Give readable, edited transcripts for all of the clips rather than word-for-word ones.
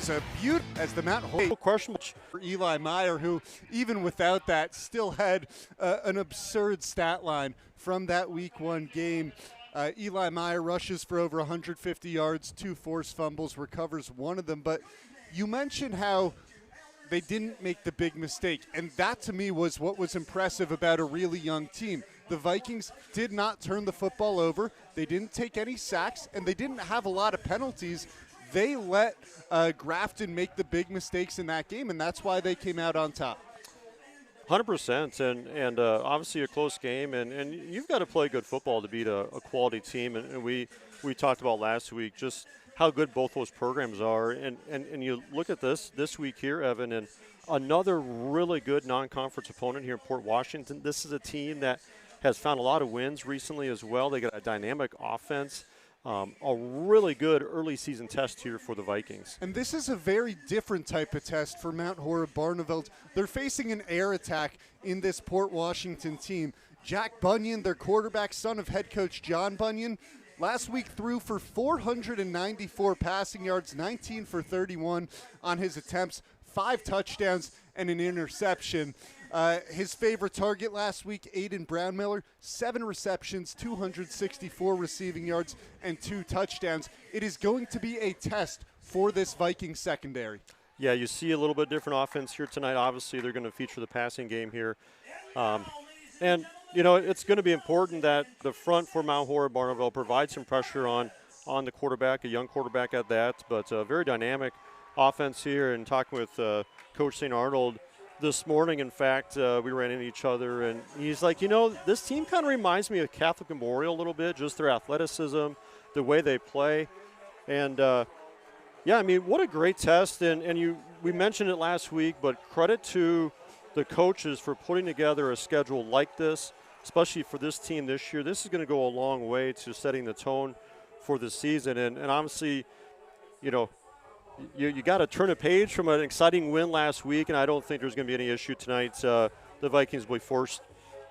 is a beauty as the Mount Horeb questionable for Eli Meyer, who even without that still had an absurd stat line from that week 1 game. Eli Meyer rushes for over 150 yards, 2 forced fumbles, recovers 1 of them. But you mentioned how they didn't make the big mistake, and that to me was what was impressive about a really young team. The Vikings did not turn the football over. They didn't take any sacks, and they didn't have a lot of penalties. They let Grafton make the big mistakes in that game, and that's why they came out on top. 100%, and obviously a close game, and you've got to play good football to beat a quality team. And we talked about last week just how good both those programs are. And you look at this week here, Evan, and another really good non-conference opponent here in Port Washington. This is a team that has found a lot of wins recently as well. They got a dynamic offense. A really good early season test here for the Vikings. And this is a very different type of test for Mount Horeb Barneveld. They're facing an air attack in this Port Washington team. Jack Bunyan, their quarterback, son of head coach John Bunyan, last week threw for 494 passing yards, 19 for 31 on his attempts, 5 touchdowns and an interception. His favorite target last week, Aiden Brownmiller, 7 receptions, 264 receiving yards, and 2 touchdowns. It is going to be a test for this Vikings secondary. Yeah, you see a little bit different offense here tonight. Obviously, they're going to feature the passing game here. And, you know, it's going to be important that the front for Mount Horeb Barneveld provides some pressure on the quarterback, a young quarterback at that, but a very dynamic offense here. And talking with Coach St. Arnold this morning, in fact, we ran into each other, and he's like, you know, this team kind of reminds me of Catholic Memorial a little bit, just their athleticism, the way they play. And, yeah, I mean, what a great test. And we mentioned it last week, but credit to the coaches for putting together a schedule like this, especially for this team this year. This is going to go a long way to setting the tone for the season. And obviously, you know, you got to turn a page from an exciting win last week, and I don't think there's going to be any issue tonight. The Vikings will be forced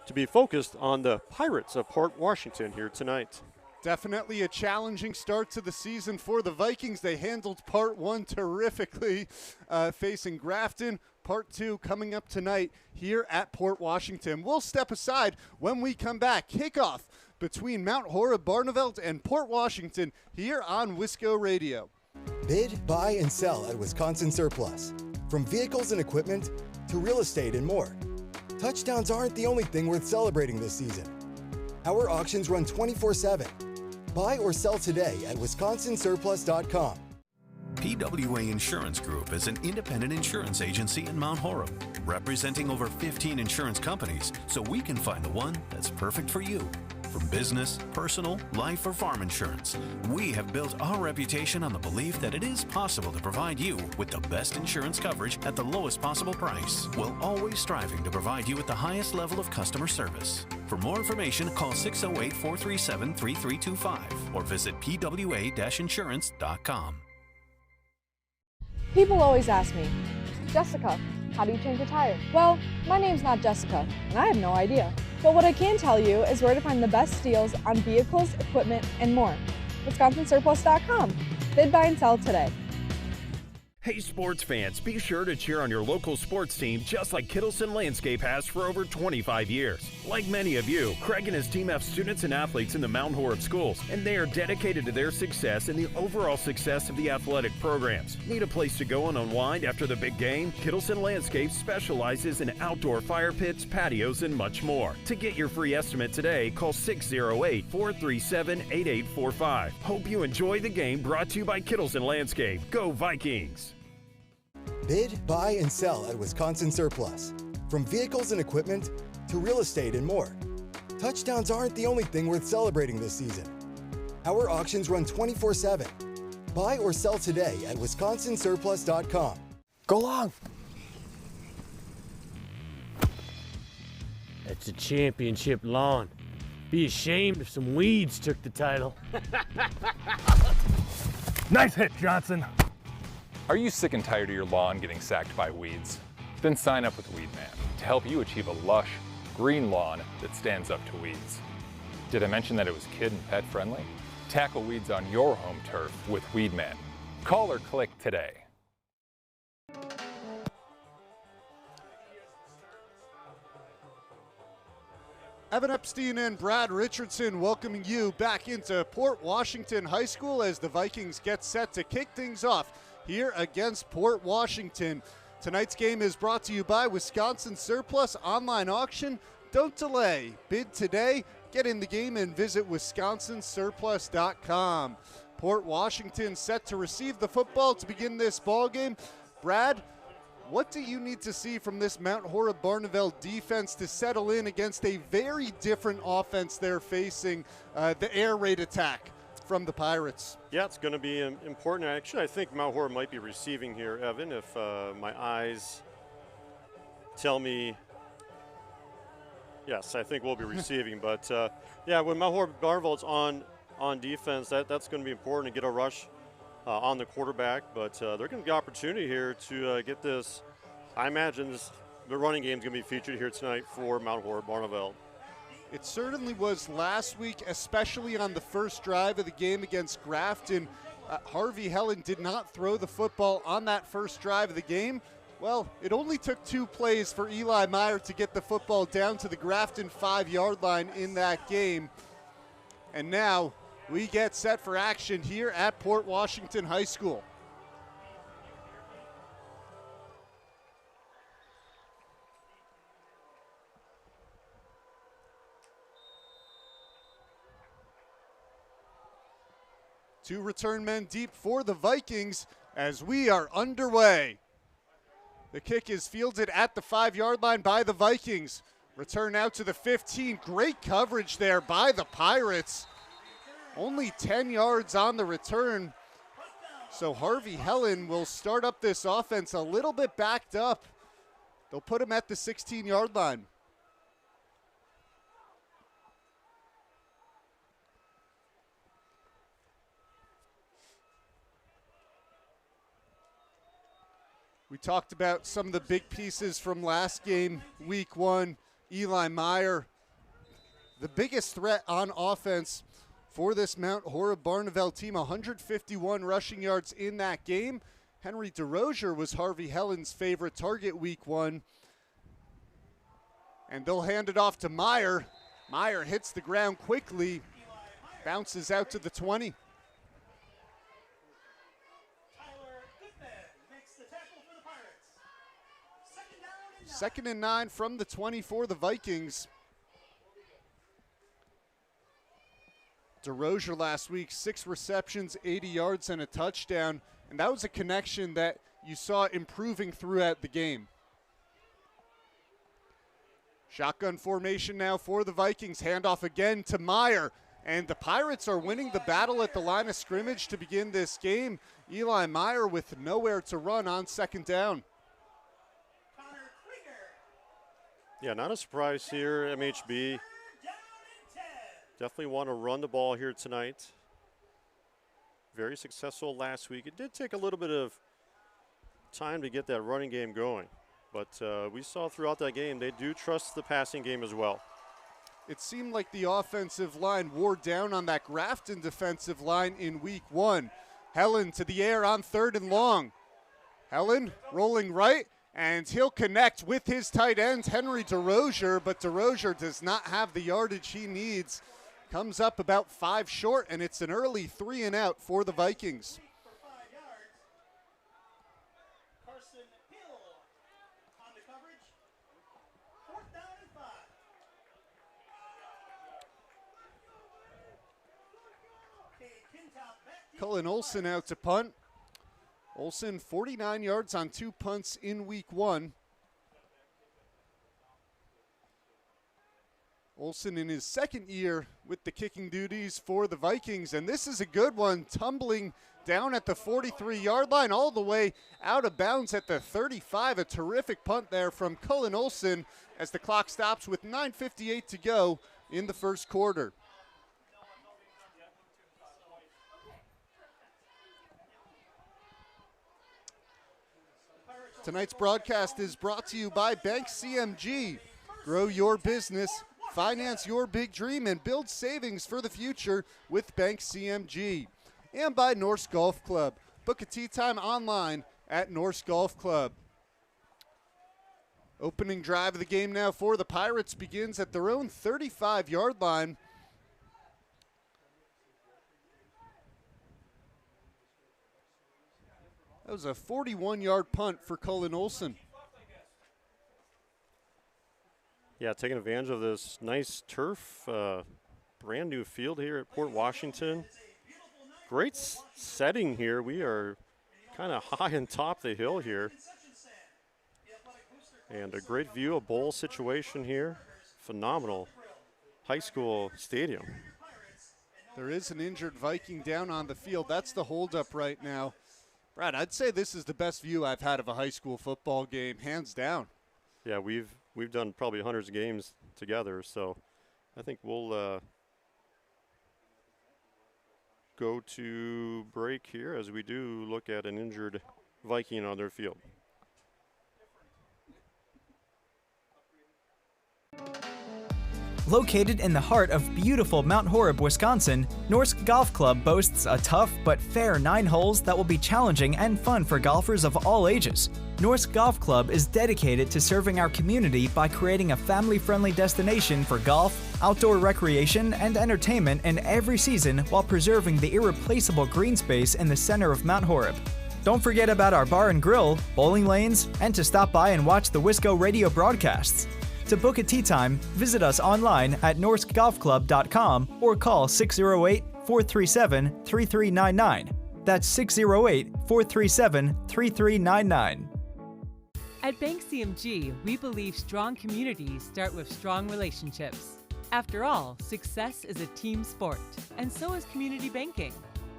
to be focused on the Pirates of Port Washington here tonight. Definitely a challenging start to the season for the Vikings. They handled Part 1 terrifically, facing Grafton. Part 2 coming up tonight here at Port Washington. We'll step aside when we come back. Kickoff between Mount Horeb Barneveld and Port Washington here on Wisco Radio. Bid, buy, and sell at Wisconsin Surplus. From vehicles and equipment to real estate and more. Touchdowns aren't the only thing worth celebrating this season. Our auctions run 24/7. Buy or sell today at wisconsinsurplus.com. PWA Insurance Group is an independent insurance agency in Mount Horeb, representing over 15 insurance companies, so we can find the one that's perfect for you. From business, personal, life, or farm insurance, we have built our reputation on the belief that it is possible to provide you with the best insurance coverage at the lowest possible price, while always striving to provide you with the highest level of customer service. For more information, call 608-437-3325 or visit pwa-insurance.com. People always ask me, Jessica, how do you change a tire? Well, my name's not Jessica, and I have no idea. But what I can tell you is where to find the best deals on vehicles, equipment, and more. WisconsinSurplus.com. Bid, buy, and sell today. Hey sports fans, be sure to cheer on your local sports team just like Kittleson Landscape has for over 25 years. Like many of you, Craig and his team have students and athletes in the Mount Horeb schools, and they are dedicated to their success and the overall success of the athletic programs. Need a place to go and unwind after the big game? Kittleson Landscape specializes in outdoor fire pits, patios, and much more. To get your free estimate today, call 608-437-8845. Hope you enjoy the game, brought to you by Kittleson Landscape. Go Vikings! Bid, buy, and sell at Wisconsin Surplus. From vehicles and equipment to real estate and more. Touchdowns aren't the only thing worth celebrating this season. Our auctions run 24/7. Buy or sell today at wisconsinsurplus.com. Go long. It's a championship lawn. Be ashamed if some weeds took the title. Nice hit, Johnson. Are you sick and tired of your lawn getting sacked by weeds? Then sign up with Weedman to help you achieve a lush, green lawn that stands up to weeds. Did I mention that it was kid and pet friendly? Tackle weeds on your home turf with Weedman. Call or click today. Evan Epstein and Brad Richardson welcoming you back into Port Washington High School as the Vikings get set to kick things off here against Port Washington. Tonight's game is brought to you by Wisconsin Surplus Online Auction. Don't delay. Bid today. Get in the game and visit wisconsinsurplus.com. Port Washington set to receive the football to begin this ball game. Brad, what do you need to see from this Mount Horeb Barneveld defense to settle in against a very different offense they're facing, the air raid attack from the Pirates? Yeah, it's going to be important. Actually, I think Mount Horeb might be receiving here, Evan, if my eyes tell me. Yes, I think we'll be receiving. But, yeah, when Mount Horeb Barneveld's on defense, that's going to be important to get a rush on the quarterback, but they're going to get opportunity here to get this. I imagine the running game is going to be featured here tonight for Mount Horeb Barneveld. It certainly was last week, especially on the first drive of the game against Grafton. Harvey Helen did not throw the football on that first drive of the game. Well, it only took 2 plays for Eli Meyer to get the football down to the Grafton 5-yard line in that game. And now we get set for action here at Port Washington High School. Two return men deep for the Vikings as we are underway. The kick is fielded at the 5-yard line by the Vikings. Return out to the 15. Great coverage there by the Pirates. Only 10 yards on the return. So Harvey Helen will start up this offense a little bit backed up. They'll put him at the 16-yard line. We talked about some of the big pieces from last game, week 1. Eli Meyer, the biggest threat on offense for this Mount Horeb Barneveld team, 151 rushing yards in that game. Henry DeRozier was Harvey Helen's favorite target week 1. And they'll hand it off to Meyer. Meyer hits the ground quickly, bounces out to the 20. Second and 9 from the 20 for the Vikings. DeRozier last week, 6 receptions, 80 yards, and a touchdown. And that was a connection that you saw improving throughout the game. Shotgun formation now for the Vikings. Handoff again to Meyer. And the Pirates are winning the battle at the line of scrimmage to begin this game. Eli Meyer with nowhere to run on second down. Yeah, not a surprise here, MHB. Definitely want to run the ball here tonight. Very successful last week. It did take a little bit of time to get that running game going. But we saw throughout that game they do trust the passing game as well. It seemed like the offensive line wore down on that Grafton defensive line in week 1. Helen to the air on 3rd and long. Helen rolling right. And he'll connect with his tight end, Henry DeRozier, but DeRozier does not have the yardage he needs. Comes up about 5 short, and it's an early 3 and out for the Vikings. Cullen Olson out to punt. Olson 49 yards on 2 punts in week 1. Olson in his second year with the kicking duties for the Vikings, and this is a good one, tumbling down at the 43-yard line all the way out of bounds at the 35. A terrific punt there from Cullen Olson as the clock stops with 9:58 to go in the first quarter. Tonight's broadcast is brought to you by Bank CMG. Grow your business, finance your big dream, and build savings for the future with Bank CMG. And by Norse Golf Club. Book a tee time online at Norse Golf Club. Opening drive of the game now for the Pirates begins at their own 35-yard line. That was a 41-yard punt for Cullen Olson. Yeah, taking advantage of this nice turf, brand new field here at Port Washington. Great setting here. We are kind of high on top of the hill here. And a great view, a bowl situation here. Phenomenal high school stadium. There is an injured Viking down on the field. That's the holdup right now. Brad, I'd say this is the best view I've had of a high school football game, hands down. Yeah, we've done probably hundreds of games together, so I think we'll go to break here as we do look at an injured Viking on their field. Located in the heart of beautiful Mount Horeb, Wisconsin, Norsk Golf Club boasts a tough but fair 9 holes that will be challenging and fun for golfers of all ages. Norsk Golf Club is dedicated to serving our community by creating a family-friendly destination for golf, outdoor recreation, and entertainment in every season while preserving the irreplaceable green space in the center of Mount Horeb. Don't forget about our bar and grill, bowling lanes, and to stop by and watch the Wisco Radio broadcasts. To book a tee time, visit us online at norskgolfclub.com or call 608-437-3399. That's 608-437-3399. At Bank CMG, we believe strong communities start with strong relationships. After all, success is a team sport, and so is community banking.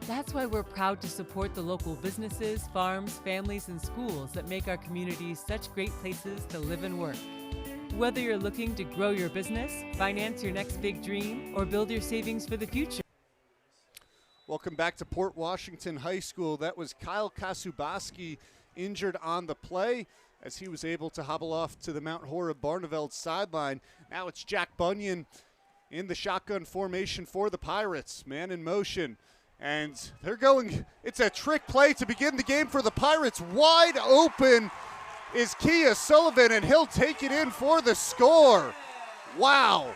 That's why we're proud to support the local businesses, farms, families, and schools that make our communities such great places to live and work. Whether you're looking to grow your business, finance your next big dream, or build your savings for the future. Welcome back to Port Washington High School. That was Kyle Kasubaski injured on the play as he was able to hobble off to the Mount Horeb Barneveld sideline. Now it's Jack Bunyan in the shotgun formation for the Pirates. Man in motion. And they're going, it's a trick play to begin the game for the Pirates. Wide open is Kia Sullivan, and he'll take it in for the score. Wow.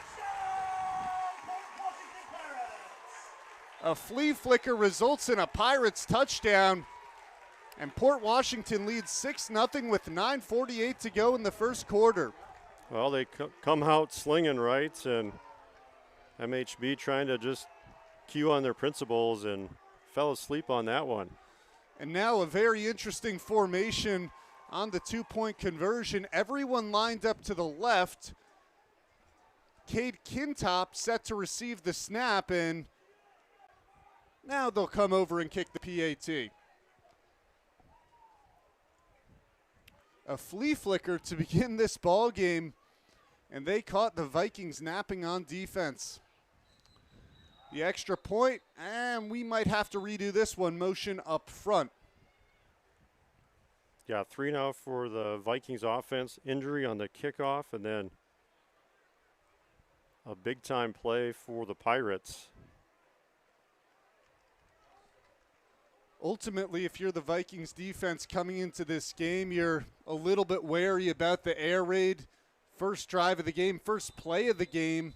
A flea flicker results in a Pirates touchdown, and Port Washington leads 6-0 with 9:48 to go in the first quarter. Well, they come out slinging, right, and MHB trying to just cue on their principles and fell asleep on that one. And now a very interesting formation on the two-point conversion. Everyone lined up to the left. Cade Kintop set to receive the snap, and now they'll come over and kick the PAT. A flea flicker to begin this ball game, and they caught the Vikings napping on defense. The extra point, and we might have to redo this one. Motion up front. Yeah, 3 now for the Vikings offense. Injury on the kickoff, and then a big-time play for the Pirates. Ultimately, if you're the Vikings defense coming into this game, you're a little bit wary about the air raid. First drive of the game, first play of the game,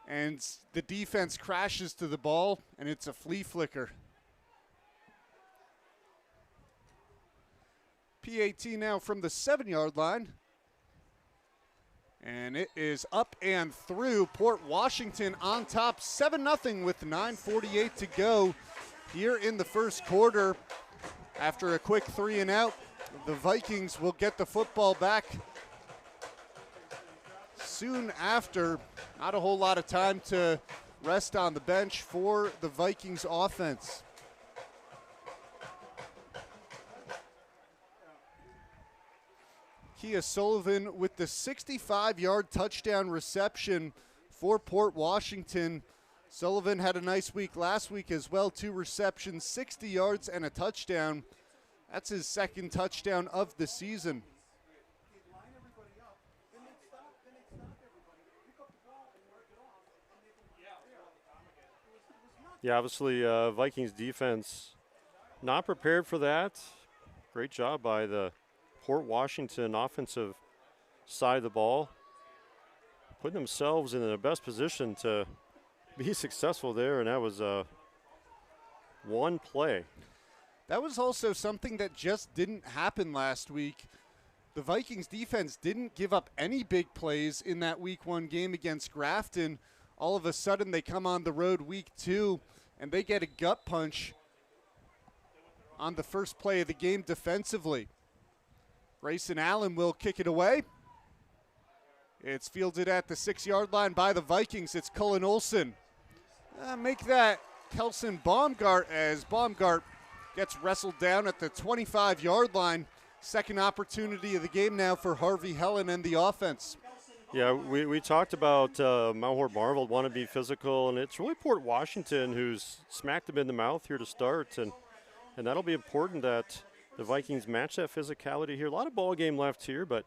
and the defense crashes to the ball, and it's a flea flicker. PAT now from the 7-yard line. And it is up and through. Port Washington on top, 7-0 with 9:48 to go here in the first quarter. After a quick 3-and-out, the Vikings will get the football back soon after. Not a whole lot of time to rest on the bench for the Vikings offense. Kia Sullivan with the 65-yard touchdown reception for Port Washington. Sullivan had a nice week last week as well. 2 receptions, 60 yards, and a touchdown. That's his second touchdown of the season. Yeah, obviously Vikings defense not prepared for that. Great job by the Port Washington offensive side of the ball, putting themselves in the best position to be successful there, and that was one play. That was also something that just didn't happen last week. The Vikings defense didn't give up any big plays in that week 1 game against Grafton. All of a sudden they come on the road week 2 and they get a gut punch on the first play of the game defensively. Grayson Allen will kick it away. It's fielded at the 6-yard line by the Vikings. It's Cullen Olson. Make that Kelson Baumgart as Baumgart gets wrestled down at the 25-yard line. Second opportunity of the game now for Harvey Helen and the offense. Yeah, we talked about Mount Horeb Barneveld want to be physical, and it's really Port Washington who's smacked them in the mouth here to start, and that'll be important that the Vikings match that physicality here. A lot of ball game left here, but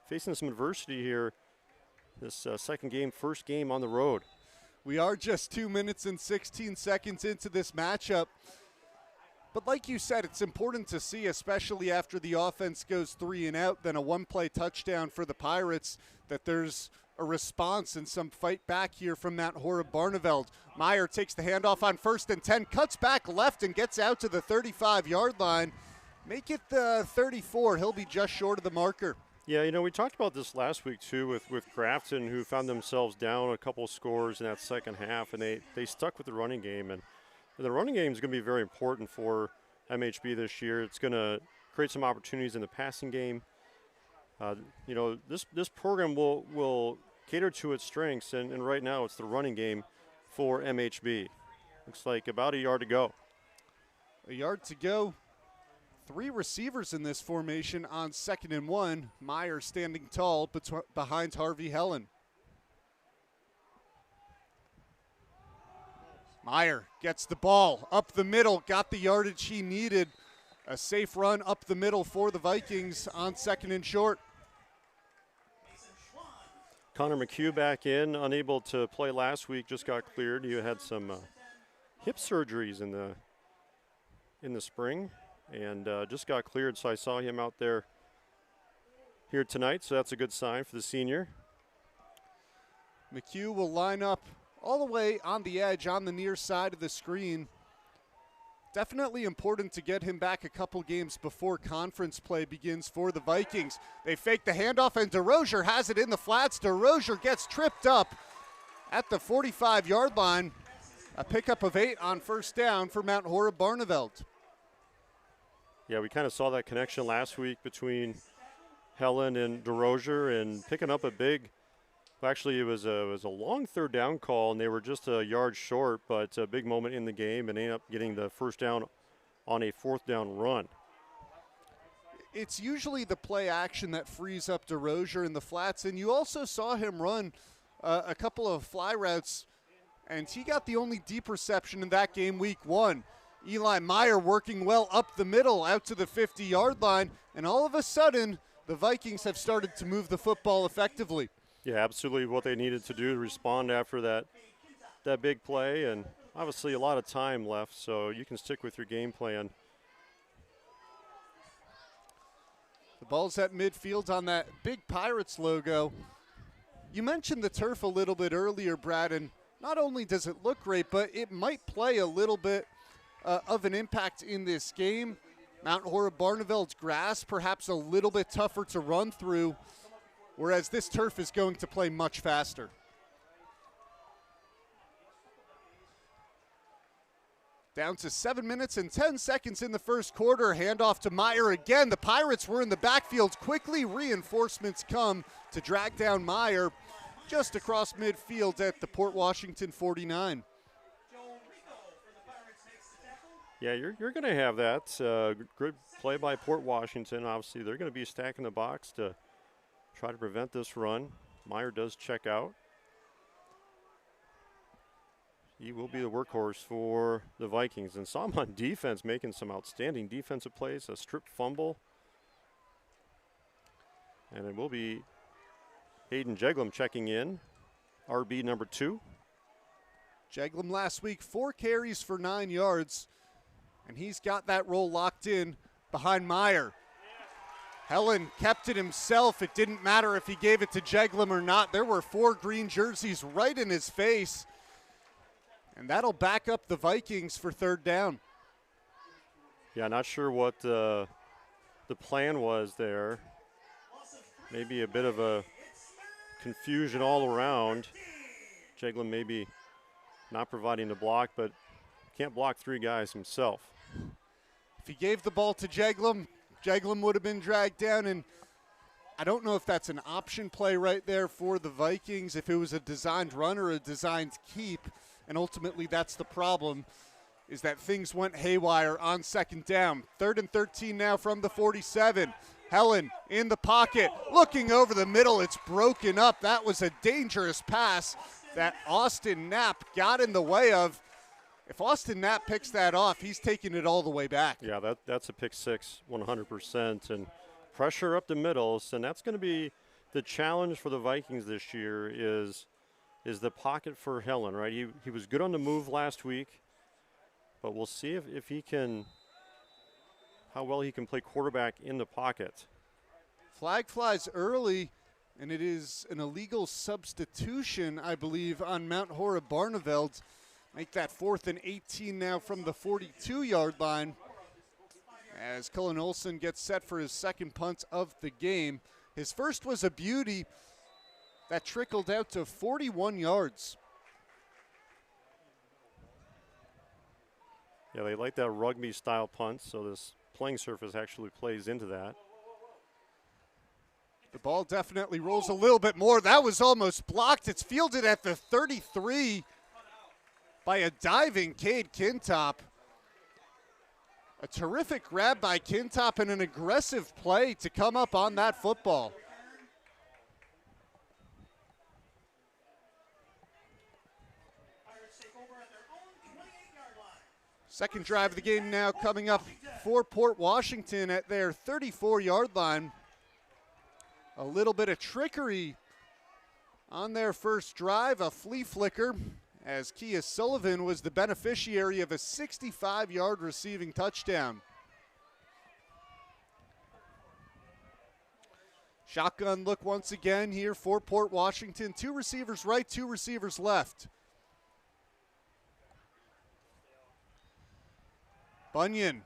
facing some adversity here this second game, first game on the road. We are just 2 minutes and 16 seconds into this matchup. But like you said, it's important to see, especially after the offense goes 3 and out, then a 1-play touchdown for the Pirates, that there's a response and some fight back here from Mount Horeb Barneveld. Meyer takes the handoff on 1st and 10, cuts back left and gets out to the 35-yard line. Make it the 34. He'll be just short of the marker. Yeah, we talked about this last week, too, with Grafton, who found themselves down a couple scores in that second half, and they stuck with the running game. And the running game is going to be very important for MHB this year. It's going to create some opportunities in the passing game. This program will cater to its strengths, and right now it's the running game for MHB. Looks like about a yard to go. A yard to go. 3 receivers in this formation on 2nd and 1. Meyer standing tall behind Harvey Helen. Meyer gets the ball up the middle, got the yardage he needed. A safe run up the middle for the Vikings on 2nd and short. Connor McHugh back in, unable to play last week, just got cleared. He had some hip surgeries in the spring and just got cleared, so I saw him out there here tonight, so that's a good sign for the senior. McHugh will line up all the way on the edge, on the near side of the screen. Definitely important to get him back a couple games before conference play begins for the Vikings. They fake the handoff, and DeRozier has it in the flats. DeRozier gets tripped up at the 45-yard line. A pickup of 8 on 1st down for Mount Horeb Barneveld. Yeah, we kind of saw that connection last week between Helen and DeRozier, and picking up a big. Actually, it was a long 3rd down call, and they were just a yard short, but a big moment in the game, and ended up getting the 1st down on a 4th down run. It's usually the play action that frees up DeRozier in the flats, and you also saw him run a couple of fly routes, and he got the only deep reception in that game week 1. Eli Meyer working well up the middle out to the 50-yard line, and all of a sudden the Vikings have started to move the football effectively. Yeah, absolutely what they needed to do to respond after that big play, and obviously a lot of time left, so you can stick with your game plan. The ball's at midfield on that big Pirates logo. You mentioned the turf a little bit earlier, Brad, and not only does it look great, but it might play a little bit of an impact in this game. Mount Horeb Barneveld's grass perhaps a little bit tougher to run through, whereas this turf is going to play much faster. Down to 7 minutes and 10 seconds in the first quarter. Handoff to Meyer again. The Pirates were in the backfield. Quickly, reinforcements come to drag down Meyer just across midfield at the Port Washington 49. Yeah, you're going to have that. Good play by Port Washington. Obviously, they're going to be stacking the box to try to prevent this run. Meyer does check out. He will be the workhorse for the Vikings. And saw him on defense making some outstanding defensive plays, a strip fumble. And it will be Hayden Jeglum checking in, RB number 2. Jeglum last week, 4 carries for 9 yards. And he's got that role locked in behind Meyer. Helen kept it himself. It didn't matter if he gave it to Jeglum or not. There were 4 green jerseys right in his face. And that'll back up the Vikings for 3rd down. Yeah, not sure what the plan was there. Maybe a bit of a confusion all around. Jeglum maybe not providing the block, but can't block 3 guys himself. If he gave the ball to Jeglum, Jeglum would have been dragged down, and I don't know if that's an option play right there for the Vikings, if it was a designed run or a designed keep, and ultimately that's the problem, is that things went haywire on 2nd down. 3rd and 13 now from the 47. Helen in the pocket, looking over the middle. It's broken up. That was a dangerous pass that Austin Knapp got in the way of. If Austin Knapp picks that off, he's taking it all the way back. Yeah, that's a pick 6, 100%. And pressure up the middle, and that's going to be the challenge for the Vikings this year is the pocket for Helen, right? He was good on the move last week, but we'll see if he can, how well he can play quarterback in the pocket. Flag flies early, and it is an illegal substitution, I believe, on Mount Horeb Barneveld. Make that 4th and 18 now from the 42-yard line as Cullen Olson gets set for his 2nd punt of the game. His first was a beauty that trickled out to 41 yards. Yeah, they like that rugby-style punt, so this playing surface actually plays into that. The ball definitely rolls a little bit more. That was almost blocked. It's fielded at the 33 by a diving Cade Kintop. A terrific grab by Kintop and an aggressive play to come up on that football. Second drive of the game now coming up for Port Washington at their 34-yard line. A little bit of trickery on their first drive, a flea flicker, as Kia Sullivan was the beneficiary of a 65-yard receiving touchdown. Shotgun look once again here for Port Washington. 2 receivers right, 2 receivers left. Bunyan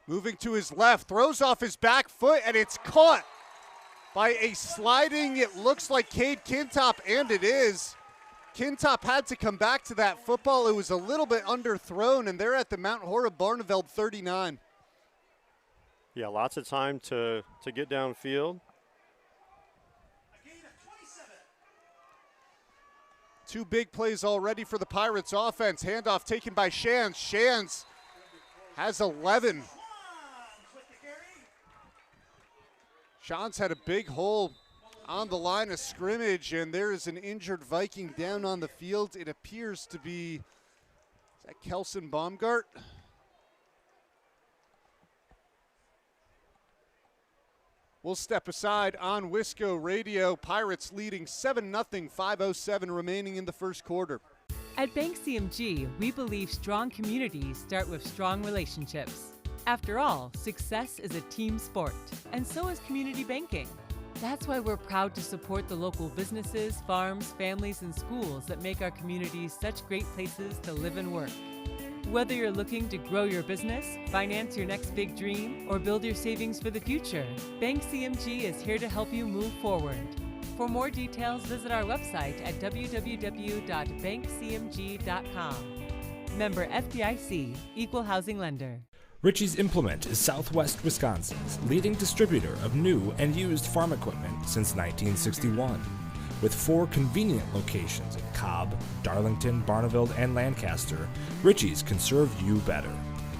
moving to his left, throws off his back foot, and it's caught by a sliding, it looks like Cade Kintop, and it is. Kintop had to come back to that football. It was a little bit underthrown, and they're at the Mount Horeb Barneveld 39. Yeah, lots of time to get downfield. 2 big plays already for the Pirates offense. Handoff taken by Shands. Shands has 11. Shands had a big hole on the line of scrimmage, and there is an injured Viking down on the field. It appears to be, is that Kelson Baumgart? We'll step aside on Wisco Radio. Pirates leading 7-0, 5:07 remaining in the first quarter. At Bank CMG, we believe strong communities start with strong relationships. After all, success is a team sport, and so is community banking. That's why we're proud to support the local businesses, farms, families, and schools that make our communities such great places to live and work. Whether you're looking to grow your business, finance your next big dream, or build your savings for the future, Bank CMG is here to help you move forward. For more details, visit our website at www.bankcmg.com. Member FDIC, Equal Housing Lender. Ritchie's Implement is Southwest Wisconsin's leading distributor of new and used farm equipment since 1961. With 4 convenient locations in Cobb, Darlington, Barneveld, and Lancaster, Ritchie's can serve you better.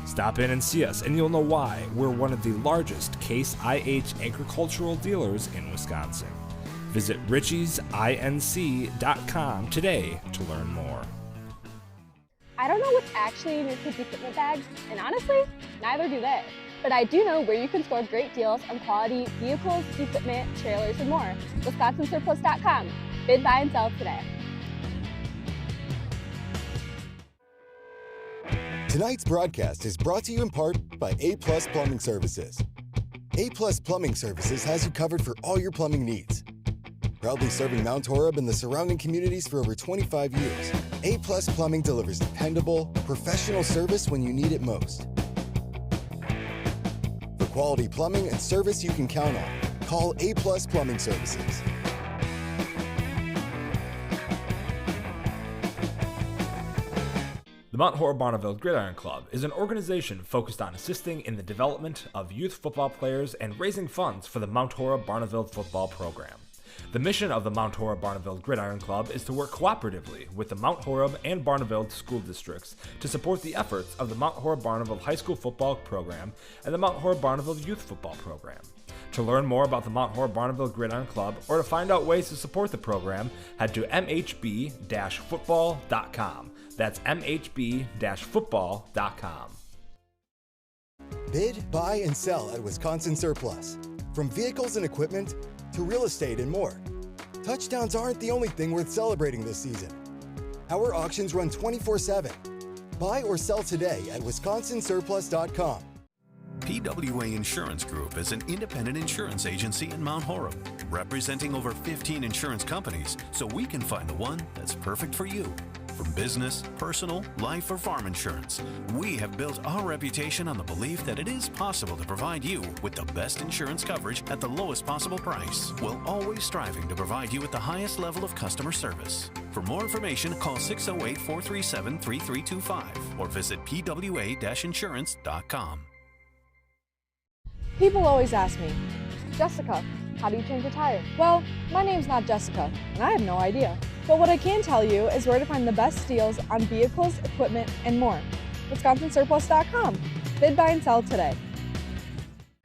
Stop in and see us, and you'll know why we're one of the largest Case IH agricultural dealers in Wisconsin. Visit ritchiesinc.com today to learn more. I don't know what's actually in your kids' equipment bags, and honestly, neither do they. But I do know where you can score great deals on quality vehicles, equipment, trailers, and more. WisconsinSurplus.com. Bid, buy, and sell today. Tonight's broadcast is brought to you in part by A+ Plumbing Services. A-Plus Plumbing Services has you covered for all your plumbing needs. Proudly serving Mount Horeb and the surrounding communities for over 25 years, A-Plus Plumbing delivers dependable, professional service when you need it most. For quality plumbing and service you can count on, call A-Plus Plumbing Services. The Mount Horeb Barneveld Gridiron Club is an organization focused on assisting in the development of youth football players and raising funds for the Mount Horeb Barneveld Football program. The mission of the Mount Horeb Barneveld Gridiron Club is to work cooperatively with the Mount Horeb and Barneveld school districts to support the efforts of the Mount Horeb Barneveld High School football program and the Mount Horeb Barneveld Youth Football program. To learn more about the Mount Horeb Barneveld Gridiron Club or to find out ways to support the program, head to mhb-football.com. That's mhb-football.com. Bid, buy, and sell at Wisconsin Surplus. From vehicles and equipment to real estate and more. Touchdowns aren't the only thing worth celebrating this season. Our auctions run 24/7. Buy or sell today at wisconsinsurplus.com. PWA Insurance Group is an independent insurance agency in Mount Horeb, representing over 15 insurance companies so we can find the one that's perfect for you. From business, personal, life, or farm insurance, we have built our reputation on the belief that it is possible to provide you with the best insurance coverage at the lowest possible price, while always striving to provide you with the highest level of customer service. For more information, call 608-437-3325 or visit pwa-insurance.com. People always ask me, Jessica, how do you change a tire? Well, my name's not Jessica, and I have no idea. But what I can tell you is where to find the best deals on vehicles, equipment, and more. WisconsinSurplus.com. Bid, buy, and sell today.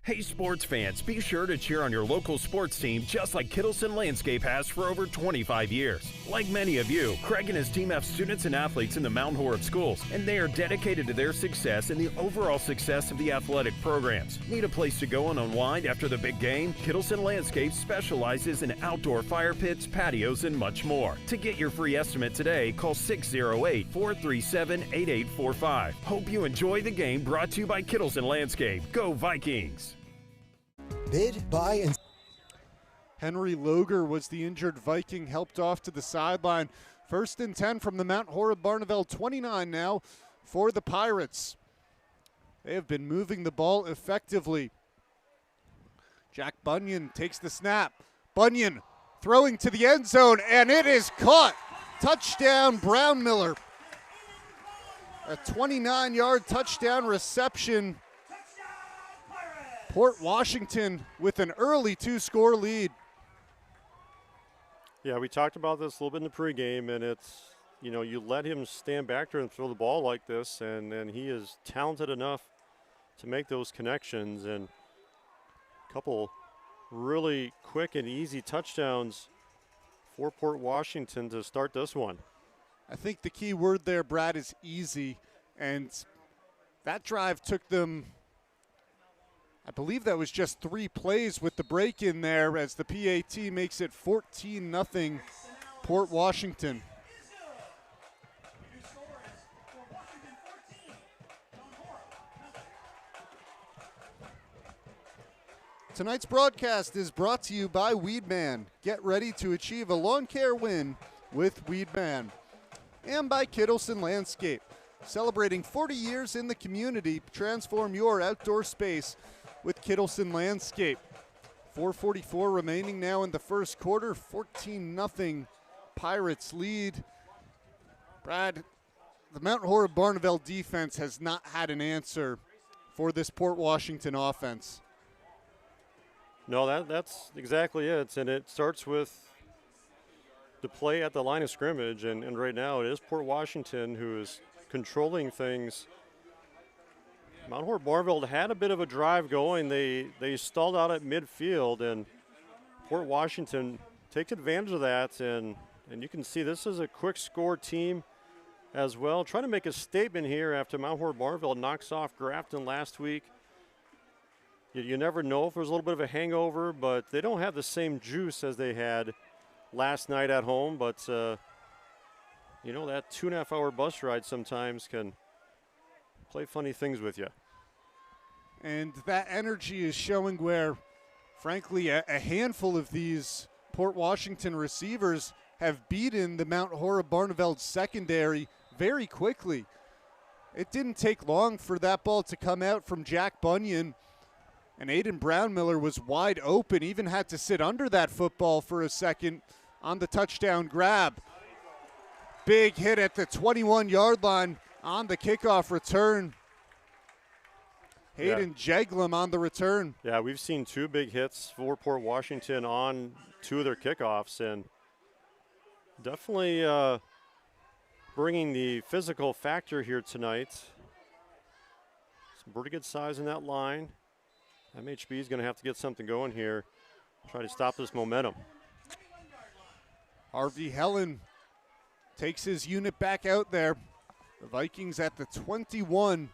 Hey sports fans, be sure to cheer on your local sports team just like Kittleson Landscape has for over 25 years. Like many of you, Craig and his team have students and athletes in the Mount Horeb schools, and they are dedicated to their success and the overall success of the athletic programs. Need a place to go and unwind after the big game? Kittleson Landscape specializes in outdoor fire pits, patios, and much more. To get your free estimate today, call 608-437-8845. Hope you enjoy the game, brought to you by Kittleson Landscape. Go Vikings! Bid, buy, and Henry Loger was the injured Viking, helped off to the sideline. 1st and 10 from the Mount Horeb Barneveld 29 now for the Pirates. They have been moving the ball effectively. Jack Bunyan takes the snap. Bunyan throwing to the end zone, and it is caught. Touchdown, Brown Miller. A 29-yard touchdown reception. Port Washington with an early 2-score lead. Yeah, we talked about this a little bit in the pregame, and it's, you know, you let him stand back there and throw the ball like this, and he is talented enough to make those connections. And a couple really quick and easy touchdowns for Port Washington to start this one. I think the key word there, Brad, is easy. And that drive took them, I believe that was just 3 plays with the break in there as the PAT makes it 14-0 Port Washington. Tonight's broadcast is brought to you by Weedman. Get ready to achieve a lawn care win with Weedman. And by Kittleson Landscape. Celebrating 40 years in the community, transform your outdoor space with Kittleson Landscape. 4:44 remaining now in the first quarter. 14-0 Pirates lead. Brad, the Mount Horeb Barneveld defense has not had an answer for this Port Washington offense. No, that's exactly it. And it starts with the play at the line of scrimmage. And right now it is Port Washington who is controlling things. Mount Horeb Barneveld had a bit of a drive going. They stalled out at midfield, and Port Washington takes advantage of that. And you can see this is a quick score team as well. Trying to make a statement here after Mount Horeb Barneveld knocks off Grafton last week. You never know if there's a little bit of a hangover, but they don't have the same juice as they had last night at home. But, you know, that 2.5-hour bus ride sometimes can play funny things with you. And that energy is showing where, frankly, a handful of these Port Washington receivers have beaten the Mount Horeb Barneveld secondary very quickly. It didn't take long for that ball to come out from Jack Bunyan, and Aiden Brownmiller was wide open, even had to sit under that football for a second on the touchdown grab. Big hit at the 21-yard line on the kickoff return. Hayden Jeglum on the return. Yeah, we've seen 2 big hits for Port Washington on 2 of their kickoffs, and definitely bringing the physical factor here tonight. Some pretty good size in that line. MHB is going to have to get something going here, try to stop this momentum. Harvey Helen takes his unit back out there. The Vikings at the 21.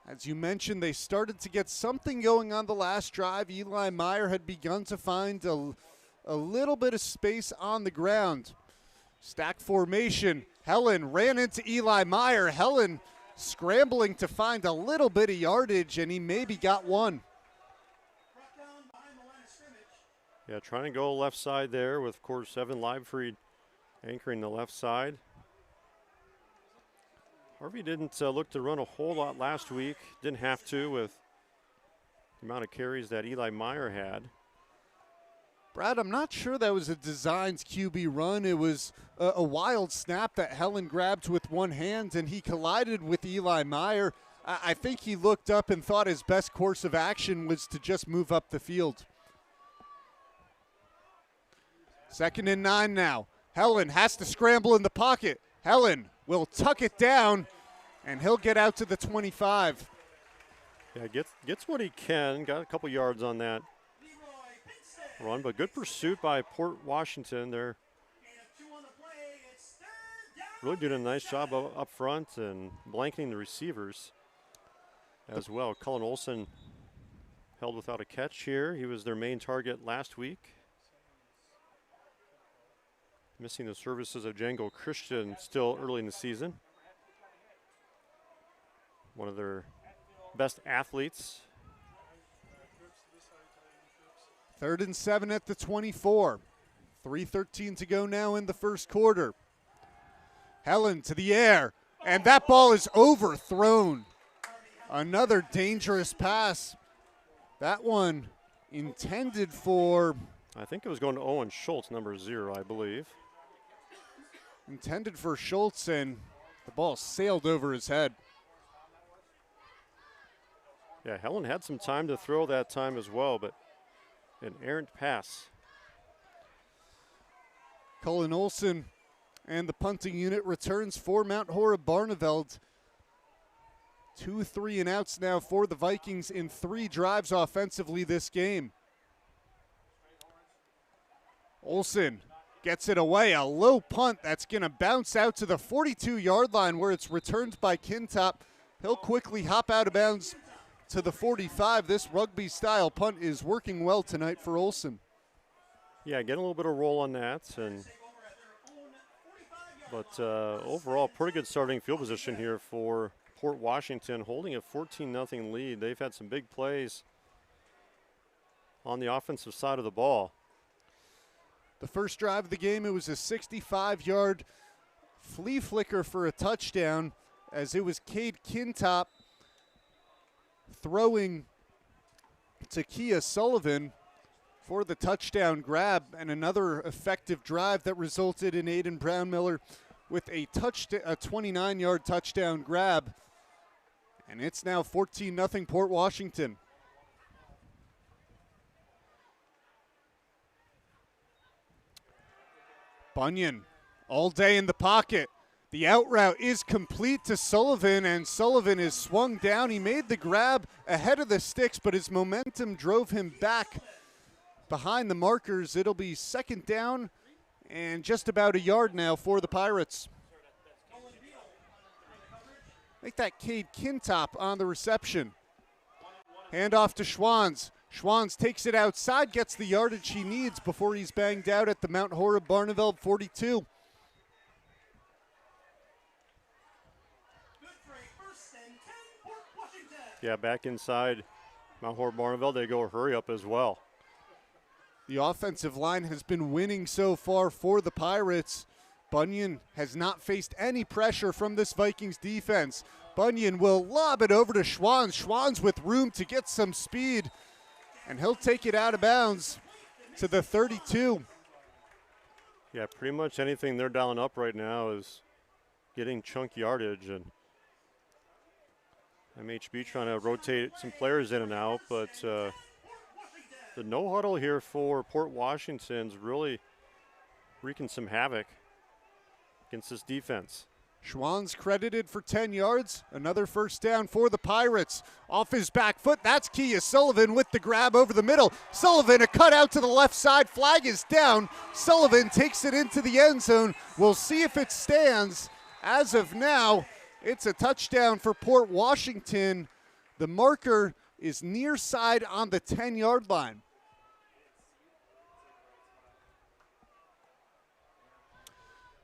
As you mentioned, they started to get something going on the last drive. Eli Meyer had begun to find a little bit of space on the ground. Stack formation. Helen ran into Eli Meyer. Helen scrambling to find a little bit of yardage, and he maybe got one. Yeah, trying to go left side there with, of course, Evan Livefried anchoring the left side. Harvey didn't look to run a whole lot last week. Didn't have to with the amount of carries that Eli Meyer had. Brad, I'm not sure that was a designed QB run. It was a wild snap that Helen grabbed with one hand, and he collided with Eli Meyer. I think he looked up and thought his best course of action was to just move up the field. 2nd and 9 now. Helen has to scramble in the pocket. Helen will tuck it down, and he'll get out to the 25. Yeah, gets what he can. Got a couple yards on that run, but good pursuit by Port Washington. They're really doing a nice job up front and blanketing the receivers as well. Cullen Olson held without a catch here. He was their main target last week. Missing the services of Django Christian still early in the season. One of their best athletes. 3rd and 7 at the 24. 3:13 to go now in the first quarter. Helen to the air, and that ball is overthrown. Another dangerous pass. That one intended for... I think it was going to Owen Schultz, number 0, I believe. Intended for Schultz, and the ball sailed over his head. Yeah, Helen had some time to throw that time as well, but an errant pass. Cullen Olson and the punting unit returns for Mount Horeb Barneveld. 2 3-and-outs now for the Vikings in 3 drives offensively this game. Olson gets it away, a low punt that's going to bounce out to the 42-yard line where it's returned by Kintop. He'll quickly hop out of bounds to the 45. This rugby-style punt is working well tonight for Olson. Yeah, getting a little bit of roll on that, but overall, pretty good starting field position here for Port Washington, holding a 14-0 lead. They've had some big plays on the offensive side of the ball. The first drive of the game, it was a 65-yard flea flicker for a touchdown, as it was Cade Kintop throwing to Kia Sullivan for the touchdown grab, and another effective drive that resulted in Aiden Brownmiller with a 29-yard touchdown grab. And it's now 14-0 Port Washington. Bunyan all day in the pocket. The out route is complete to Sullivan, and Sullivan is swung down. He made the grab ahead of the sticks, but his momentum drove him back behind the markers. It'll be 2nd down and just about a yard now for the Pirates. Make that Cade Kintop on the reception. Handoff to Schwanz. Schwanz takes it outside, gets the yardage he needs before he's banged out at the Mount Horeb Barneveld 42. Yeah, back inside Mount Horeb Barneveld, they go hurry up as well. The offensive line has been winning so far for the Pirates. Bunyan has not faced any pressure from this Vikings defense. Bunyan will lob it over to Schwanz. Schwanz with room to get some speed, and he'll take it out of bounds to the 32. Yeah, pretty much anything they're dialing up right now is getting chunk yardage, and MHB trying to rotate some players in and out, but the no huddle here for Port Washington's really wreaking some havoc against this defense. Schwann's credited for 10 yards. Another first down for the Pirates. Off his back foot, that's Kia Sullivan with the grab over the middle. Sullivan, a cut out to the left side. Flag is down. Sullivan takes it into the end zone. We'll see if it stands. As of now, it's a touchdown for Port Washington. The marker is near side on the 10-yard line.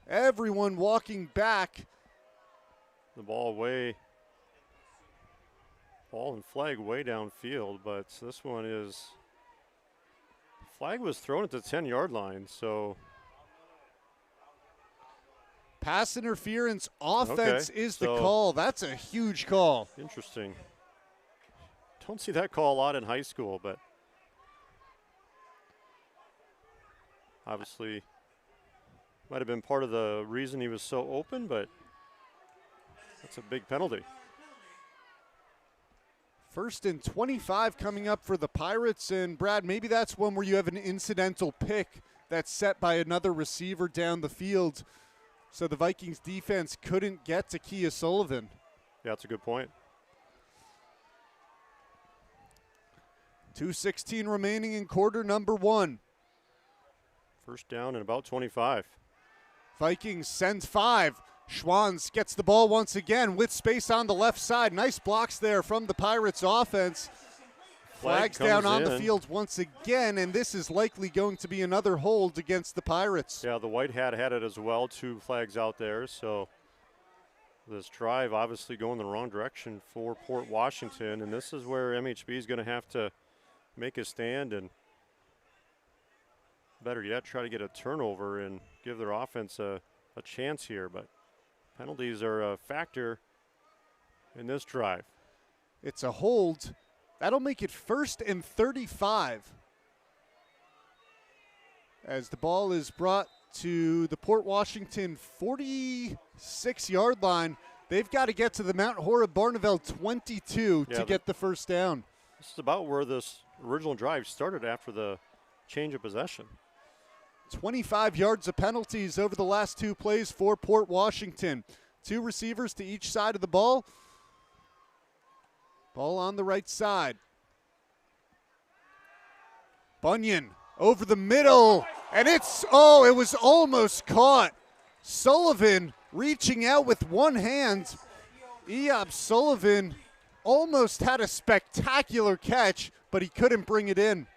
Everyone walking back. The ball and flag way downfield, but this one is, flag was thrown at the 10-yard line, so. Pass interference offense is the so call. That's a huge call. Interesting. Don't see that call a lot in high school, but obviously might have been part of the reason he was so open, but that's a big penalty. 1st and 25 coming up for the Pirates, and Brad, maybe that's one where you have an incidental pick that's set by another receiver down the field, so the Vikings defense couldn't get to Kia Sullivan. Yeah, that's a good point. 2:16 remaining in quarter number 1. First down and about 25. Vikings send 5. Schwanz gets the ball once again with space on the left side. Nice blocks there from the Pirates offense. Flags down on the field once again, and this is likely going to be another hold against the Pirates. Yeah, the white hat had it as well. 2 flags out there, so this drive obviously going the wrong direction for Port Washington, and this is where MHB is going to have to make a stand and, better yet, try to get a turnover and give their offense a chance here. But penalties are a factor in this drive. It's a hold. That'll make it 1st and 35. As the ball is brought to the Port Washington 46-yard line. They've got to get to the Mount Horeb Barneveld 22 to get the first down. This is about where this original drive started after the change of possession. 25 yards of penalties over the last 2 plays for Port Washington. 2 receivers to each side of the ball. Ball on the right side. Bunyan over the middle, and it was almost caught. Sullivan reaching out with one hand. Eob Sullivan almost had a spectacular catch, but he couldn't bring it in.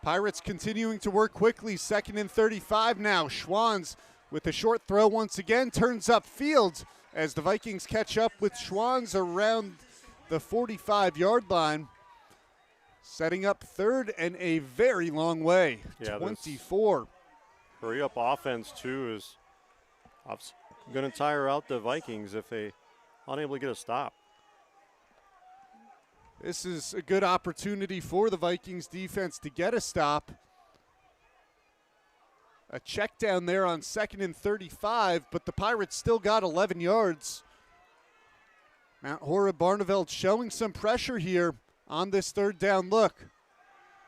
Pirates continuing to work quickly. 2nd and 35 now. Schwanz with a short throw once again turns upfield as the Vikings catch up with Schwanz around the 45-yard line. Setting up 3rd and a very long way. 24. Hurry up offense too is going to tire out the Vikings if they unable to get a stop. This is a good opportunity for the Vikings defense to get a stop. A check down there on 2nd and 35, but the Pirates still got 11 yards. Mount Horeb Barneveld showing some pressure here on this 3rd down look.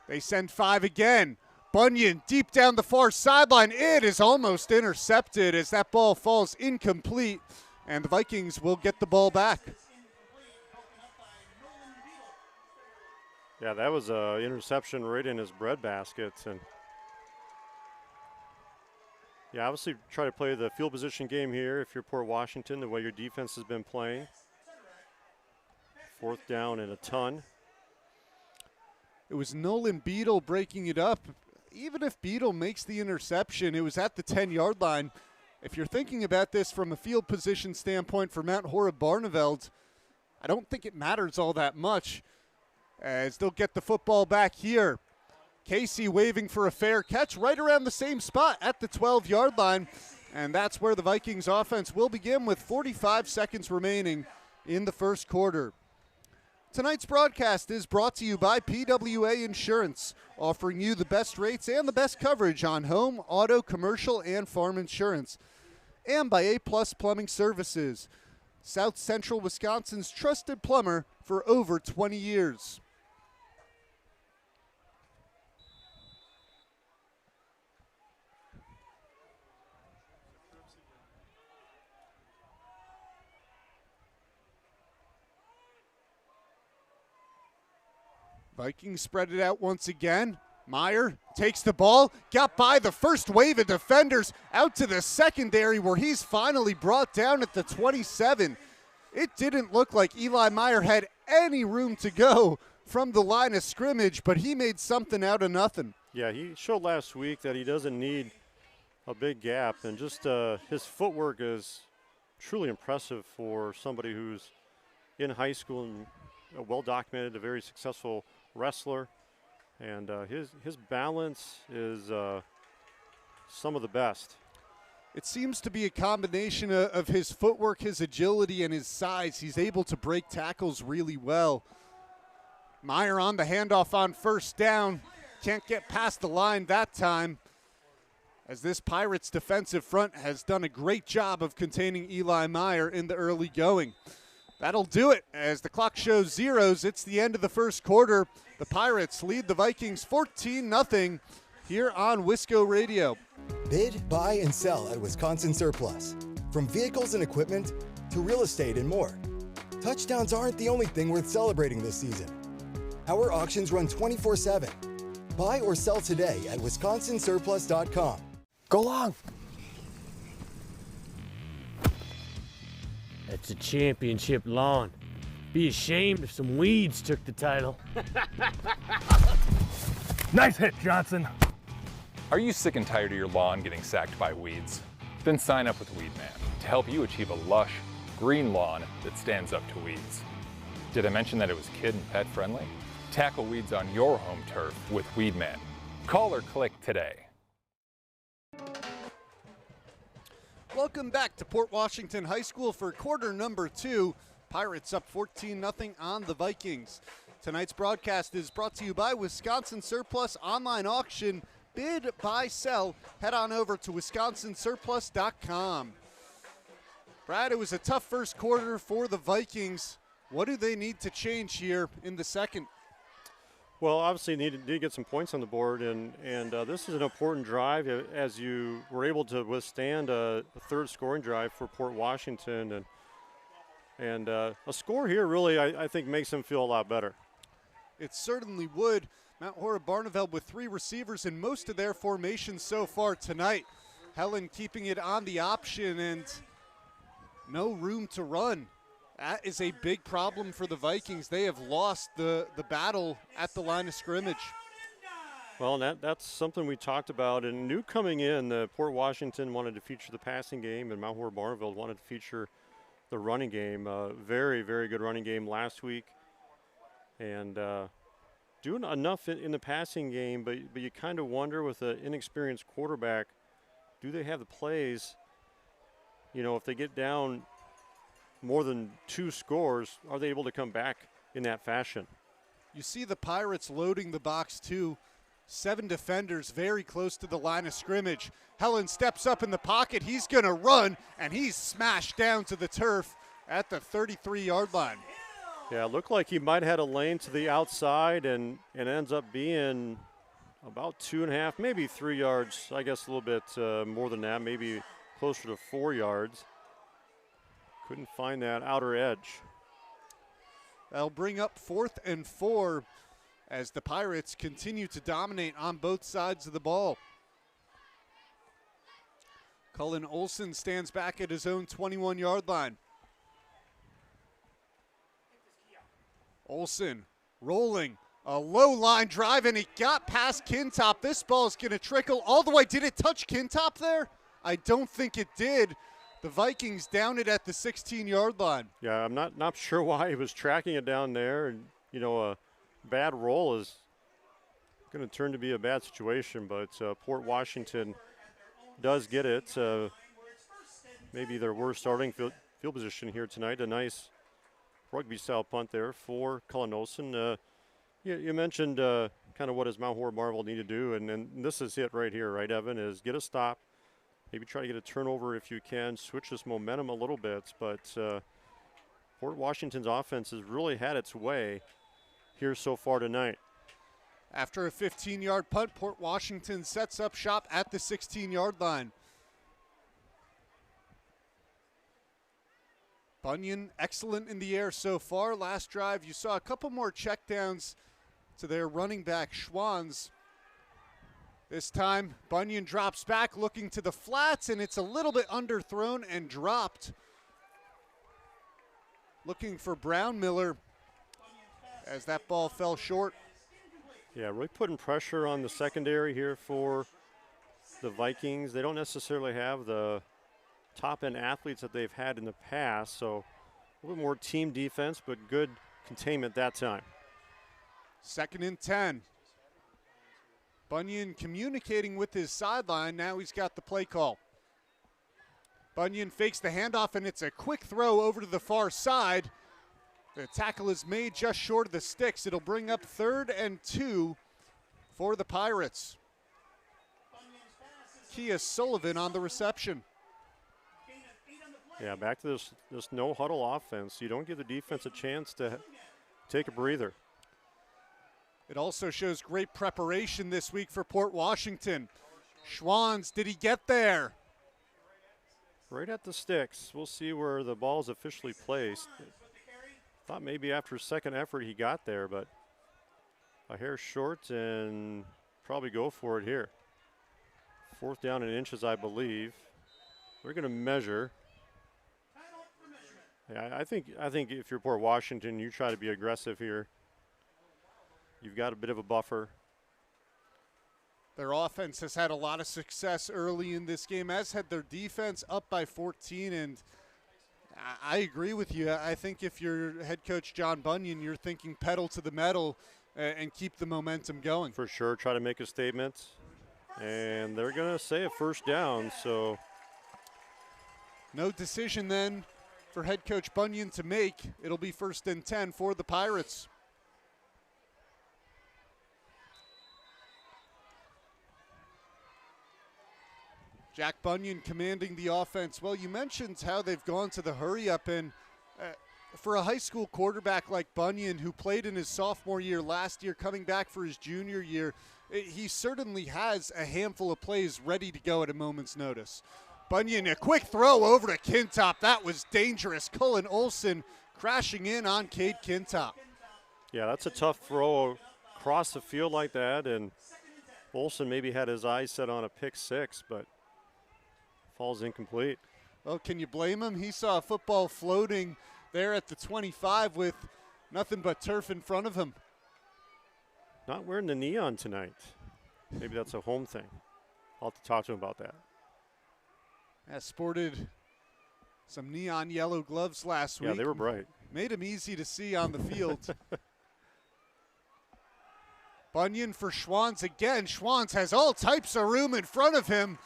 They send 5 again. Bunyan deep down the far sideline. It is almost intercepted as that ball falls incomplete, and the Vikings will get the ball back. Yeah, that was an interception right in his breadbasket. And yeah, obviously try to play the field position game here if you're Port Washington, the way your defense has been playing. 4th down and a ton. It was Nolan Beadle breaking it up. even if Beadle makes the interception, it was at the 10-yard line. If you're thinking about this from a field position standpoint for Mount Horeb Barneveld, I don't think it matters all that much, as they'll get the football back here. Casey waving for a fair catch right around the same spot at the 12-yard line, and that's where the Vikings offense will begin with 45 seconds remaining in the first quarter. Tonight's broadcast is brought to you by PWA Insurance, offering you the best rates and the best coverage on home, auto, commercial, and farm insurance. And by A-Plus Plumbing Services, South Central Wisconsin's trusted plumber for over 20 years. Vikings spread it out once again. Meyer takes the ball, got by the first wave of defenders, out to the secondary where he's finally brought down at the 27. It didn't look like Eli Meyer had any room to go from the line of scrimmage, but he made something out of nothing. Yeah, he showed last week that he doesn't need a big gap, and just his footwork is truly impressive for somebody who's in high school and well-documented, a very successful wrestler, and his balance is some of the best. It seems to be a combination of his footwork, his agility, and his size. He's able to break tackles really well. Meyer on the handoff on first down. Can't get past the line that time, as this Pirates defensive front has done a great job of containing Eli Meyer in the early going. That'll do it. As the clock shows zeros, it's the end of the first quarter. The Pirates lead the Vikings 14-0 here on Wisco Radio. Bid, buy, and sell at Wisconsin Surplus. From vehicles and equipment to real estate and more. Touchdowns aren't the only thing worth celebrating this season. Our auctions run 24/7. Buy or sell today at wisconsinsurplus.com. Go long. That's a championship lawn. Be ashamed if some weeds took the title. Nice hit, Johnson. Are you sick and tired of your lawn getting sacked by weeds? Then sign up with Weedman to help you achieve a lush, green lawn that stands up to weeds. Did I mention that it was kid and pet friendly? Tackle weeds on your home turf with Weedman. Call or click today. Welcome back to Port Washington High School for quarter number 2. Pirates up 14-0 on the Vikings. Tonight's broadcast is brought to you by Wisconsin Surplus Online Auction. Bid, buy, sell. Head on over to wisconsinsurplus.com. Brad, it was a tough first quarter for the Vikings. What do they need to change here in the second? Well, obviously need to get some points on the board, and this is an important drive as you were able to withstand a third scoring drive for Port Washington, and a score here really I think makes them feel a lot better. It certainly would. Mount Horeb Barneveld with 3 receivers in most of their formations so far tonight. Helen keeping it on the option and no room to run. That is a big problem for the Vikings. They have lost the battle at the line of scrimmage. Well, that's something we talked about. And new coming in, Port Washington wanted to feature the passing game, and Mount Horeb Barneveld wanted to feature the running game. Very, very good running game last week. And doing enough in the passing game, but you kind of wonder with an inexperienced quarterback, do they have the plays? You know, if they get down more than 2 scores, are they able to come back in that fashion? You see the Pirates loading the box too. 7 defenders very close to the line of scrimmage. Helen steps up in the pocket. He's going to run, and he's smashed down to the turf at the 33-yard line. Yeah, it looked like he might have had a lane to the outside and ends up being about 2.5, maybe 3 yards, I guess a little bit more than that, maybe closer to 4 yards. Couldn't find that outer edge. That'll bring up 4th and 4 as the Pirates continue to dominate on both sides of the ball. Cullen Olson stands back at his own 21-yard line. Olson rolling A low line drive, and it got past Kintop. This ball is going to trickle all the way. Did it touch Kintop there? I don't think it did. The Vikings down it at the 16-yard line. Yeah, I'm not sure why he was tracking it down there. And, you know, a bad roll is going to turn to be a bad situation, but Port Washington does get it. Maybe their worst starting field position here tonight. A nice rugby-style punt there for Cullen Olsen. You mentioned kind of what does Mount Horeb Barneveld need to do, and this is it right here, right, Evan, is get a stop. Maybe try to get a turnover if you can, switch this momentum a little bit. But Port Washington's offense has really had its way here so far tonight. After a 15-yard punt, Port Washington sets up shop at the 16-yard line. Bunyan, excellent in the air so far. Last drive, you saw a couple more checkdowns to their running back, Schwanz. This time, Bunyan drops back, looking to the flats, and it's a little bit underthrown and dropped. Looking for Brown-Miller as that ball fell short. Yeah, really putting pressure on the secondary here for the Vikings. They don't necessarily have the top-end athletes that they've had in the past, so a little more team defense, but good containment that time. 2nd and 10. Bunyan communicating with his sideline. Now he's got the play call. Bunyan fakes the handoff, and it's a quick throw over to the far side. The tackle is made just short of the sticks. It'll bring up 3rd and 2 for the Pirates. Kia Sullivan on the reception. Yeah, back to this no-huddle offense. You don't give the defense a chance to take a breather. It also shows great preparation this week for Port Washington. Schwanz, did he get there? Right at the sticks. We'll see where the ball is officially placed. Thought maybe after second effort he got there, but a hair short and probably go for it here. 4th down and inches, I believe. We're going to measure. Yeah, I think if you're Port Washington, you try to be aggressive here. You've got a bit of a buffer. Their offense has had a lot of success early in this game, as had their defense, up by 14. And I agree with you. I think if you're head coach John Bunyan, you're thinking pedal to the metal and keep the momentum going. For sure, try to make a statement. And they're going to say a 1st down, so. No decision then for head coach Bunyan to make. It'll be 1st and 10 for the Pirates. Jack Bunyan commanding the offense. Well, you mentioned how they've gone to the hurry-up, and for a high school quarterback like Bunyan, who played in his sophomore year last year, coming back for his junior year, he certainly has a handful of plays ready to go at a moment's notice. Bunyan, a quick throw over to Kintop. That was dangerous. Cullen Olsen crashing in on Cade Kintop. Yeah, that's a tough throw across the field like that, and Olsen maybe had his eyes set on a pick 6, but falls incomplete. Well, can you blame him? He saw a football floating there at the 25 with nothing but turf in front of him. Not wearing the neon tonight. Maybe that's a home thing. I'll have to talk to him about that. Has sported some neon yellow gloves last week. Yeah, they were bright. Made him easy to see on the field. Bunyan for Schwanz again. Schwanz has all types of room in front of him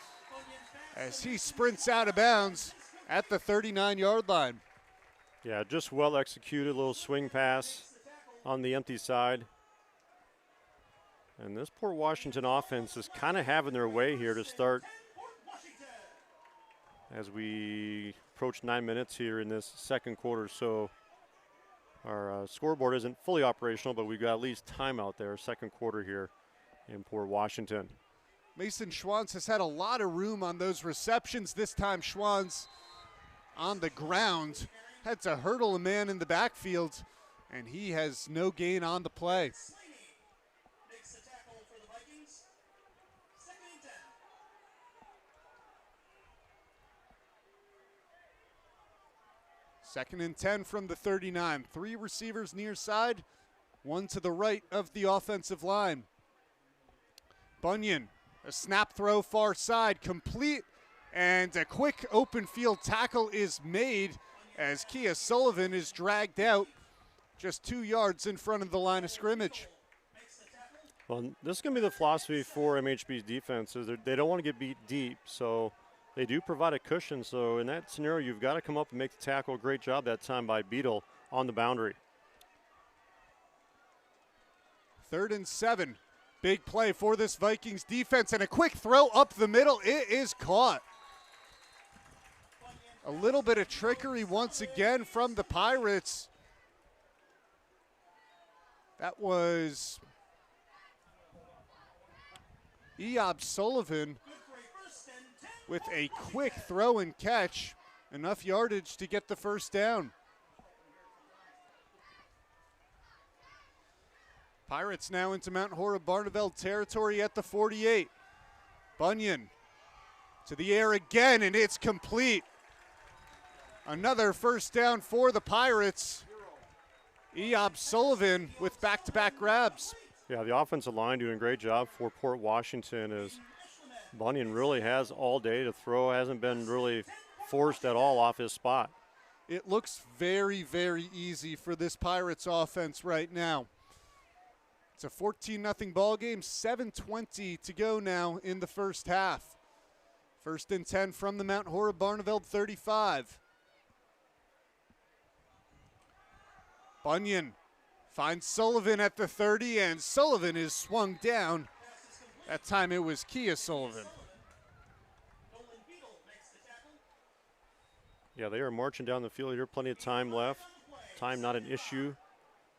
as he sprints out of bounds at the 39-yard line. Yeah, just well executed, little swing pass on the empty side. And this Port Washington offense is kind of having their way here to start as we approach 9 minutes here in this second quarter. So our scoreboard isn't fully operational, but we've got at least time out there, second quarter here in Port Washington. Mason Schwanz has had a lot of room on those receptions. This time Schwanz on the ground. Had to hurdle a man in the backfield, and he has no gain on the play. Second and 10 from the 39. 3 receivers near side. one to the right of the offensive line. Bunyan, a snap throw far side, complete, and a quick open field tackle is made as Kia Sullivan is dragged out just 2 yards in front of the line of scrimmage. Well, this is going to be the philosophy for MHB's defense. Is they don't want to get beat deep, so they do provide a cushion. So in that scenario, you've got to come up and make the tackle. Great job that time by Beadle on the boundary. 3rd and 7. Big play for this Vikings defense, and a quick throw up the middle. It is caught. A little bit of trickery once again from the Pirates. That was Eob Sullivan with a quick throw and catch. Enough yardage to get the first down. Pirates now into Mount Horeb Barneveld territory at the 48. Bunyan to the air again, and it's complete. Another first down for the Pirates. Eob Sullivan with back-to-back grabs. Yeah, the offensive line doing a great job for Port Washington as Bunyan really has all day to throw, hasn't been really forced at all off his spot. It looks very, very easy for this Pirates offense right now. It's a 14-0 ball game, 7:20 to go now in the first half. 1st and 10 from the Mount Horeb Barneveld 35. Bunyan finds Sullivan at the 30, and Sullivan is swung down. That time it was Kia Sullivan. Yeah, they are marching down the field here. Plenty of time left. Time not an issue.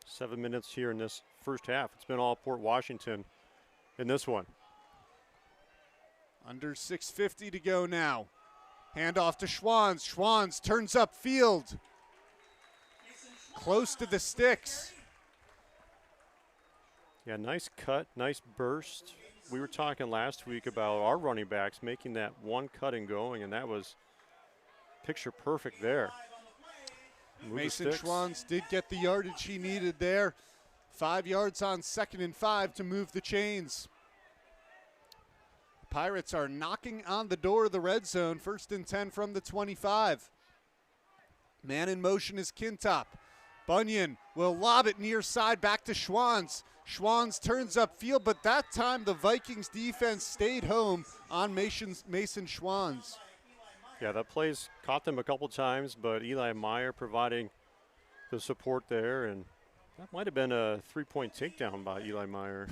7 minutes here in this first half. It's been all Port Washington in this one. Under 6:50 to go now. Handoff to Schwanz. Schwanz turns up field. Close to the sticks. Yeah, nice cut, nice burst. We were talking last week about our running backs making that one cut and going, and that was picture perfect there. Mason Schwanz did get the yardage he needed there. 5 yards on 2nd and 5 to move the chains. Pirates are knocking on the door of the red zone. 1st and 10 from the 25. Man in motion is Kintop. Bunyan will lob it near side back to Schwanz. Schwanz turns upfield, but that time the Vikings defense stayed home on Mason Schwanz. Yeah, that play's caught them a couple times, but Eli Meyer providing the support there, and that might have been a 3-point takedown by Eli Meyer.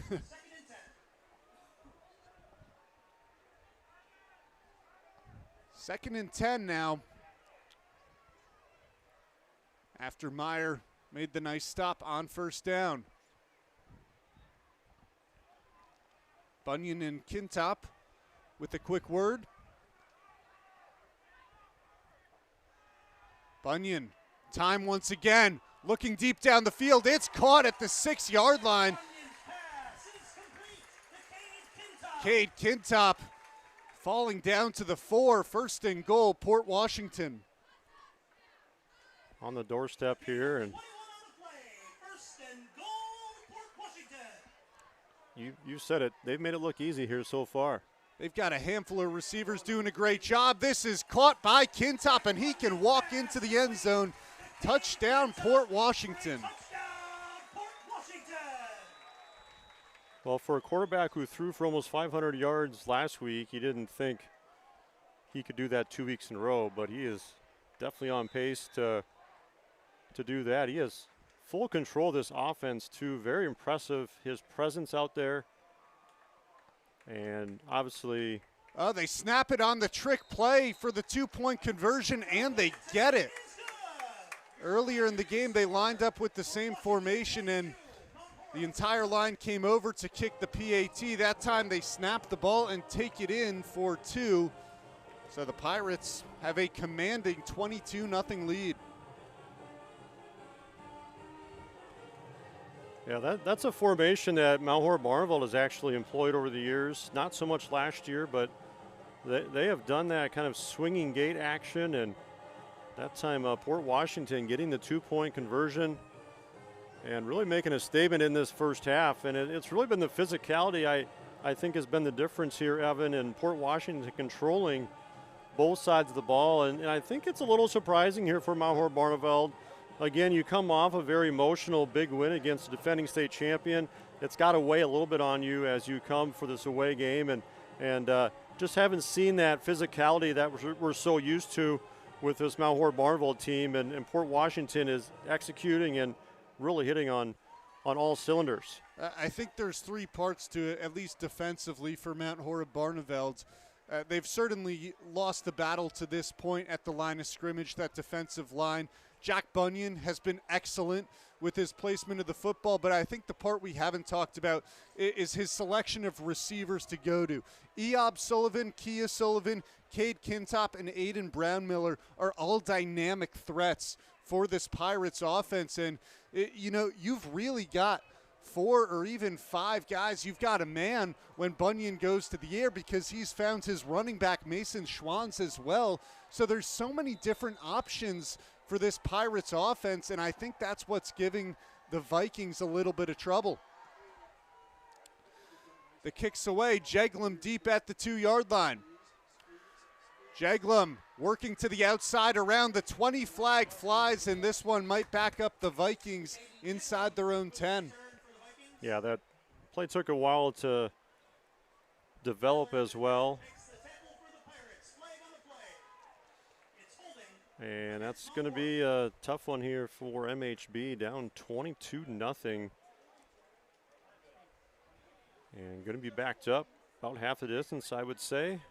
2nd and 10 now. After Meyer made the nice stop on 1st down. Bunyan and Kintop with a quick word. Bunyan, time once again, looking deep down the field. It's caught at the 6-yard line. Cade Kintop falling down to the 4. 1st and goal, Port Washington. On the doorstep here, and you said it. They've made it look easy here so far. They've got a handful of receivers doing a great job. This is caught by Kintop, and he can walk into the end zone. Touchdown, Port Washington. Well, for a quarterback who threw for almost 500 yards last week, you didn't think he could do that 2 weeks in a row, but he is definitely on pace to do that. He has full control of this offense, too. Very impressive, his presence out there. And obviously, they snap it on the trick play for the 2-point conversion, and they get it. Earlier in the game, they lined up with the same formation, and the entire line came over to kick the PAT. That time they snap the ball and take it in for 2. So the Pirates have a commanding 22-0 lead. yeah, that's a formation that Mount Horeb Barneveld has actually employed over the years. Not so much last year, but they have done that kind of swinging gate action, and that time Port Washington getting the 2-point conversion. and really making a statement in this first half. And it's really been the physicality I think has been the difference here, Evan, and Port Washington controlling both sides of the ball. And I think it's a little surprising here for Mount Horeb Barneveld. Again, you come off a very emotional big win against the defending state champion. It's got to weigh a little bit on you as you come for this away game. And just haven't seen that physicality that we're so used to with this Mount Horeb Barneveld team. And Port Washington is executing and really hitting on all cylinders. I think there's three parts to it, at least defensively, for Mount Horeb Barneveld. They've certainly lost the battle to this point at the line of scrimmage, that defensive line. Jack Bunyan has been excellent with his placement of the football, but I think the part we haven't talked about is his selection of receivers to go to. Eob Sullivan, Kia Sullivan, Cade Kintop, and Aiden Brownmiller are all dynamic threats for this Pirates offense. And, you've really got 4 or even 5 guys. You've got a man when Bunyan goes to the air because he's found his running back, Mason Schwanz, as well. So there's so many different options for this Pirates offense, and I think that's what's giving the Vikings a little bit of trouble. The kick's away. Jeglum deep at the 2-yard line. Jeglum working to the outside around the 20. Flag flies, and this one might back up the Vikings inside their own 10. Yeah, that play took a while to develop as well. And that's going to be a tough one here for MHB, down 22-0. And going to be backed up about half the distance, I would say.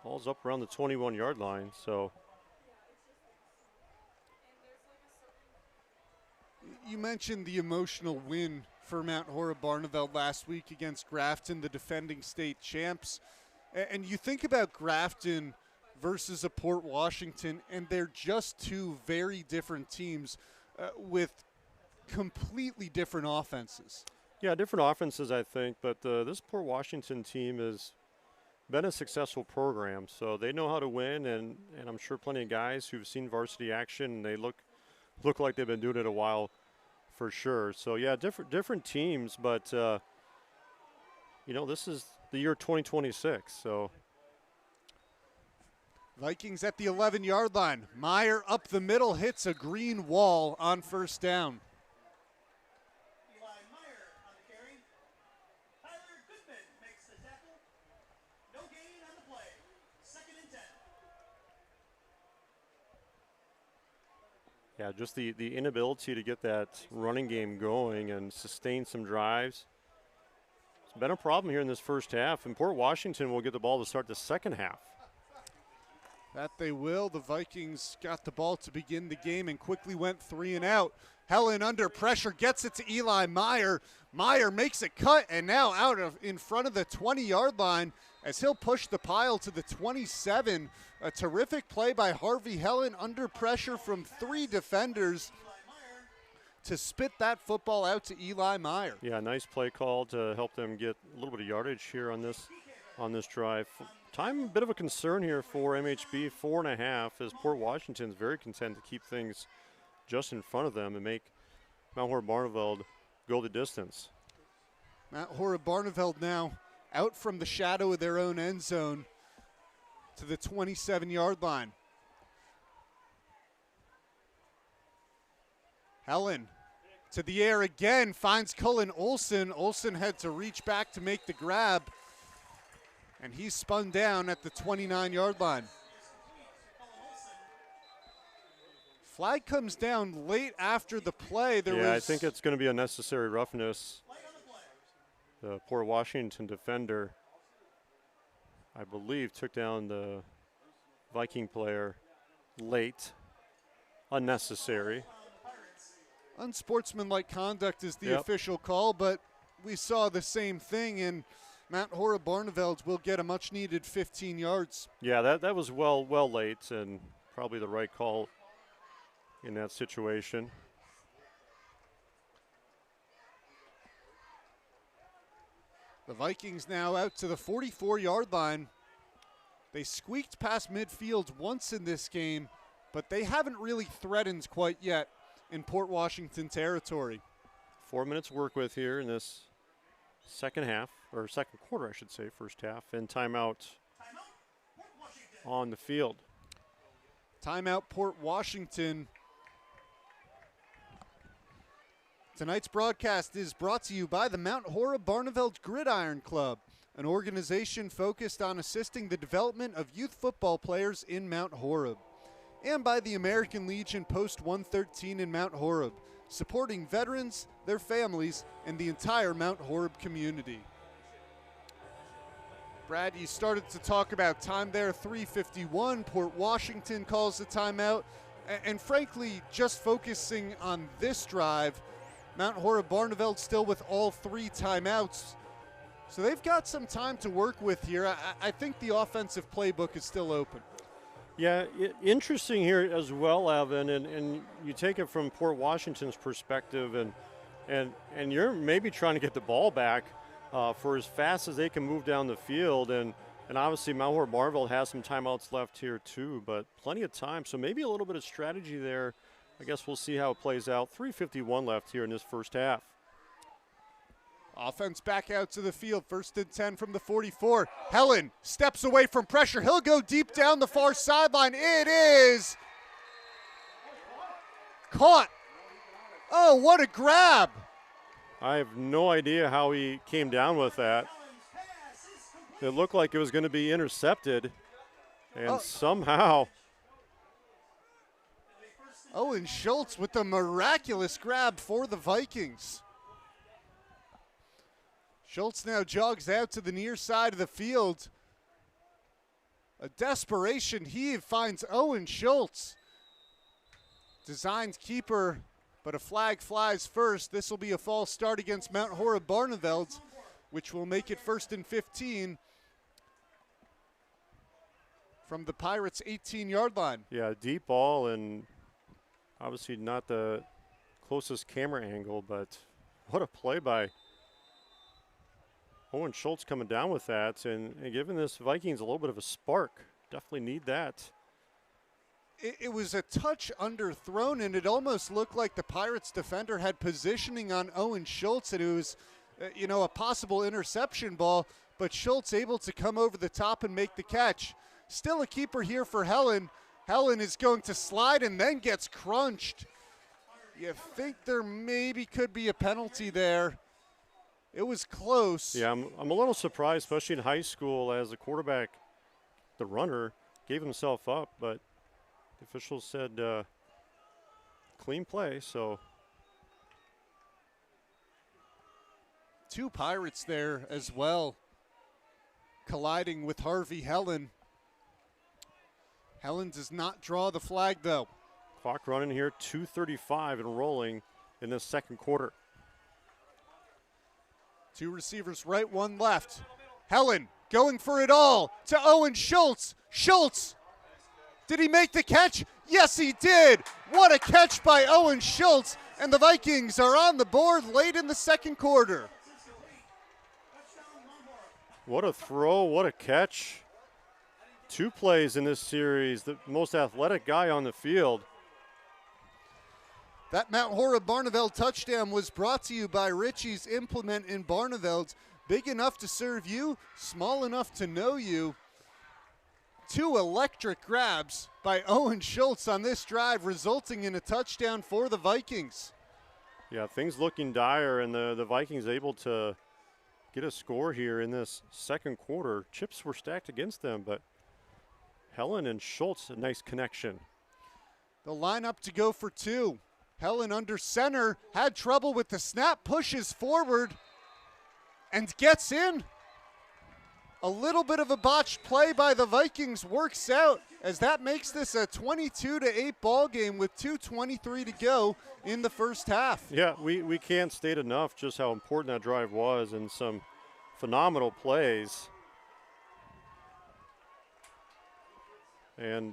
Ball's up around the 21-yard line, so. You mentioned the emotional win for Mount Horeb Barneveld last week against Grafton, the defending state champs. And you think about Grafton versus a Port Washington, and they're just two very different teams with completely different offenses. Yeah, different offenses, I think, but this Port Washington team has been a successful program, so they know how to win, and I'm sure plenty of guys who've seen varsity action, and they look like they've been doing it a while for sure. So, yeah, different teams, but, this is the year 2026, so. Vikings at the 11-yard line. Meyer up the middle, hits a green wall on first down. Yeah, just the inability to get that running game going and sustain some drives. It's been a problem here in this first half, and Port Washington will get the ball to start the second half. That they will. The Vikings got the ball to begin the game and quickly went 3 and out. Helen under pressure gets it to Eli Meyer. Meyer makes a cut and now in front of the 20-yard line as he'll push the pile to the 27. A terrific play by Harvey Helen under pressure from 3 defenders to spit that football out to Eli Meyer. Yeah, nice play call to help them get a little bit of yardage here on this drive. Time a bit of a concern here for MHB, 4.5, as Port Washington's very content to keep things just in front of them and make Mount Horeb Barneveld go the distance. Mount Horeb Barneveld now out from the shadow of their own end zone to the 27-yard line. Helen to the air again, finds Cullen Olson. Olson had to reach back to make the grab, and he's spun down at the 29-yard line. Flag comes down late after the play. I think it's going to be unnecessary roughness. The Port Washington defender, I believe, took down the Viking player late. Unnecessary. Unsportsmanlike conduct is the official call, but we saw the same thing, and Mount Horeb Barneveld will get a much-needed 15 yards. Yeah, that was well late and probably the right call in that situation. The Vikings now out to the 44-yard line. They squeaked past midfield once in this game, but they haven't really threatened quite yet. in Port Washington territory. 4 minutes to work with here in this second half, or second quarter, I should say, first half, and timeout on the field. Timeout Port Washington. Tonight's broadcast is brought to you by the Mount Horeb Barneveld Gridiron Club, an organization focused on assisting the development of youth football players in Mount Horeb, and by the American Legion Post 113 in Mount Horeb, supporting veterans, their families, and the entire Mount Horeb community. Brad, you started to talk about time there, 3:51. Port Washington calls the timeout. And frankly, just focusing on this drive, Mount Horeb Barneveld still with all 3 timeouts. So they've got some time to work with here. I think the offensive playbook is still open. Yeah, interesting here as well, Evan, and you take it from Port Washington's perspective, and you're maybe trying to get the ball back for as fast as they can move down the field, and obviously Mount Horeb Barneveld has some timeouts left here too, but plenty of time, so maybe a little bit of strategy there. I guess we'll see how it plays out. 3:51 left here in this first half. Offense back out to the field, 1st and 10 from the 44. Helen steps away from pressure. He'll go deep down the far sideline. It is caught. Oh, what a grab. I have no idea how he came down with that. It looked like it was going to be intercepted, and somehow. Owen Schultz with the miraculous grab for the Vikings. Schultz now jogs out to the near side of the field. A desperation heave finds Owen Schultz. Designed keeper, but a flag flies first. This will be a false start against Mount Horeb Barneveld, which will make it 1st and 15 from the Pirates' 18-yard line. Yeah, deep ball, and obviously not the closest camera angle, but what a play by Owen Schultz coming down with that and giving this Vikings a little bit of a spark. Definitely need that. It was a touch underthrown, and it almost looked like the Pirates defender had positioning on Owen Schultz, and it was, a possible interception ball, but Schultz able to come over the top and make the catch. Still a keeper here for Helen. Helen is going to slide and then gets crunched. You think there maybe could be a penalty there. It was close. Yeah, I'm a little surprised, especially in high school, as the quarterback, the runner, gave himself up, but the officials said clean play, so. 2 Pirates there as well, colliding with Harvey Helen. Helen does not draw the flag, though. Clock running here, 2:35 and rolling in this second quarter. 2 receivers right, 1 left. Helen going for it all to Owen Schultz. Schultz, did he make the catch? Yes, he did. What a catch by Owen Schultz. And the Vikings are on the board late in the second quarter. What a throw, what a catch. 2 plays in this series, the most athletic guy on the field. That Mount Horeb Barneveld touchdown was brought to you by Richie's Implement in Barneveld. Big enough to serve you, small enough to know you. 2 electric grabs by Owen Schultz on this drive, resulting in a touchdown for the Vikings. Yeah, things looking dire, and the Vikings able to get a score here in this second quarter. Chips were stacked against them, but Helen and Schultz, a nice connection. The lineup to go for 2. Helen under center, had trouble with the snap, pushes forward, and gets in. A little bit of a botched play by the Vikings works out, as that makes this a 22-8 ball game with 2:23 to go in the first half. Yeah, we can't state enough just how important that drive was, and some phenomenal plays. And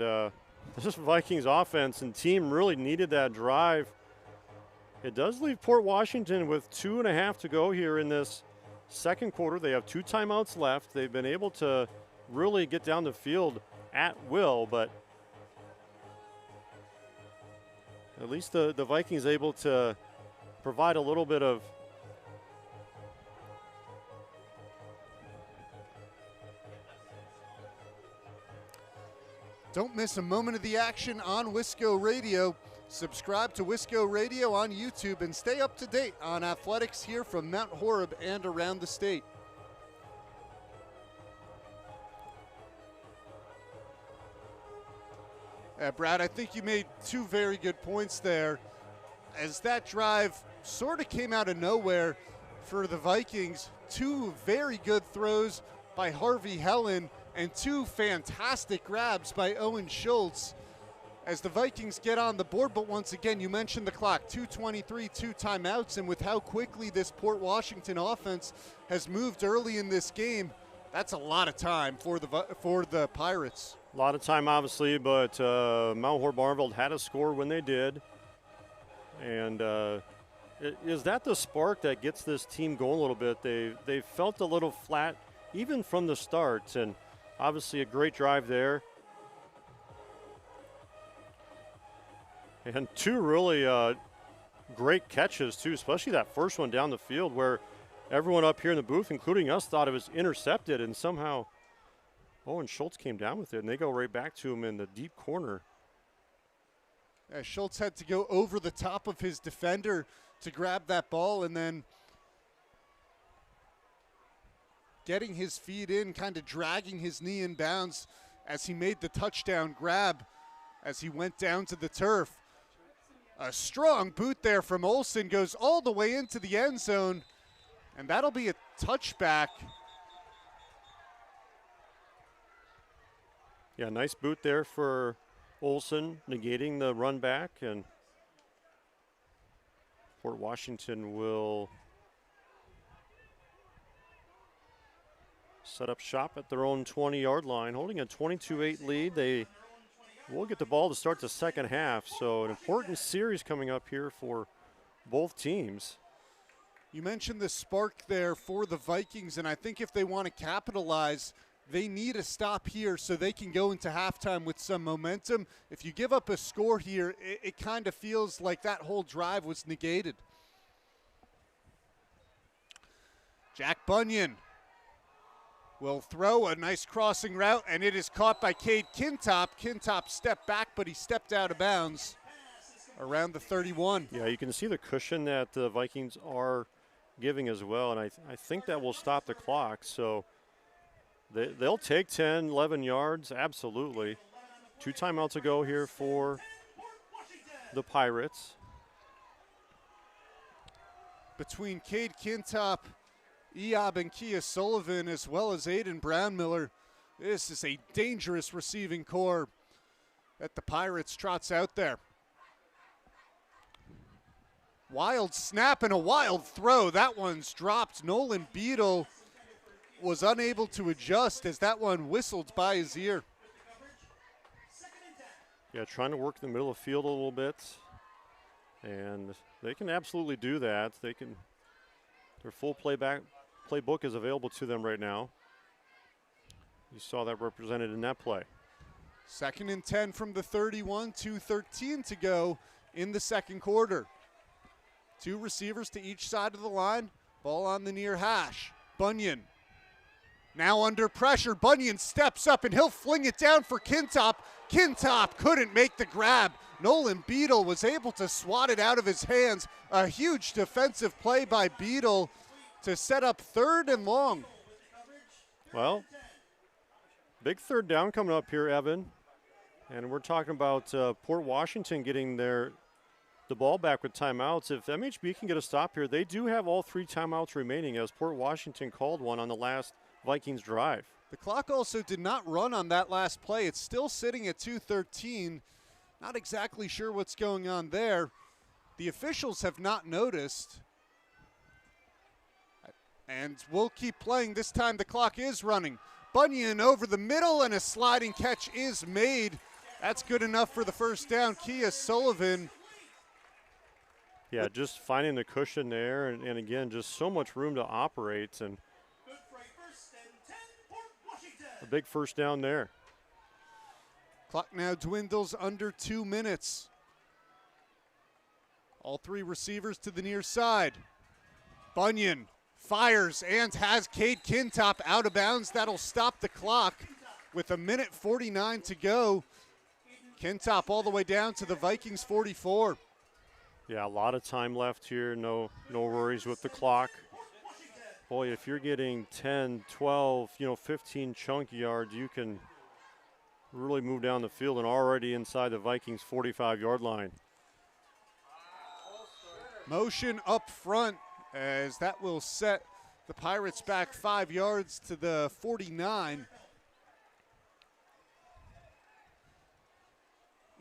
this Vikings offense and team really needed that drive. It does leave Port Washington with 2.5 to go here in this second quarter. They have 2 timeouts left. They've been able to really get down the field at will, but at least the Vikings able to provide a little bit of Don't miss a moment of the action on Wisco Radio. Subscribe to Wisco Radio on YouTube and stay up to date on athletics here from Mount Horeb and around the state. Brad, I think you made two very good points there. As that drive sort of came out of nowhere for the Vikings, two very good throws by Harvey Helen and two fantastic grabs by Owen Schultz as the Vikings get on the board. But once again, you mentioned the clock, 2:23, 2 timeouts, and with how quickly this Port Washington offense has moved early in this game, that's a lot of time for the Pirates. a lot of time, obviously, but Mount Horeb Barneveld had a score when they did. And is that the spark that gets this team going a little bit? They felt a little flat even from the start, and obviously a great drive there. And two really great catches, too, especially that first one down the field where everyone up here in the booth, including us, thought it was intercepted, and somehow Owen Schultz came down with it, and they go right back to him in the deep corner. Schultz had to go over the top of his defender to grab that ball, and then getting his feet in, kind of dragging his knee in bounds as he made the touchdown grab as he went down to the turf. A strong boot there from Olsen goes all the way into the end zone, and that'll be a touchback. Yeah, nice boot there for Olsen, negating the run back, and Port Washington will set up shop at their own 20-yard line, holding a 22-8 lead. They will get the ball to start the second half, so an important series coming up here for both teams. You mentioned the spark there for the Vikings, and I think if they want to capitalize, they need a stop here so they can go into halftime with some momentum. If you give up a score here, it kind of feels like that whole drive was negated. Jack Bunyan will throw a nice crossing route, and it is caught by Cade Kintop. Kintop stepped back, but he stepped out of bounds around the 31. Yeah, you can see the cushion that the Vikings are giving as well, and I think that will stop the clock. So they'll take 10, 11 yards, absolutely. 2 timeouts ago here for the Pirates. Between Cade Kintop, Eob and Kia Sullivan, as well as Aiden Brownmiller, this is a dangerous receiving core that the Pirates trots out there. Wild snap and a wild throw. That one's dropped. Nolan Beadle was unable to adjust as that one whistled by his ear. Yeah, trying to work in the middle of the field a little bit. And they can absolutely do that. Their full playbook is available to them right now. You saw that represented in that play. 2nd and 10 from the 31, 2:13 to go in the second quarter. 2 receivers to each side of the line. Ball on the near hash. Bunyan now under pressure. Bunyan steps up and he'll fling it down for Kintop. Kintop couldn't make the grab. Nolan Beadle was able to swat it out of his hands. A huge defensive play by Beadle to set up 3rd and long. Well, big third down coming up here, Evan. And we're talking about Port Washington getting the ball back with timeouts. If MHB can get a stop here, they do have all 3 timeouts remaining as Port Washington called one on the last Vikings drive. The clock also did not run on that last play. It's still sitting at 2:13. Not exactly sure what's going on there. The officials have not noticed. And we'll keep playing. This time the clock is running. Bunyan over the middle, and a sliding catch is made. That's good enough for the first down. Kia Sullivan. Yeah, just finding the cushion there, and again, just so much room to operate, and a big first down there. Clock now dwindles under 2 minutes. All three receivers to the near side. Bunyan fires and has Cade Kintop out of bounds. That'll stop the clock with 1:49 to go. Kintop all the way down to the Vikings 44. Yeah, a lot of time left here. No worries with the clock. Boy, if you're getting 10, 12, 15 chunk yards, you can really move down the field and already inside the Vikings 45-yard line. Motion up front as that will set the Pirates back 5 yards to the 49.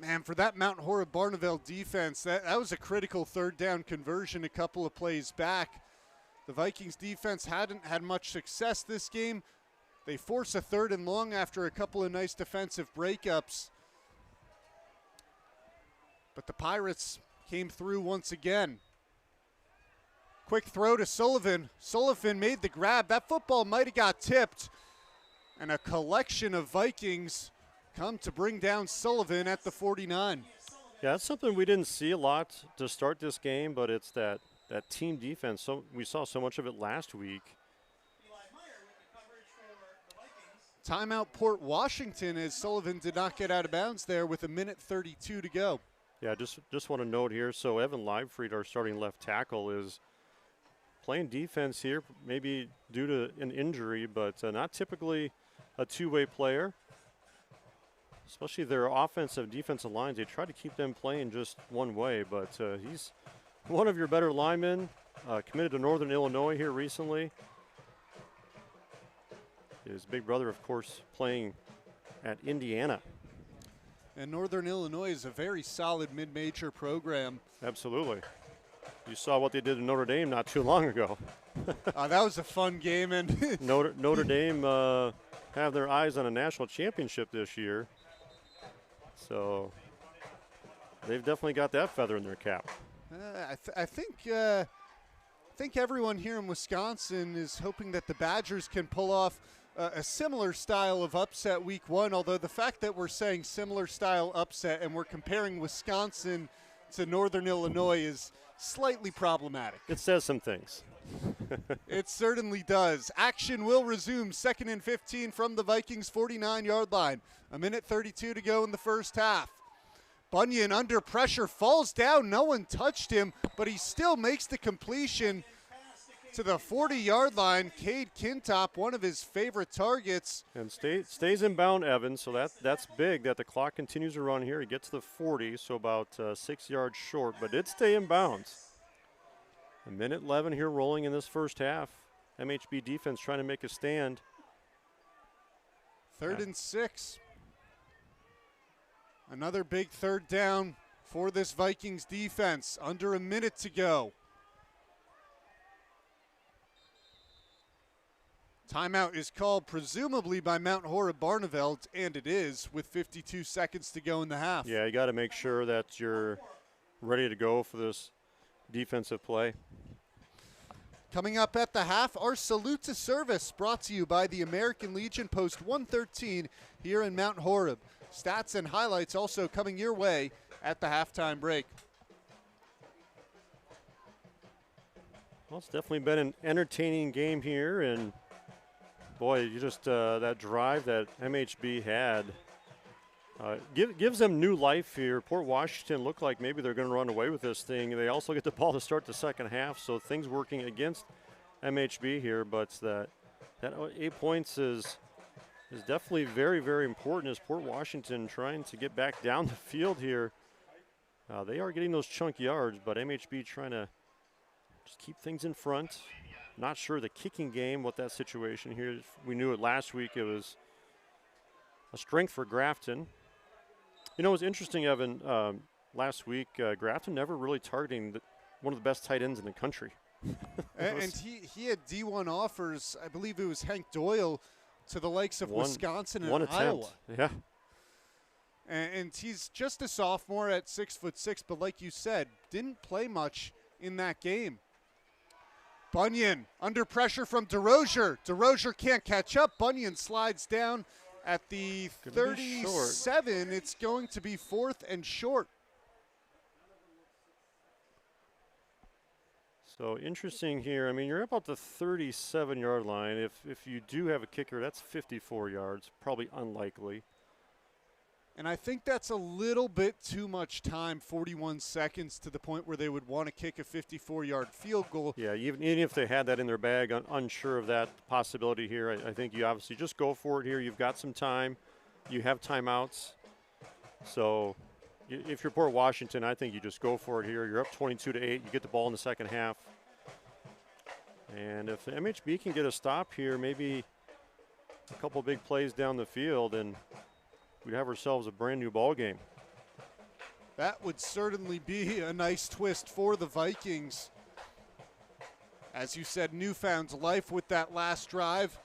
Man, for that Mount Horeb Barneveld defense, that was a critical third down conversion a couple of plays back. The Vikings defense hadn't had much success this game. They force a 3rd and long after a couple of nice defensive breakups. But the Pirates came through once again. Quick throw to Sullivan. Sullivan made the grab. That football might have got tipped. And a collection of Vikings come to bring down Sullivan at the 49. Yeah, that's something we didn't see a lot to start this game, but it's that team defense. So we saw so much of it last week. Timeout Port Washington as Sullivan did not get out of bounds there with 1:32 to go. Yeah, just want to note here, so Evan Leibfried, our starting left tackle, is playing defense here, maybe due to an injury, but not typically a two-way player. Especially their offensive, defensive lines, they try to keep them playing just one way, but he's one of your better linemen, committed to Northern Illinois here recently. His big brother, of course, playing at Indiana. And Northern Illinois is a very solid mid-major program. Absolutely. You saw what they did in Notre Dame not too long ago. That was a fun game. And Notre Dame have their eyes on a national championship this year. So they've definitely got that feather in their cap. I think everyone here in Wisconsin is hoping that the Badgers can pull off a similar style of upset week one, although the fact that we're saying similar style upset and we're comparing Wisconsin to Northern Illinois is slightly problematic. It says some things. It certainly does. Action will resume 2nd and 15 from the Vikings 49-yard line. 1:32 to go in the first half. Bunyan under pressure falls down. No one touched him, but he still makes the completion to the 40-yard line. Cade Kintop, one of his favorite targets. And stays in bound, Evan, so that's big that the clock continues to run here. He gets to the 40, so about 6 yards short, but did stay in bounds. 1:11 here rolling in this first half. MHB defense trying to make a stand. 3rd and 6. Another big third down for this Vikings defense. Under a minute to go. Timeout is called presumably by Mount Horeb Barneveld, and it is, with 52 seconds to go in the half. Yeah, you got to make sure that you're ready to go for this defensive play. Coming up at the half, our Salute to Service, brought to you by the American Legion Post 113 here in Mount Horeb. Stats and highlights also coming your way at the halftime break. Well, it's definitely been an entertaining game here, and boy, you just that drive that MHB had gives them new life here. Port Washington looked like maybe they're going to run away with this thing. They also get the ball to start the second half, so things working against MHB here, but that 8 points is definitely very, very important as Port Washington trying to get back down the field here. They are getting those chunk yards, but MHB trying to just keep things in front. Not sure the kicking game, what that situation here. We knew it last week. It was a strength for Grafton. You know, it was interesting, Evan, last week, Grafton never really targeting one of the best tight ends in the country. And he had D1 offers, I believe it was Hank Doyle, to the likes of Wisconsin and Iowa. Yeah. And he's just a sophomore at 6'6", but like you said, didn't play much in that game. Bunyan under pressure from DeRozier. DeRozier can't catch up. Bunyan slides down at the 37. It's going to be 4th and short. So interesting here. I mean, you're about the 37-yard line. If you do have a kicker, that's 54 yards. Probably unlikely. And I think that's a little bit too much time, 41 seconds, to the point where they would want to kick a 54-yard field goal. Yeah, even if they had that in their bag, unsure of that possibility here, I think you obviously just go for it here. You've got some time. You have timeouts. So if you're Port Washington, I think you just go for it here. You're up 22-8. You get the ball in the second half. And if MHB can get a stop here, maybe a couple big plays down the field, and we'd have ourselves a brand new ball game. That would certainly be a nice twist for the Vikings. As you said, newfound life with that last drive.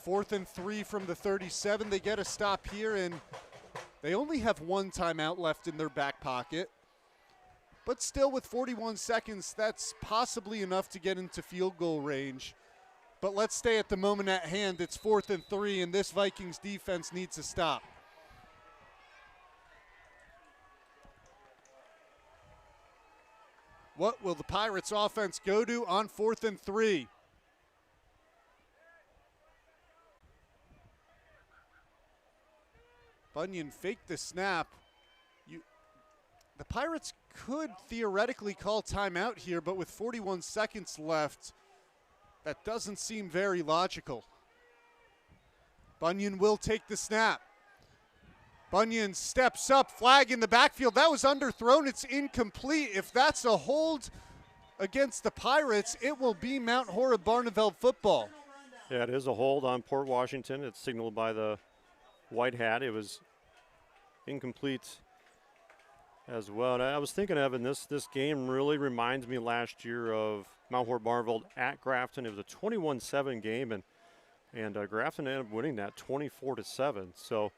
4th and 3 from the 37. They get a stop here, and they only have one timeout left in their back pocket. But still, with 41 seconds, that's possibly enough to get into field goal range. But let's stay at the moment at hand. It's 4th and 3, and this Vikings defense needs a stop. What will the Pirates offense go to on 4th and 3? Bunyan faked the snap. The Pirates could theoretically call timeout here, but with 41 seconds left, that doesn't seem very logical. Bunyan will take the snap. Bunyan steps up, flag in the backfield. That was underthrown. It's incomplete. If that's a hold against the Pirates, it will be Mount Horeb Barneveld Football. Yeah, it is a hold on Port Washington. It's signaled by the white hat. It was incomplete as well. And I was thinking, Evan, this game really reminds me last year of Mount Horeb Barneveld at Grafton. It was a 21-7 game, and Grafton ended up winning that 24-7. So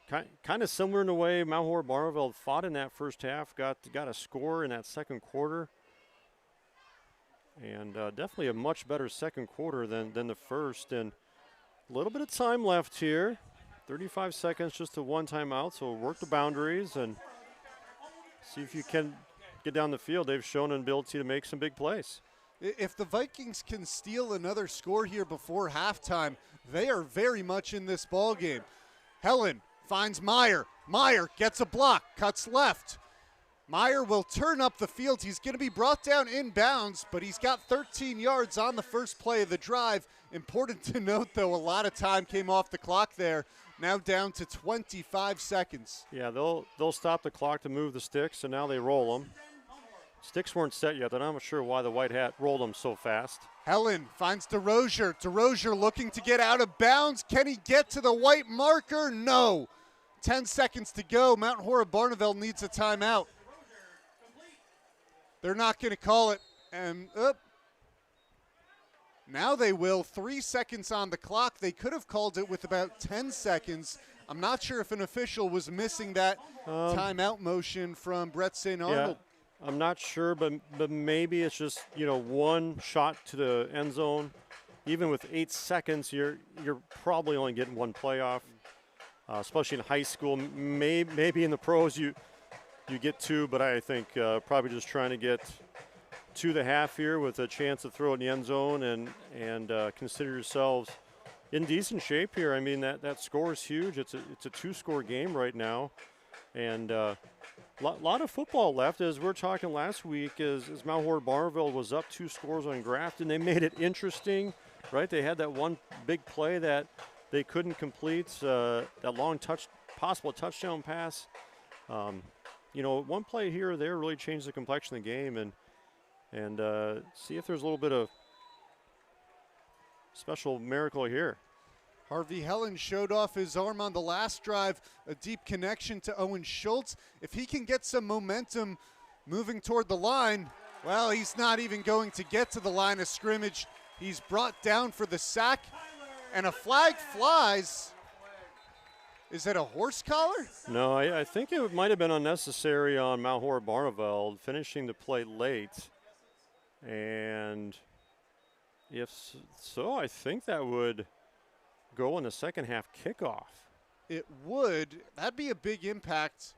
kind of similar in a way Mount Horeb Barneveld fought in that first half, got a score in that second quarter, and definitely a much better second quarter than the first. And a little bit of time left here. 35 seconds just to one timeout, so work the boundaries and see if you can get down the field. They've shown an ability to make some big plays. If the Vikings can steal another score here before halftime, they are very much in this ball game. Helen finds Meyer. Meyer gets a block, cuts left. Meyer will turn up the field. He's going to be brought down inbounds, but he's got 13 yards on the first play of the drive. Important to note, though, a lot of time came off the clock there. Now down to 25 seconds. Yeah, they'll stop the clock to move the sticks, and now they roll them. Sticks weren't set yet, and I'm not sure why the white hat rolled them so fast. Helen finds DeRozier. DeRozier looking to get out of bounds. Can he get to the white marker? No. 10 seconds to go. Mount Horeb Barneveld needs a timeout. They're not going to call it. And now they will. 3 seconds on the clock. They could have called it with about 10 seconds. I'm not sure if an official was missing that timeout motion from Brett St. Arnold. Yeah, I'm not sure, but maybe it's just, one shot to the end zone. Even with 8 seconds, you're probably only getting one playoff, especially in high school. Maybe in the pros you get two, but I think probably just trying to get to the half here with a chance to throw it in the end zone and consider yourselves in decent shape here. I mean, that score is huge. It's a two-score game right now, and lot of football left. As we were talking last week, as Mount Horeb Barneveld was up 2 scores on Grafton, they made it interesting, right? They had that one big play that they couldn't complete, that long possible touchdown pass. One play here or there really changed the complexion of the game, and see if there's a little bit of special miracle here. Harvey Helen showed off his arm on the last drive, a deep connection to Owen Schultz. If he can get some momentum moving toward the line, well, he's not even going to get to the line of scrimmage. He's brought down for the sack, and a flag flies. Is it a horse collar? No, I think it might have been unnecessary on Mount Horeb Barneveld, finishing the play late. And if so, I think that would go in the second half kickoff. It would. That'd be a big impact.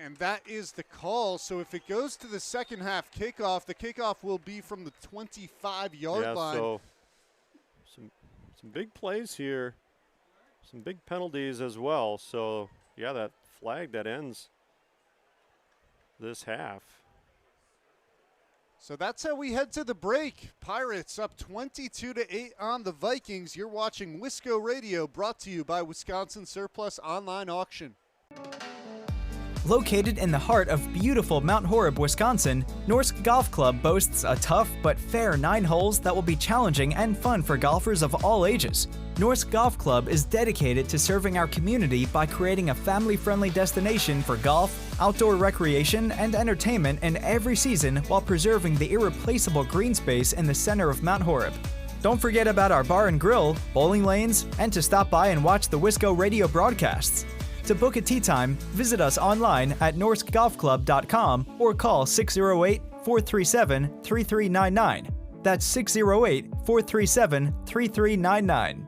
And that is the call. So if it goes to the second half kickoff, the kickoff will be from the 25-yard line. So some big plays here, some big penalties as well. So, yeah, that flag that ends this half. So that's how we head to the break. Pirates up 22-8 on the Vikings. You're watching Wisco Radio, brought to you by Wisconsin Surplus Online Auction. Located in the heart of beautiful Mount Horeb, Wisconsin, Norsk Golf Club boasts a tough but fair 9 holes that will be challenging and fun for golfers of all ages. Norsk Golf Club is dedicated to serving our community by creating a family-friendly destination for golf, outdoor recreation, and entertainment in every season while preserving the irreplaceable green space in the center of Mount Horeb. Don't forget about our bar and grill, bowling lanes, and to stop by and watch the Wisco Radio broadcasts. To book a tee time, visit us online at norskgolfclub.com or call 608-437-3399. That's 608-437-3399.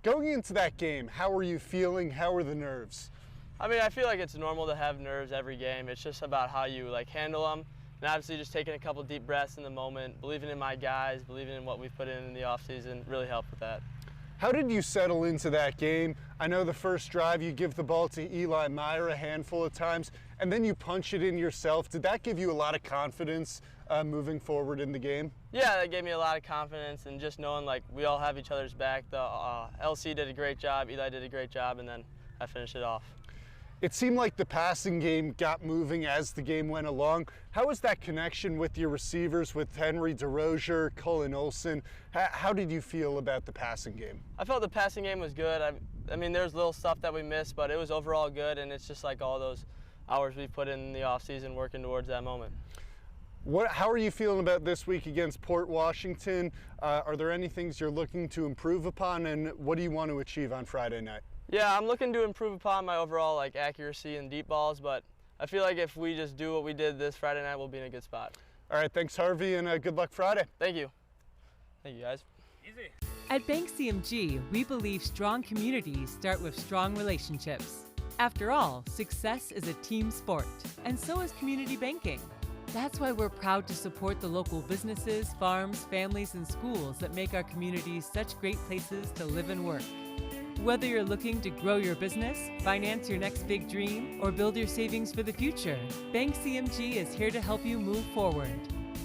Going into that game, how are you feeling? How are the nerves? I mean, I feel like it's normal to have nerves every game. It's just about how you handle them. And obviously just taking a couple deep breaths in the moment, believing in my guys, believing in what we've put in the offseason really helped with that. How did you settle into that game? I know the first drive you give the ball to Eli Meyer a handful of times, and then you punch it in yourself. Did that give you a lot of confidence moving forward in the game? Yeah, that gave me a lot of confidence, and just knowing we all have each other's back. The LC did a great job, Eli did a great job, and then I finished it off. It seemed like the passing game got moving as the game went along. How was that connection with your receivers, with Henry DeRozier, Cullen Olsen? How did you feel about the passing game? I felt the passing game was good. I mean, there's little stuff that we missed, but it was overall good, and it's just all those hours we put in the offseason working towards that moment. How are you feeling about this week against Port Washington? Are there any things you're looking to improve upon, and what do you want to achieve on Friday night? Yeah, I'm looking to improve upon my overall accuracy and deep balls, but I feel like if we just do what we did this Friday night, we'll be in a good spot. All right, thanks Harvey, and good luck Friday. Thank you. Thank you, guys. Easy. At Bank CMG, we believe strong communities start with strong relationships. After all, success is a team sport, and so is community banking. That's why we're proud to support the local businesses, farms, families, and schools that make our communities such great places to live and work. Whether you're looking to grow your business, finance your next big dream, or build your savings for the future, Bank CMG is here to help you move forward.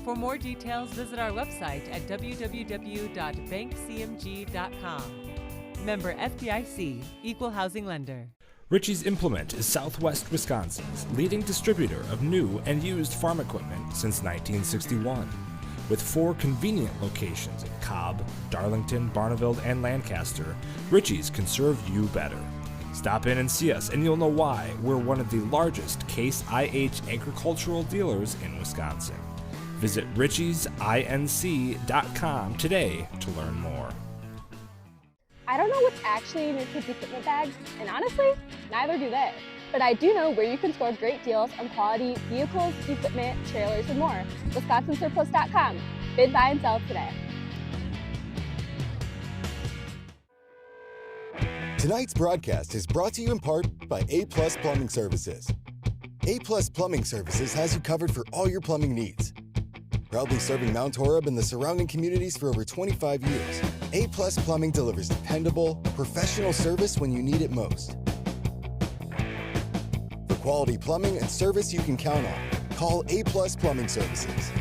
For more details, visit our website at www.bankcmg.com. Member FDIC, Equal Housing Lender. Ritchie's Implement is Southwest Wisconsin's leading distributor of new and used farm equipment since 1961. With 4 convenient locations in Cobb, Darlington, Barneveld, and Lancaster, Ritchie's can serve you better. Stop in and see us and you'll know why we're one of the largest Case IH agricultural dealers in Wisconsin. Visit ritchiesinc.com today to learn more. I don't know what's actually in your kids' equipment bags, and honestly, neither do they. But I do know where you can score great deals on quality vehicles, equipment, trailers, and more. WisconsinSurplus.com. Bid, buy, and sell today. Tonight's broadcast is brought to you in part by A+ Plumbing Services. A+ Plumbing Services has you covered for all your plumbing needs. Proudly serving Mount Horeb and the surrounding communities for over 25 years, A+ Plumbing delivers dependable, professional service when you need it most. For quality plumbing and service you can count on, call A+ Plumbing Services.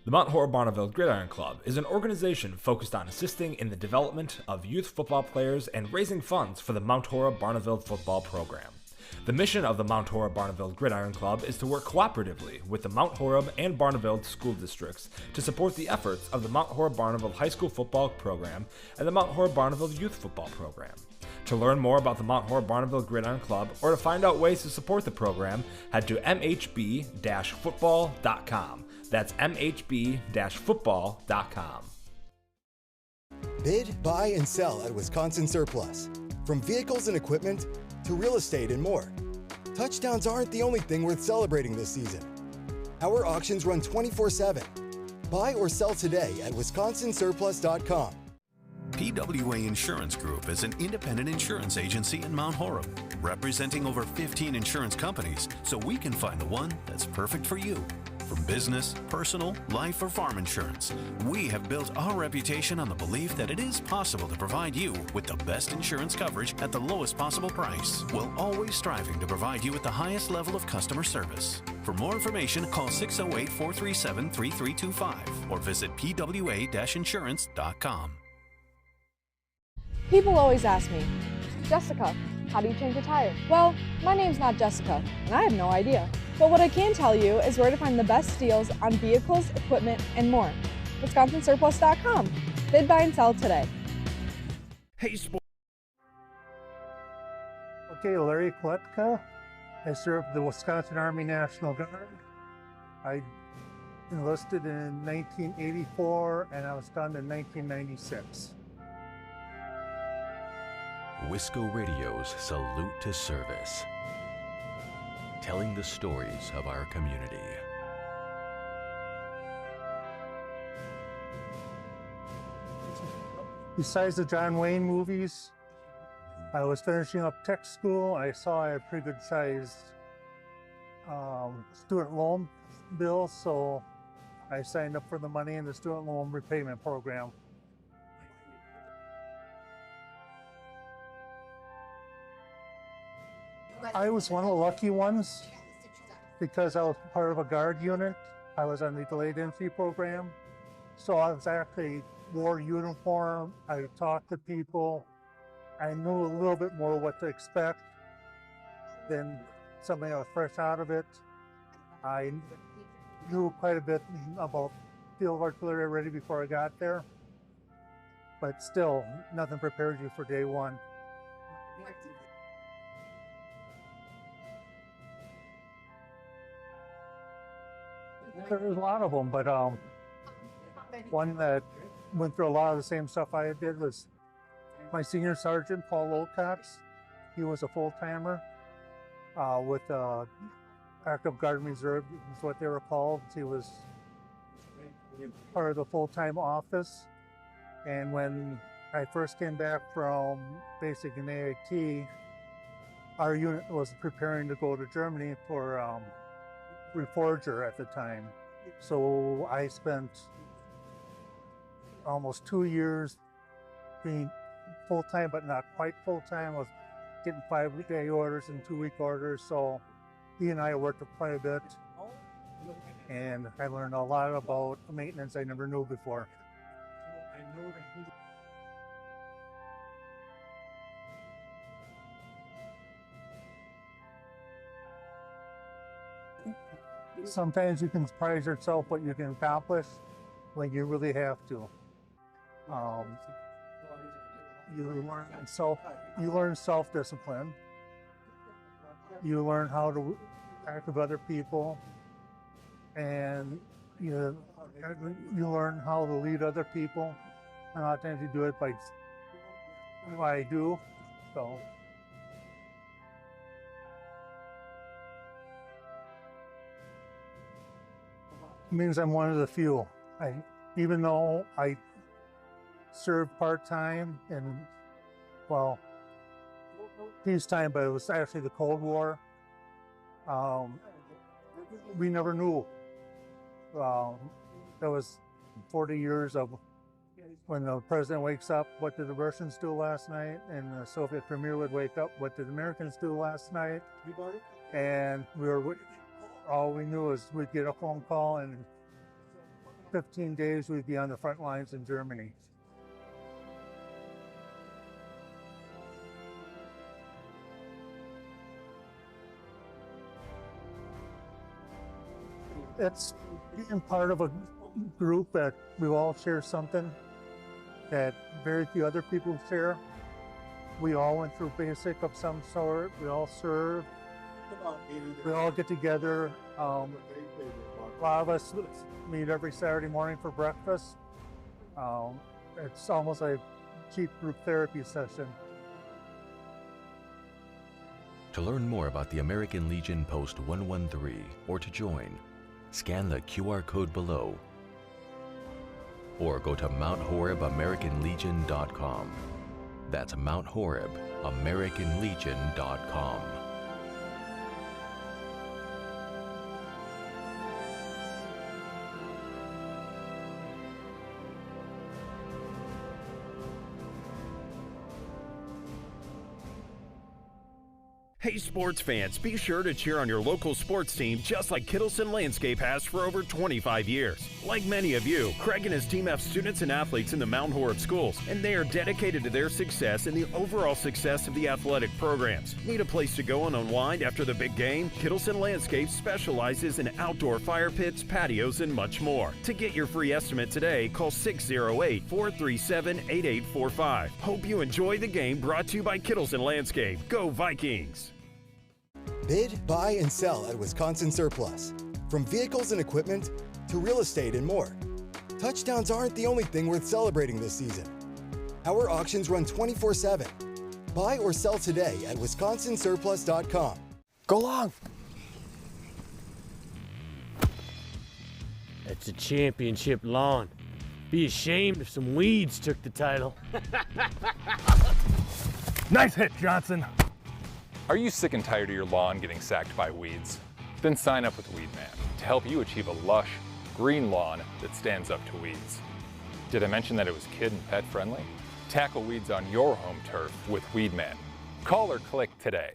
The Mount Horeb Barneveld Gridiron Club is an organization focused on assisting in the development of youth football players and raising funds for the Mount Horeb Barneveld Football program. The mission of the Mount Horeb Barneveld Gridiron Club is to work cooperatively with the Mount Horeb and Barneveld school districts to support the efforts of the Mount Horeb Barneveld High School Football Program and the Mount Horeb Barneveld Youth Football Program. To learn more about the Mount Horeb Barneveld Gridiron Club or to find out ways to support the program, head to mhb-football.com. That's mhb-football.com. Bid, buy, and sell at Wisconsin Surplus. From vehicles and equipment to real estate and more. Touchdowns aren't the only thing worth celebrating this season. Our auctions run 24/7. Buy or sell today at wisconsinsurplus.com. PWA Insurance Group is an independent insurance agency in Mount Horeb, representing over 15 insurance companies so we can find the one that's perfect for you. From business, personal, life, or farm insurance, we have built our reputation on the belief that it is possible to provide you with the best insurance coverage at the lowest possible price, while always striving to provide you with the highest level of customer service. For more information, call 608-437-3325 or visit pwa-insurance.com. People always ask me, Jessica, how do you change a tire? Well, my name's not Jessica, and I have no idea. But what I can tell you is where to find the best deals on vehicles, equipment, and more. WisconsinSurplus.com. Bid, buy, and sell today. Hey, sports. Okay, Larry Kletka. I served the Wisconsin Army National Guard. I enlisted in 1984 and I was done in 1996. Wisco Radio's Salute to Service, telling the stories of our community. Besides the John Wayne movies, I was finishing up tech school. I saw I had a pretty good sized student loan bill, so I signed up for the money in the student loan repayment program. I was one of the lucky ones because I was part of a guard unit. I was on the delayed entry program. So I was actually wore uniform. I talked to people. I knew a little bit more what to expect than somebody that was fresh out of it. I knew quite a bit about field artillery already before I got there. But still, nothing prepares you for day one. There's a lot of them, but one that went through a lot of the same stuff I did was my senior sergeant, Paul Olcox. He was a full-timer with Active Guard Reserve, is what they were called. He was part of the full-time office. And when I first came back from basic and AIT, our unit was preparing to go to Germany for Reforger at the time. So I spent almost 2 years being full-time, but not quite full-time. I was getting 5-day orders and 2-week orders. So he and I worked quite a bit. And I learned a lot about maintenance I never knew before. Sometimes you can surprise yourself what you can accomplish when you really have to. You learn self-discipline. You learn how to act with other people, and you learn how to lead other people. And a lot of times you do it by what I do. So. It means I'm one of the few. Even though I served part-time in, well, peacetime, but it was actually the Cold War. We never knew. That was 40 years of when the president wakes up, what did the Russians do last night? And the Soviet premier would wake up, what did the Americans do last night? And all we knew is we'd get a phone call and in 15 days we'd be on the front lines in Germany. It's being part of a group that we all share something that very few other people share. We all went through basic of some sort. We all served. We all get together. A lot of us meet every Saturday morning for breakfast. It's almost a cheap group therapy session. To learn more about the American Legion Post 113 or to join, scan the QR code below or go to MountHorebAmericanLegion.com. That's MountHorebAmericanLegion.com. Hey sports fans, be sure to cheer on your local sports team just like Kittleson Landscape has for over 25 years. Like many of you, Craig and his team have students and athletes in the Mount Horeb schools, and they are dedicated to their success and the overall success of the athletic programs. Need a place to go and unwind after the big game? Kittleson Landscape specializes in outdoor fire pits, patios, and much more. To get your free estimate today, call 608-437-8845. Hope you enjoy the game, brought to you by Kittleson Landscape. Go Vikings! Bid, buy, and sell at Wisconsin Surplus. From vehicles and equipment to real estate and more. Touchdowns aren't the only thing worth celebrating this season. Our auctions run 24/7. Buy or sell today at wisconsinsurplus.com. Go long. It's a championship lawn. Be ashamed if some weeds took the title. Nice hit, Johnson. Are you sick and tired of your lawn getting sacked by weeds? Then sign up with Weedman to help you achieve a lush, green lawn that stands up to weeds. Did I mention that it was kid and pet friendly? Tackle weeds on your home turf with Weedman. Call or click today.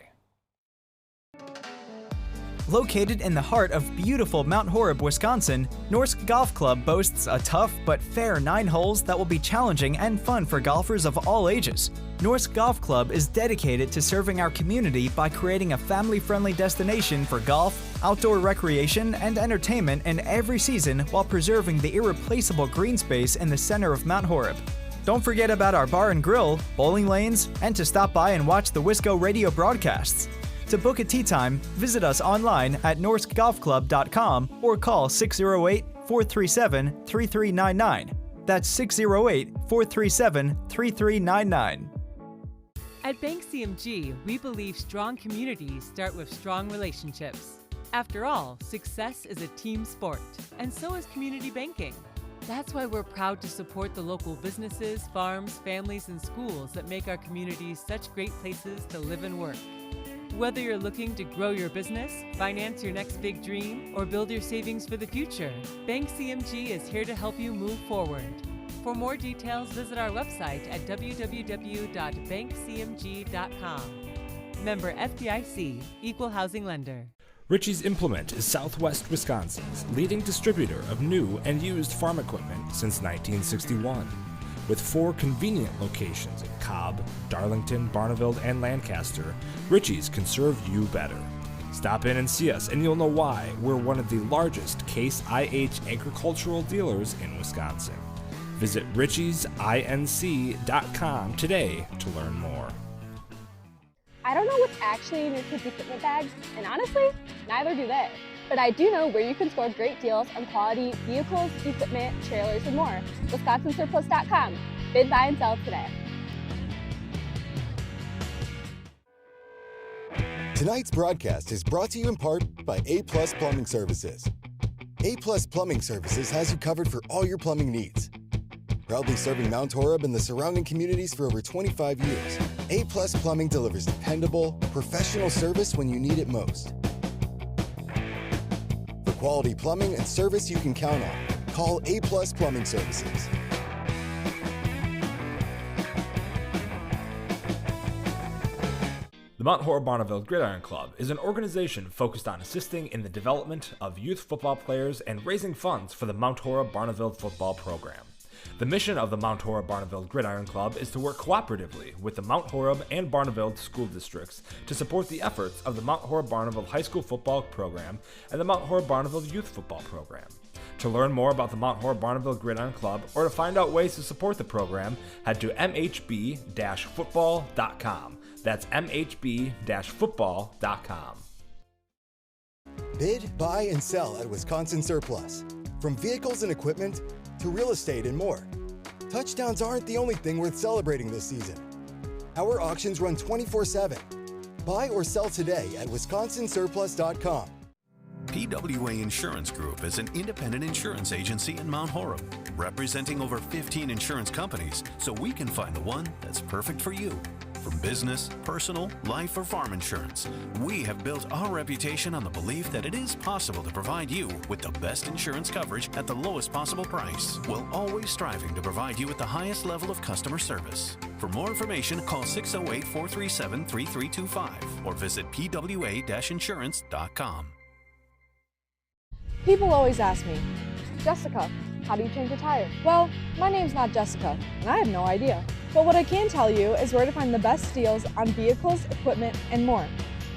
Located in the heart of beautiful Mount Horeb, Wisconsin, Norsk Golf Club boasts a tough but fair 9 holes that will be challenging and fun for golfers of all ages. Norsk Golf Club is dedicated to serving our community by creating a family-friendly destination for golf, outdoor recreation, and entertainment in every season while preserving the irreplaceable green space in the center of Mount Horeb. Don't forget about our bar and grill, bowling lanes, and to stop by and watch the Wisco Radio broadcasts. To book a tee time, visit us online at norskgolfclub.com or call 608-437-3399. That's 608-437-3399. At Bank CMG, we believe strong communities start with strong relationships. After all, success is a team sport, and so is community banking. That's why we're proud to support the local businesses, farms, families, and schools that make our communities such great places to live and work. Whether you're looking to grow your business, finance your next big dream, or build your savings for the future, Bank CMG is here to help you move forward. For more details, visit our website at www.bankcmg.com. Member FDIC, Equal Housing Lender. Ritchie's Implement is Southwest Wisconsin's leading distributor of new and used farm equipment since 1961. With 4 convenient locations in Cobb, Darlington, Barneveld, and Lancaster, Ritchie's can serve you better. Stop in and see us and you'll know why we're one of the largest Case IH agricultural dealers in Wisconsin. Visit ritchiesinc.com today to learn more. I don't know what's actually in your kids' equipment bags, and honestly, neither do they. But I do know where you can score great deals on quality vehicles, equipment, trailers, and more. WisconsinSurplus.com. Bid, buy, and sell today. Tonight's broadcast is brought to you in part by A+ Plumbing Services. A+ Plumbing Services has you covered for all your plumbing needs. Proudly serving Mount Horeb and the surrounding communities for over 25 years, A+ Plumbing delivers dependable, professional service when you need it most. For quality plumbing and service you can count on, call A+ Plumbing Services. The Mount Horeb Barneveld Gridiron Club is an organization focused on assisting in the development of youth football players and raising funds for the Mount Horeb Barneveld Football program. The mission of the Mount Horeb Barneveld Gridiron Club is to work cooperatively with the Mount Horeb and Barneveld school districts to support the efforts of the Mount Horeb Barneveld High School Football Program and the Mount Horeb Barneveld Youth Football Program. To learn more about the Mount Horeb Barneveld Gridiron Club or to find out ways to support the program, head to mhb-football.com. That's mhb-football.com. Bid, buy, and sell at Wisconsin Surplus. From vehicles and equipment to real estate and more. Touchdowns aren't the only thing worth celebrating this season. Our auctions run 24/7. Buy or sell today at wisconsinsurplus.com. PWA Insurance Group is an independent insurance agency in Mount Horeb, representing over 15 insurance companies so we can find the one that's perfect for you. From business, personal, life, or farm insurance, we have built our reputation on the belief that it is possible to provide you with the best insurance coverage at the lowest possible price, while always striving to provide you with the highest level of customer service. For more information, call 608-437-3325 or visit pwa-insurance.com. People always ask me, Jessica, how do you change a tire? Well, my name's not Jessica, and I have no idea. But what I can tell you is where to find the best deals on vehicles, equipment, and more.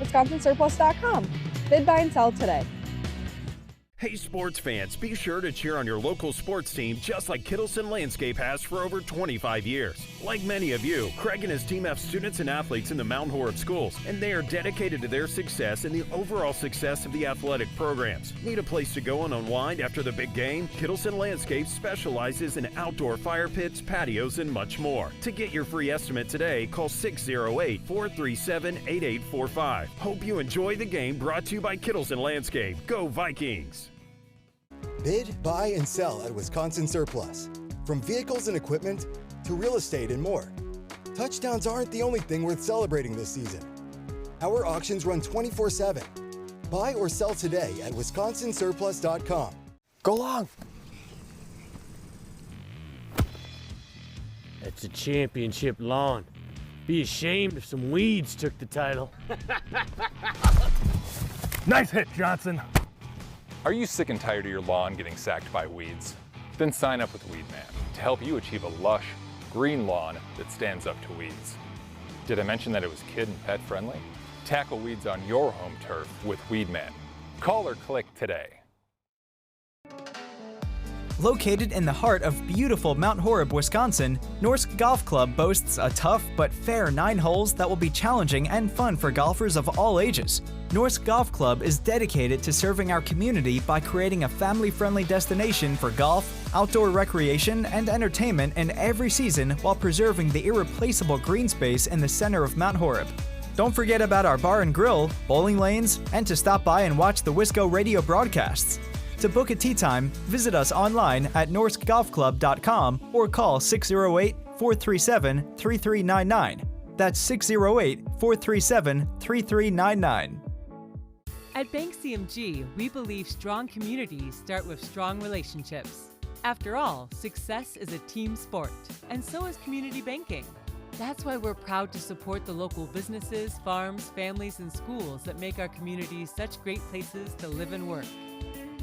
WisconsinSurplus.com. Bid, buy, and sell today. Hey sports fans, be sure to cheer on your local sports team just like Kittleson Landscape has for over 25 years. Like many of you, Craig and his team have students and athletes in the Mount Horeb schools, and they are dedicated to their success and the overall success of the athletic programs. Need a place to go and unwind after the big game? Kittleson Landscape specializes in outdoor fire pits, patios, and much more. To get your free estimate today, call 608-437-8845. Hope you enjoy the game, brought to you by Kittleson Landscape. Go Vikings! Bid, buy, and sell at Wisconsin Surplus. From vehicles and equipment to real estate and more. Touchdowns aren't the only thing worth celebrating this season. Our auctions run 24/7. Buy or sell today at wisconsinsurplus.com. Go long. It's a championship lawn. Be ashamed if some weeds took the title. Nice hit, Johnson. Are you sick and tired of your lawn getting sacked by weeds? Then sign up with Weedman to help you achieve a lush, green lawn that stands up to weeds. Did I mention that it was kid and pet friendly? Tackle weeds on your home turf with Weedman. Call or click today. Located in the heart of beautiful Mount Horeb, Wisconsin, Norsk Golf Club boasts a tough but fair 9 holes that will be challenging and fun for golfers of all ages. Norsk Golf Club is dedicated to serving our community by creating a family-friendly destination for golf, outdoor recreation, and entertainment in every season while preserving the irreplaceable green space in the center of Mount Horeb. Don't forget about our bar and grill, bowling lanes, and to stop by and watch the Wisco Radio broadcasts. To book a tee time, visit us online at norskgolfclub.com or call 608-437-3399. That's 608-437-3399. At Bank CMG, we believe strong communities start with strong relationships. After all, success is a team sport, and so is community banking. That's why we're proud to support the local businesses, farms, families, and schools that make our communities such great places to live and work.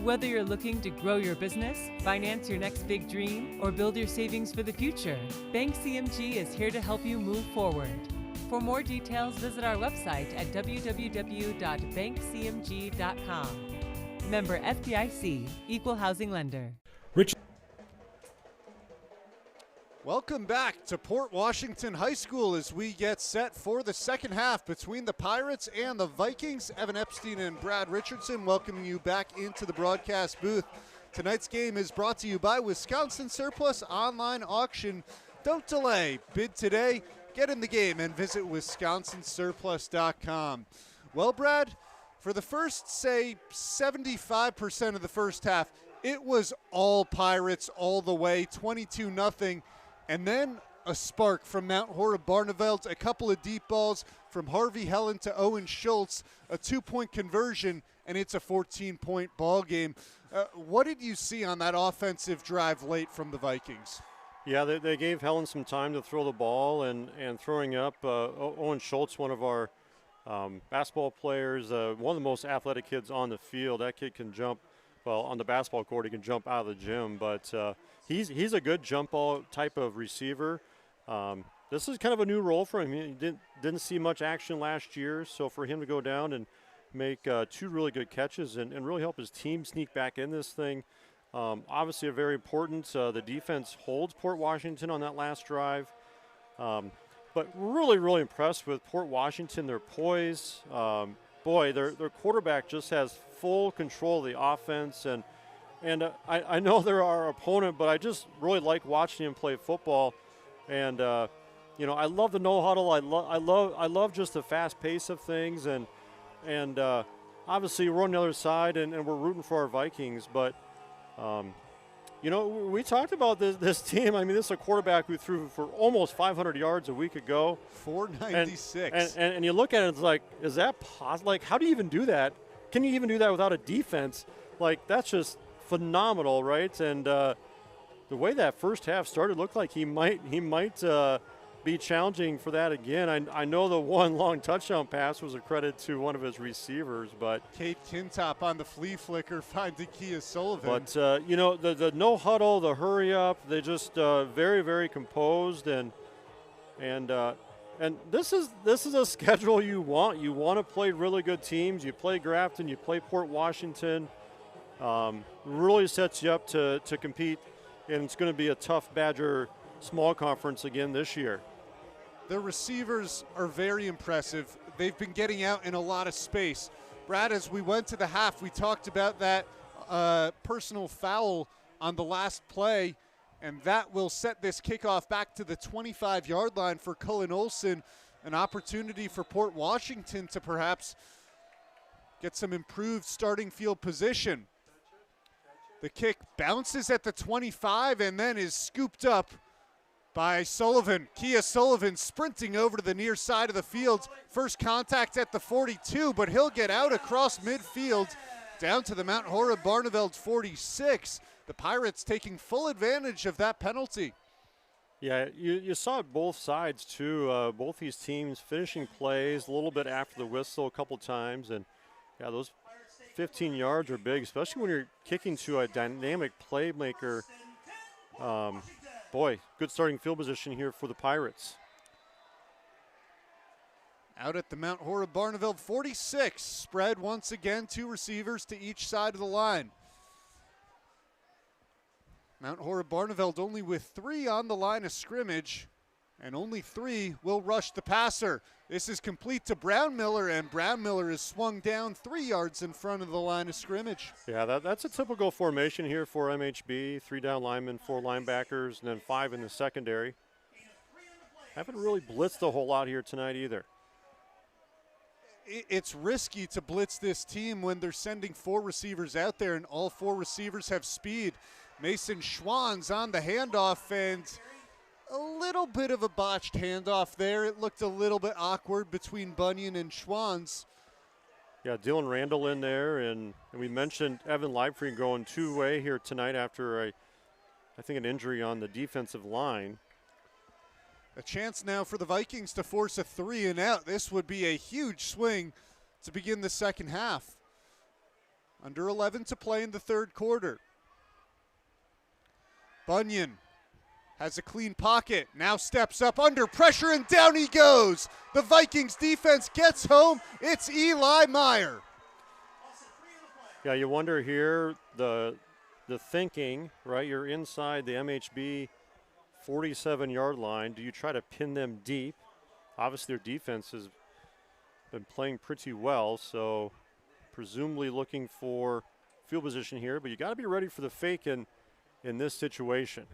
Whether you're looking to grow your business, finance your next big dream, or build your savings for the future, Bank CMG is here to help you move forward. For more details, visit our website at www.bankcmg.com. Member FDIC, Equal Housing Lender. Welcome back to Port Washington High School as we get set for the second half between the Pirates and the Vikings. Evan Epstein and Brad Richardson welcoming you back into the broadcast booth. Tonight's game is brought to you by Wisconsin Surplus Online Auction. Don't delay. Bid today. Get in the game and visit wisconsinsurplus.com. Well, Brad, for the first, say, 75% of the first half, it was all Pirates all the way, 22-0. And then a spark from Mount Horeb Barneveld, a couple of deep balls from Harvey Helen to Owen Schultz, a 2-point conversion, and it's a 14-point ball game. What did you see on that offensive drive late from the Vikings? Yeah, they gave Helen some time to throw the ball, and throwing up Owen Schultz, one of our basketball players, one of the most athletic kids on the field. That kid can jump. Well, on the basketball court, he can jump out of the gym, but he's a good jump ball type of receiver. This is kind of a new role for him. He didn't see much action last year, so for him to go down and make 2 really good catches and really help his team sneak back in this thing, obviously a very important. The defense holds Port Washington on that last drive, but really, really impressed with Port Washington, their poise. Boy, their quarterback just has full control of the offense, and I know they're our opponent, but I just really like watching him play football. And I love the no huddle. I love just the fast pace of things, and obviously we're on the other side and we're rooting for our Vikings, but we talked about this team. I mean, this is a quarterback who threw for almost 500 yards a week ago. 496. And you look at it, it's like, is that possible? Like, how do you even do that? Can you even do that without a defense? Like, that's just phenomenal, right? And the way that first half started looked like he might be challenging for that again. I know the one long touchdown pass was a credit to one of his receivers, but Kate Kintop on the flea flicker finding Kia Sullivan. But the no huddle, the hurry up, they just very, very composed and this is a schedule you want. You want to play really good teams. You play Grafton, you play Port Washington. Really sets you up to compete, and it's going to be a tough Badger small conference again this year. The receivers are very impressive. They've been getting out in a lot of space. Brad, as we went to the half, we talked about that personal foul on the last play, and that will set this kickoff back to the 25-yard line for Cullen Olson, an opportunity for Port Washington to perhaps get some improved starting field position. The kick bounces at the 25 and then is scooped up by Sullivan. Kia Sullivan sprinting over to the near side of the field. First contact at the 42, but he'll get out across midfield down to the Mount Horeb Barneveld 46. The Pirates taking full advantage of that penalty. Yeah, you saw it both sides too. Both these teams finishing plays a little bit after the whistle a couple times, and yeah, those 15 yards are big, especially when you're kicking to a dynamic playmaker. Boy, good starting field position here for the Pirates. Out at the Mount Horeb Barneveld 46, spread once again, 2 receivers to each side of the line. Mount Horeb Barneveld only with 3 on the line of scrimmage, and only 3 will rush the passer. This is complete to Brownmiller, and Brownmiller is swung down 3 yards in front of the line of scrimmage. Yeah, that's a typical formation here for MHB. 3 down linemen, 4 linebackers, and then 5 in the secondary. Haven't really blitzed a whole lot here tonight either. It's risky to blitz this team when they're sending 4 receivers out there, and all 4 receivers have speed. Mason Schwann's on the handoff, and a little bit of a botched handoff there. It looked a little bit awkward between Bunyan and Schwann's. Yeah, Dylan Randall in there, and we mentioned Evan Leibfried going 2-way here tonight after I think an injury on the defensive line. A chance now for the Vikings to force a 3 and out. This would be a huge swing to begin the second half. Under 11 to play in the third quarter. Bunyan has a clean pocket, now steps up under pressure, and down he goes. The Vikings defense gets home. It's Eli Meyer. Yeah, you wonder here the thinking, right? You're inside the MHB 47-yard line. Do you try to pin them deep? Obviously, their defense has been playing pretty well, so presumably looking for field position here, but you got to be ready for the fake in this situation.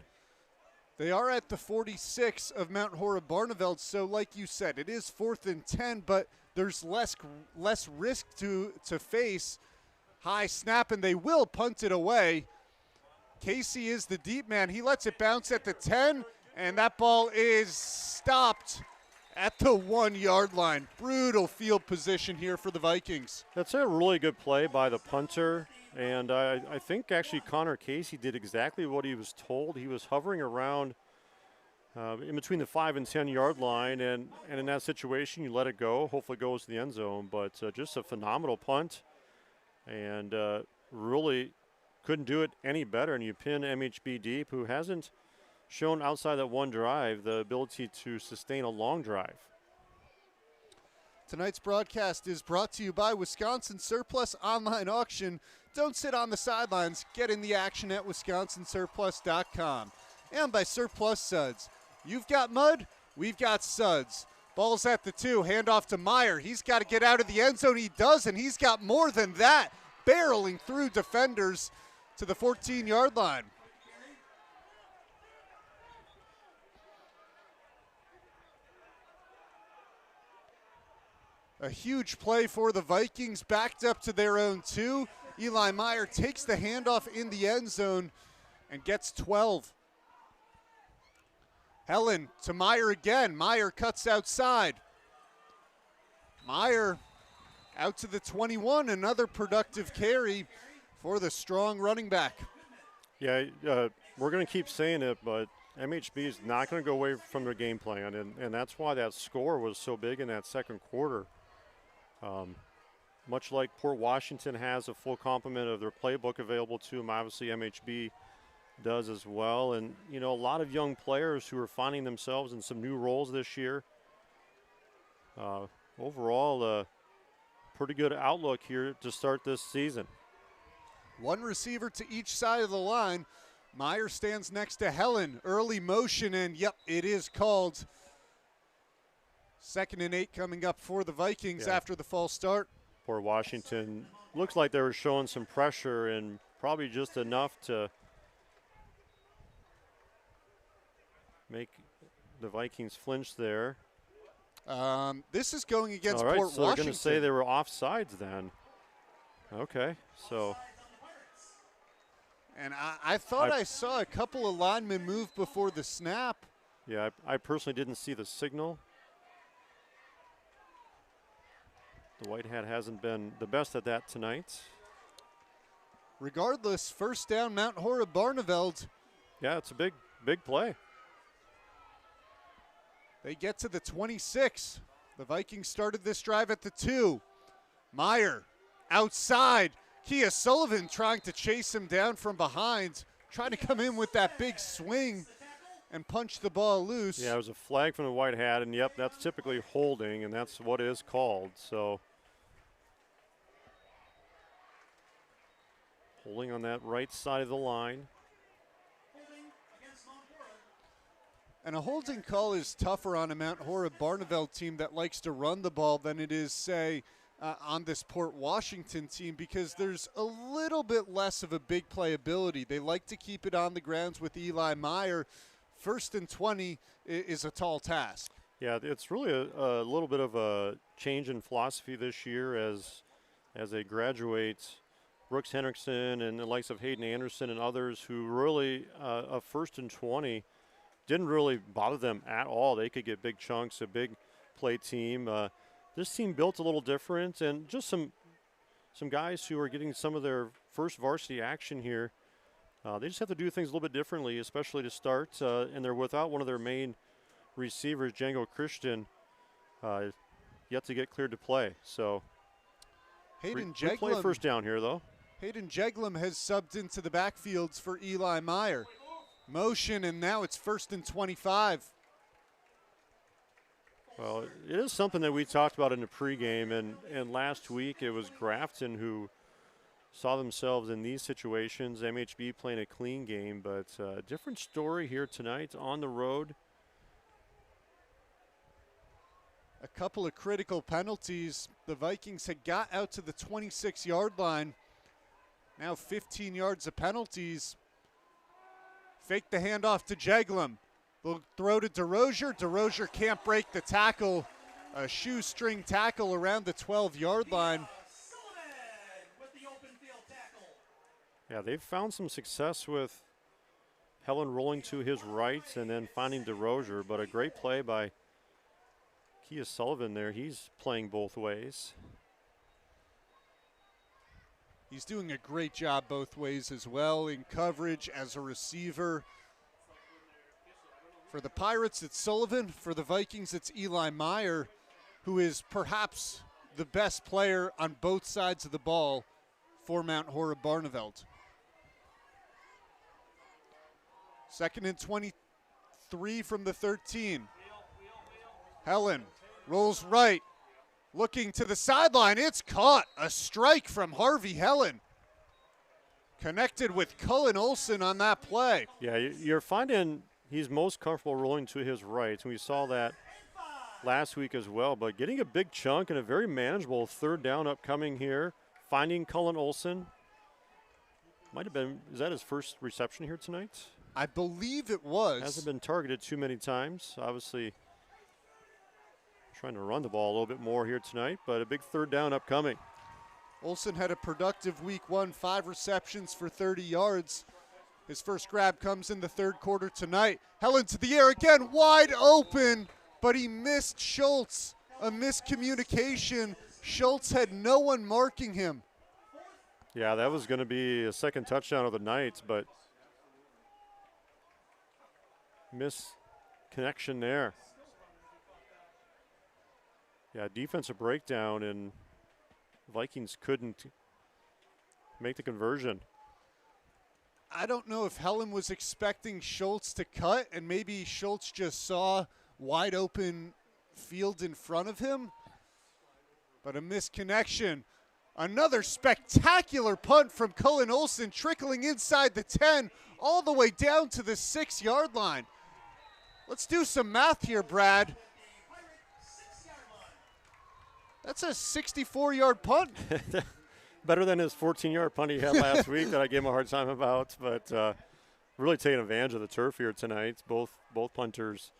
They are at the 46 of Mount Horeb Barneveld, so like you said, it is 4th and 10, but there's less risk to face. High snap, and they will punt it away. Casey is the deep man. He lets it bounce at the 10, and that ball is stopped at the 1-yard line. Brutal field position here for the Vikings. That's a really good play by the punter. And I think actually Connor Casey did exactly what he was told. He was hovering around in between the 5 and 10-yard line, and in that situation you let it go. Hopefully it goes to the end zone, but just a phenomenal punt, and really couldn't do it any better. And you pin MHB deep, who hasn't shown outside that one drive the ability to sustain a long drive. Tonight's broadcast is brought to you by Wisconsin Surplus Online Auction. Don't sit on the sidelines. Get in the action at wisconsinsurplus.com. And by Surplus Suds. You've got mud, we've got suds. Ball's at the 2, handoff to Meyer. He's got to get out of the end zone. He does, and he's got more than that. Barreling through defenders to the 14-yard line. A huge play for the Vikings, backed up to their own 2. Eli Meyer takes the handoff in the end zone and gets 12. Helen to Meyer again. Meyer cuts outside. Meyer out to the 21, another productive carry for the strong running back. Yeah, we're going to keep saying it, but MHB is not going to go away from their game plan, and that's why that score was so big in that second quarter. Much like Port Washington has a full complement of their playbook available to them, obviously MHB does as well. And, you know, a lot of young players who are finding themselves in some new roles this year. Overall, pretty good outlook here to start this season. One receiver to each side of the line. Meyer stands next to Helen. Early motion, and yep, it is called. 2nd and 8 coming up for the Vikings after the false start. Port Washington looks like they were showing some pressure and probably just enough to make the Vikings flinch there. This is going against Port Washington. They're going to say they were offsides then. Okay, so. And I thought I saw a couple of linemen move before the snap. Yeah, I personally didn't see the signal. The White Hat hasn't been the best at that tonight. Regardless, first down, Mount Horeb Barneveld. Yeah, it's a big play. They get to the 26. The Vikings started this drive at the 2. Meyer outside. Kia Sullivan trying to chase him down from behind, trying to come in with that big swing and punch the ball loose. Yeah, it was a flag from the White Hat, and yep, that's typically holding, and that's what is called. So holding on that right side of the line. And a holding call is tougher on a Mount Horeb Barneveld team that likes to run the ball than it is, say, on this Port Washington team, because there's a little bit less of a big playability. They like to keep it on the grounds with Eli Meyer. 1st and 20 is a tall task. Yeah, it's really a little bit of a change in philosophy this year as they graduate Brooks Hendrickson and the likes of Hayden Anderson and others who really, a 1st and 20 didn't really bother them at all. They could get big chunks, a big play team. This team built a little different, and just some guys who are getting some of their first varsity action here. They just have to do things a little bit differently, especially to start, and they're without one of their main receivers, Django Christian, yet to get cleared to play. So Hayden Jeglum play first down here, though. Hayden Jeglum has subbed into the backfields for Eli Meyer. Motion, and now it's 1st and 25. Well, it is something that we talked about in the pregame, and last week it was Grafton who saw themselves in these situations. MHB playing a clean game, but different story here tonight on the road. A couple of critical penalties. The Vikings had got out to the 26-yard line. Now 15 yards of penalties. Fake the handoff to Jeglum. They'll throw to DeRozier. DeRozier can't break the tackle. A shoestring tackle around the 12-yard line. Yeah, they've found some success with Helen rolling to his right and then finding DeRozier, but a great play by Kia Sullivan there. He's playing both ways. He's doing a great job both ways as well, in coverage, as a receiver. For the Pirates, it's Sullivan. For the Vikings, it's Eli Meyer, who is perhaps the best player on both sides of the ball for Mount Horeb Barneveld. 2nd and 23 from the 13. Helen rolls right, looking to the sideline. It's caught. A strike from Harvey Helen. Connected with Cullen Olson on that play. Yeah, you're finding he's most comfortable rolling to his right, and we saw that last week as well. But getting a big chunk and a very manageable 3rd down upcoming here, finding Cullen Olson. Might have been, is that his first reception here tonight? I believe it was. Hasn't been targeted too many times. Obviously trying to run the ball a little bit more here tonight, but a big third down upcoming. Olsen had a productive week one, 5 receptions for 30 yards. His first grab comes in the third quarter tonight. Helen to the air again, wide open, but he missed Schultz. A miscommunication. Schultz had no one marking him. Yeah, that was going to be a second touchdown of the night, but misconnection there. Yeah, defensive breakdown, and Vikings couldn't make the conversion. I don't know if Helen was expecting Schultz to cut, and maybe Schultz just saw wide open field in front of him, but a misconnection. Another spectacular punt from Cullen Olsen, trickling inside the 10 all the way down to the 6-yard line. Let's do some math here, Brad. That's a 64-yard punt. Better than his 14-yard punt he had last week that I gave him a hard time about, but really taking advantage of the turf here tonight. Both punters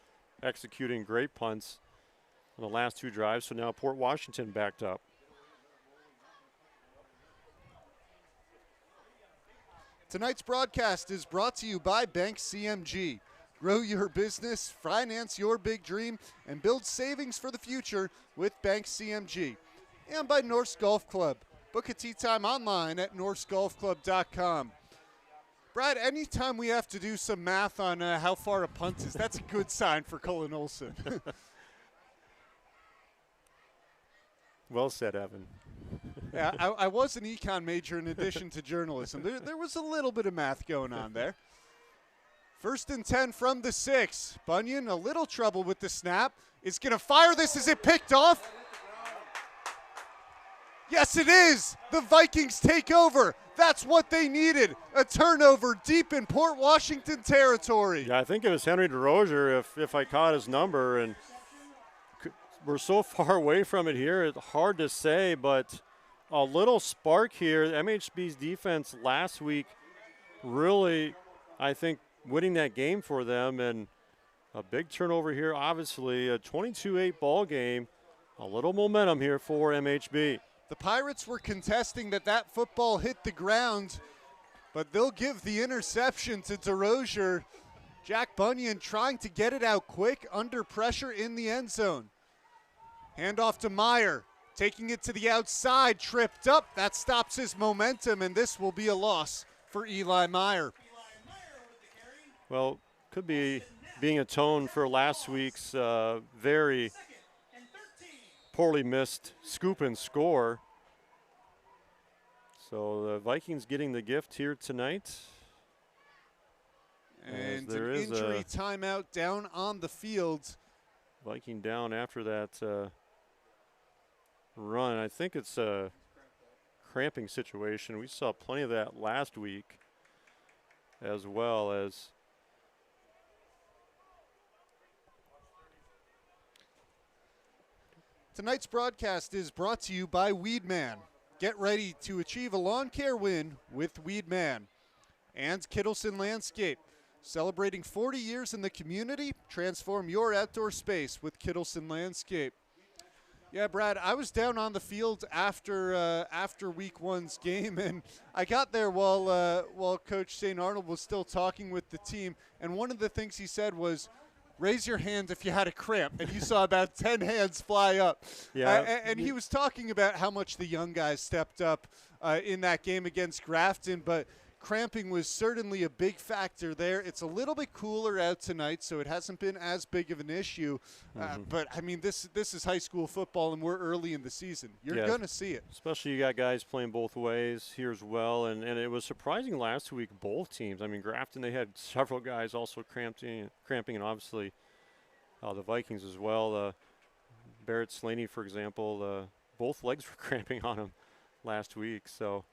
executing great punts on the last 2 drives, so now Port Washington backed up. Tonight's broadcast is brought to you by Bank CMG. Grow your business, finance your big dream, and build savings for the future with Bank CMG. And by Norse Golf Club. Book a tee time online at norsegolfclub.com. Brad, anytime we have to do some math on how far a punt is, that's a good sign for Cullen Olsen. Well said, Evan. Yeah, I was an econ major in addition to journalism. There was a little bit of math going on there. 1st and 10 from the 6. Bunyan, a little trouble with the snap. Is going to fire this. Is it picked off? Yes, it is. The Vikings take over. That's what they needed. A turnover deep in Port Washington territory. Yeah, I think it was Henry DeRozier if I caught his number. And we're so far away from it here, it's hard to say, but a little spark here. MHB's defense last week really, I think, winning that game for them, and a big turnover here, obviously. A 22-8 ball game. A little momentum here for MHB. The Pirates were contesting that football hit the ground, but they'll give the interception to DeRozier. Jack Bunyan trying to get it out quick, under pressure in the end zone. Handoff to Meyer, taking it to the outside, tripped up. That stops his momentum, and this will be a loss for Eli Meyer. Well, could be being atoned for last week's very poorly missed scoop and score. So the Vikings getting the gift here tonight. And an injury timeout down on the field. Viking down after that run. I think it's a cramping situation. We saw plenty of that last week, as well as tonight's broadcast is brought to you by Weedman. Get ready to achieve a lawn care win with Weedman. And Kittleson Landscape. Celebrating 40 years in the community, transform your outdoor space with Kittleson Landscape. Yeah, Brad, I was down on the field after week one's game, and I got there while Coach St. Arnold was still talking with the team, and one of the things he said was, raise your hand if you had a cramp, and you saw about 10 hands fly up. Yeah. And he was talking about how much the young guys stepped up in that game against Grafton, but cramping was certainly a big factor there. It's a little bit cooler out tonight, so it hasn't been as big of an issue. But, I mean, this is high school football, and we're early in the season. You're going to see it. Especially you got guys playing both ways here as well. And it was surprising last week, both teams. I mean, Grafton, they had several guys also cramping and obviously the Vikings as well. Barrett Slaney, for example, both legs were cramping on him last week. So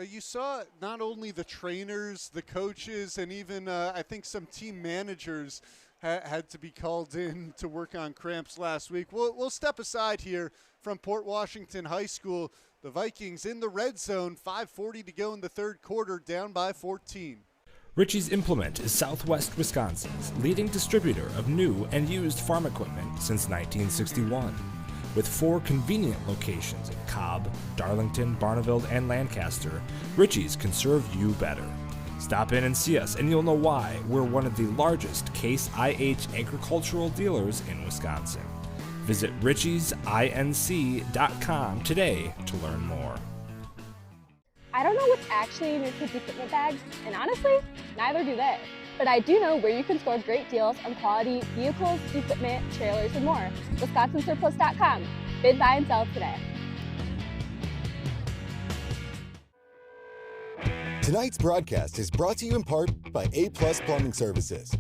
you saw not only the trainers, the coaches, and even I think some team managers had to be called in to work on cramps last week. We'll step aside here from Port Washington High School. The Vikings in the red zone, 5:40 to go in the third quarter, down by 14. Ritchie's Implement is Southwest Wisconsin's leading distributor of new and used farm equipment since 1961. With 4 convenient locations in Cobb, Darlington, Barneveld, and Lancaster, Ritchie's can serve you better. Stop in and see us, and you'll know why we're one of the largest Case IH agricultural dealers in Wisconsin. Visit ritchiesinc.com today to learn more. I don't know what's actually in your kids' equipment bags, and honestly, neither do they. But I do know where you can score great deals on quality vehicles, equipment, trailers, and more. WisconsinSurplus.com. Bid, buy, and sell today. Tonight's broadcast is brought to you in part by A+ Plumbing Services.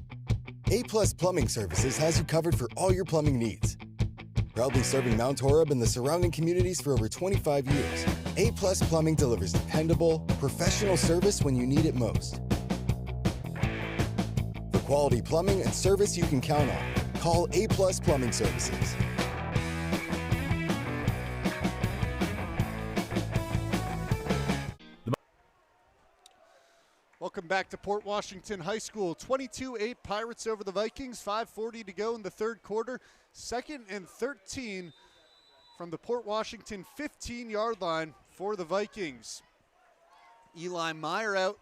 A+ Plumbing Services has you covered for all your plumbing needs. Proudly serving Mount Horeb and the surrounding communities for over 25 years, A+ Plumbing delivers dependable, professional service when you need it most. For quality plumbing and service you can count on, call A+ Plumbing Services. Welcome back to Port Washington High School. 22-8 Pirates over the Vikings. 5:40 to go in the third quarter. 2nd and 13 from the Port Washington 15-yard line for the Vikings. Eli Meyer out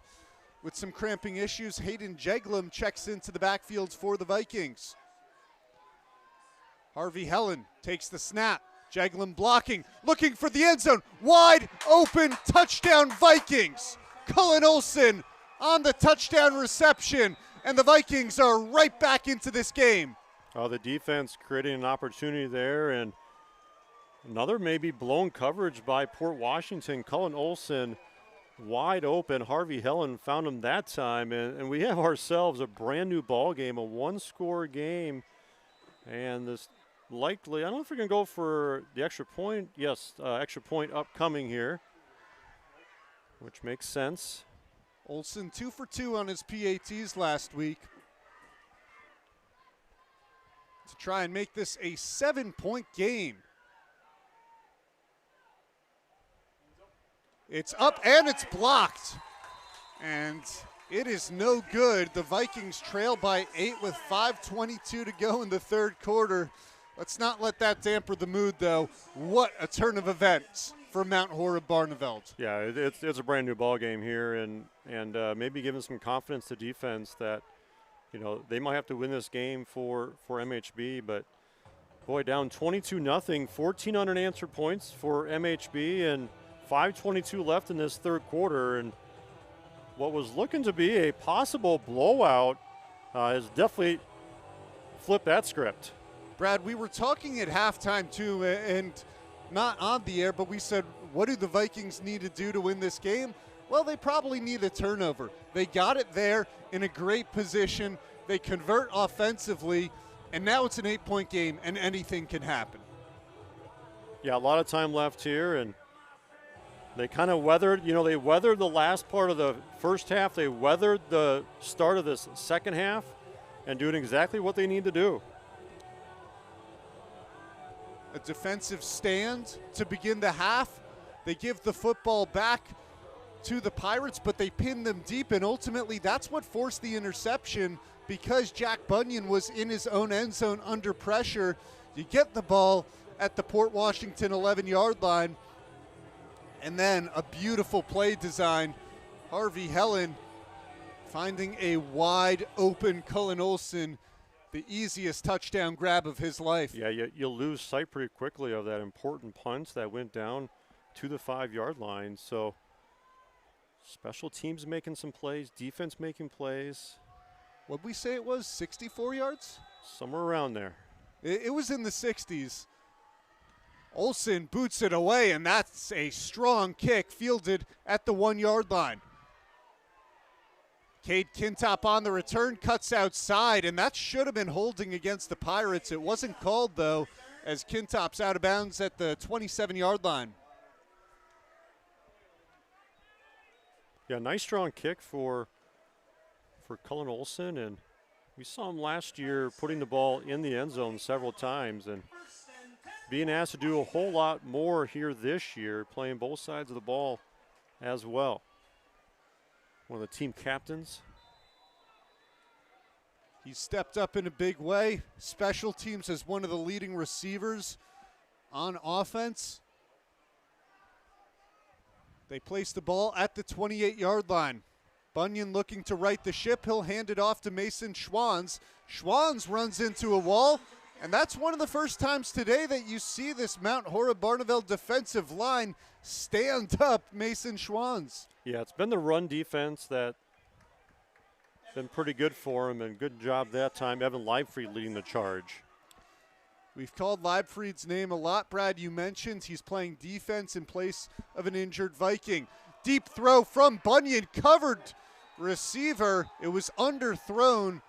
with some cramping issues. Hayden Jeglum checks into the backfield for the Vikings. Harvey Helen takes the snap. Jeglum blocking, looking for the end zone. Wide open, touchdown Vikings. Cullen Olson on the touchdown reception, and the Vikings are right back into this game. The defense creating an opportunity there, and another maybe blown coverage by Port Washington. Cullen Olson wide open. Harvey Helen found him that time, and we have ourselves a brand new ball game, a 1-score game, and this likely, I don't know if we're going to go for the extra point. Yes, extra point upcoming here, which makes sense. Olson 2 for 2 on his PATs last week to try and make this a 7-point game. It's up and it's blocked, and it is no good. The Vikings trail by 8 with 5:22 to go in the third quarter. Let's not let that damper the mood, though. What a turn of events for Mount Horeb Barneveld. Yeah, it's a brand new ball game here, and maybe giving some confidence to defense that, you know, they might have to win this game for MHB, but boy, down 22-0, 14 unanswered points for MHB, and 5:22 left in this third quarter, and what was looking to be a possible blowout has definitely flipped that script. Brad, we were talking at halftime too, and not on the air, but we said, what do the Vikings need to do to win this game? Well, they probably need a turnover. They got it there in a great position. They convert offensively, and now it's an 8-point game, and anything can happen. Yeah, a lot of time left here, and they kind of weathered, they weathered the last part of the first half. They weathered the start of this second half and doing exactly what they need to do. A defensive stand to begin the half. They give the football back to the Pirates, but they pin them deep, and ultimately that's what forced the interception because Jack Bunyan was in his own end zone under pressure. You get the ball at the Port Washington 11-yard line, and then a beautiful play design. Harvey Helen finding a wide open Cullen Olson, the easiest touchdown grab of his life. Yeah, you lose sight pretty quickly of that important punch that went down to the 5-yard line. So special teams making some plays, defense making plays. What'd we say it was, 64 yards? Somewhere around there. It was in the 60s. Olson boots it away, and that's a strong kick fielded at the 1-yard line. Cade Kintop on the return, cuts outside, and that should have been holding against the Pirates. It wasn't called, though, as Kintop's out of bounds at the 27-yard line. Yeah, nice strong kick for Cullen Olson, and we saw him last year putting the ball in the end zone several times, and being asked to do a whole lot more here this year, playing both sides of the ball as well. One of the team captains He stepped up in a big way. Special teams as one of the leading receivers on offense. They place the ball at the 28-yard line. Bunyan looking to right the ship. He'll hand it off to Mason Schwanz. Schwanz runs into a wall, and that's one of the first times today that you see this Mount Horeb Barneveld defensive line stand up Mason Schwanz. Yeah, it's been the run defense that been pretty good for him, and good job that time. Evan Leibfried leading the charge. We've called Leibfried's name a lot. Brad, you mentioned he's playing defense in place of an injured Viking. Deep throw from Bunyan, covered receiver. It was underthrown.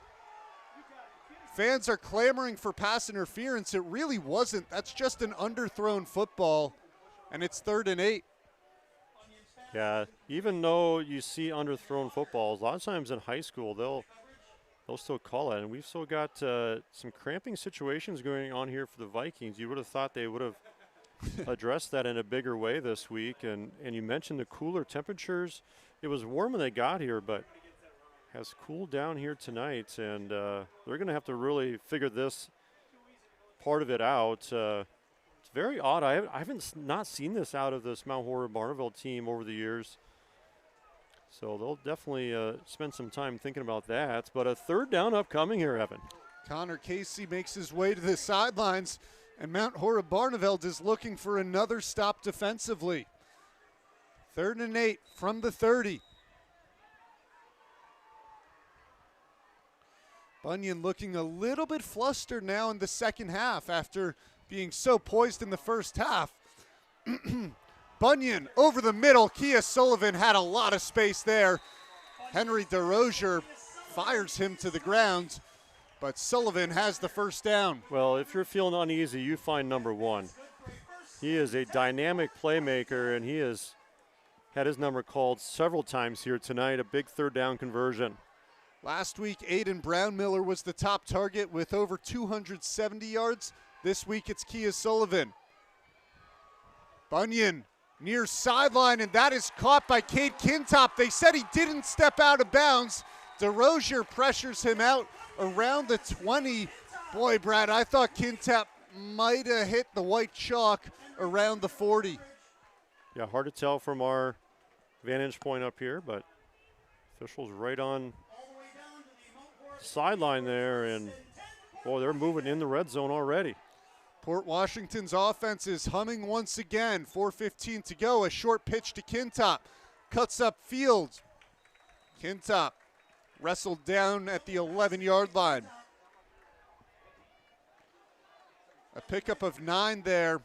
Fans are clamoring for pass interference. It really wasn't. That's just an underthrown football, and it's 3rd and 8. Yeah, even though you see underthrown footballs, a lot of times in high school they'll still call it, and we've still got some cramping situations going on here for the Vikings. You would have thought they would have addressed that in a bigger way this week, and you mentioned the cooler temperatures. It was warm when they got here, but has cooled down here tonight, and they're going to have to really figure this part of it out. It's very odd. I haven't not seen this out of this Mount Horeb Barneveld team over the years. So they'll definitely spend some time thinking about that. But a 3rd down upcoming here, Evan. Connor Casey makes his way to the sidelines, and Mount Horeb Barneveld is looking for another stop defensively. 3rd and 8 from the 30. Bunyan looking a little bit flustered now in the second half after being so poised in the first half. Bunyan over the middle. Kia Sullivan had a lot of space there. Henry DeRozier fires him to the ground, but Sullivan has the first down. Well, if you're feeling uneasy, you find number 1. He is a dynamic playmaker, and he has had his number called several times here tonight. A big 3rd down conversion. Last week, Aiden Brownmiller was the top target with over 270 yards. This week, it's Kia Sullivan. Bunyan near sideline, and that is caught by Cade Kintop. They said he didn't step out of bounds. DeRozier pressures him out around the 20. Boy, Brad, I thought Kintop might have hit the white chalk around the 40. Yeah, hard to tell from our vantage point up here, but officials right on sideline there, and boy, they're moving in the red zone already. Port Washington's offense is humming once again. 4:15 to go. A short pitch to Kintop. Cuts up field. Kintop wrestled down at the 11-yard line. A pickup of 9 there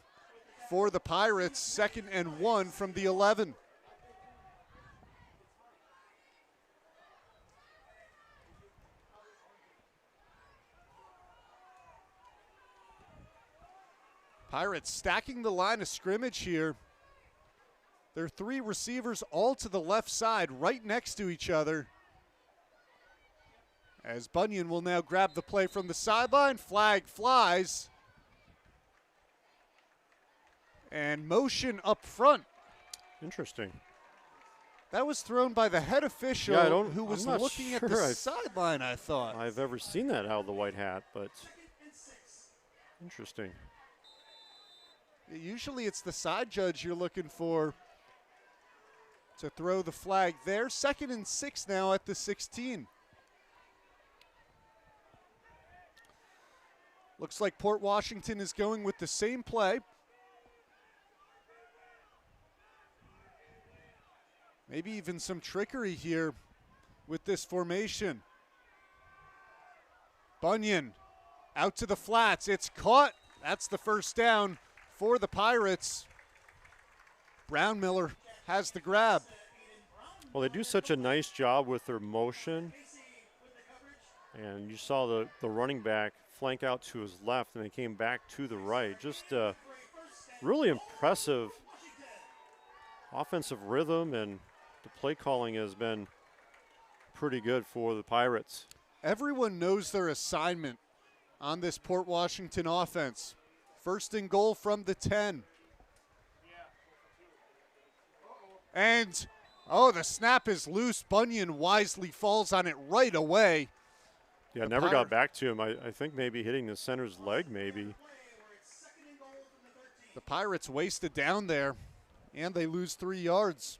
for the Pirates. 2nd and 1 from the 11. Pirates stacking the line of scrimmage here. There are 3 receivers all to the left side, right next to each other. As Bunyan will now grab the play from the sideline. Flag flies. And motion up front. Interesting. That was thrown by the head official who was looking at the sideline, I thought. I've ever seen that out of the white hat, but interesting. Usually it's the side judge you're looking for to throw the flag there. 2nd and 6 now at the 16. Looks like Port Washington is going with the same play. Maybe even some trickery here with this formation. Bunyan out to the flats. It's caught. That's the first down for the Pirates. Brownmiller has the grab. Well, they do such a nice job with their motion. And you saw the running back flank out to his left, and they came back to the right. Just really impressive offensive rhythm, and the play calling has been pretty good for the Pirates. Everyone knows their assignment on this Port Washington offense. 1st and goal from the 10. And, the snap is loose. Bunyan wisely falls on it right away. Yeah, never got back to him. I think maybe hitting the center's leg maybe. The Pirates wasted down there, and they lose 3 yards.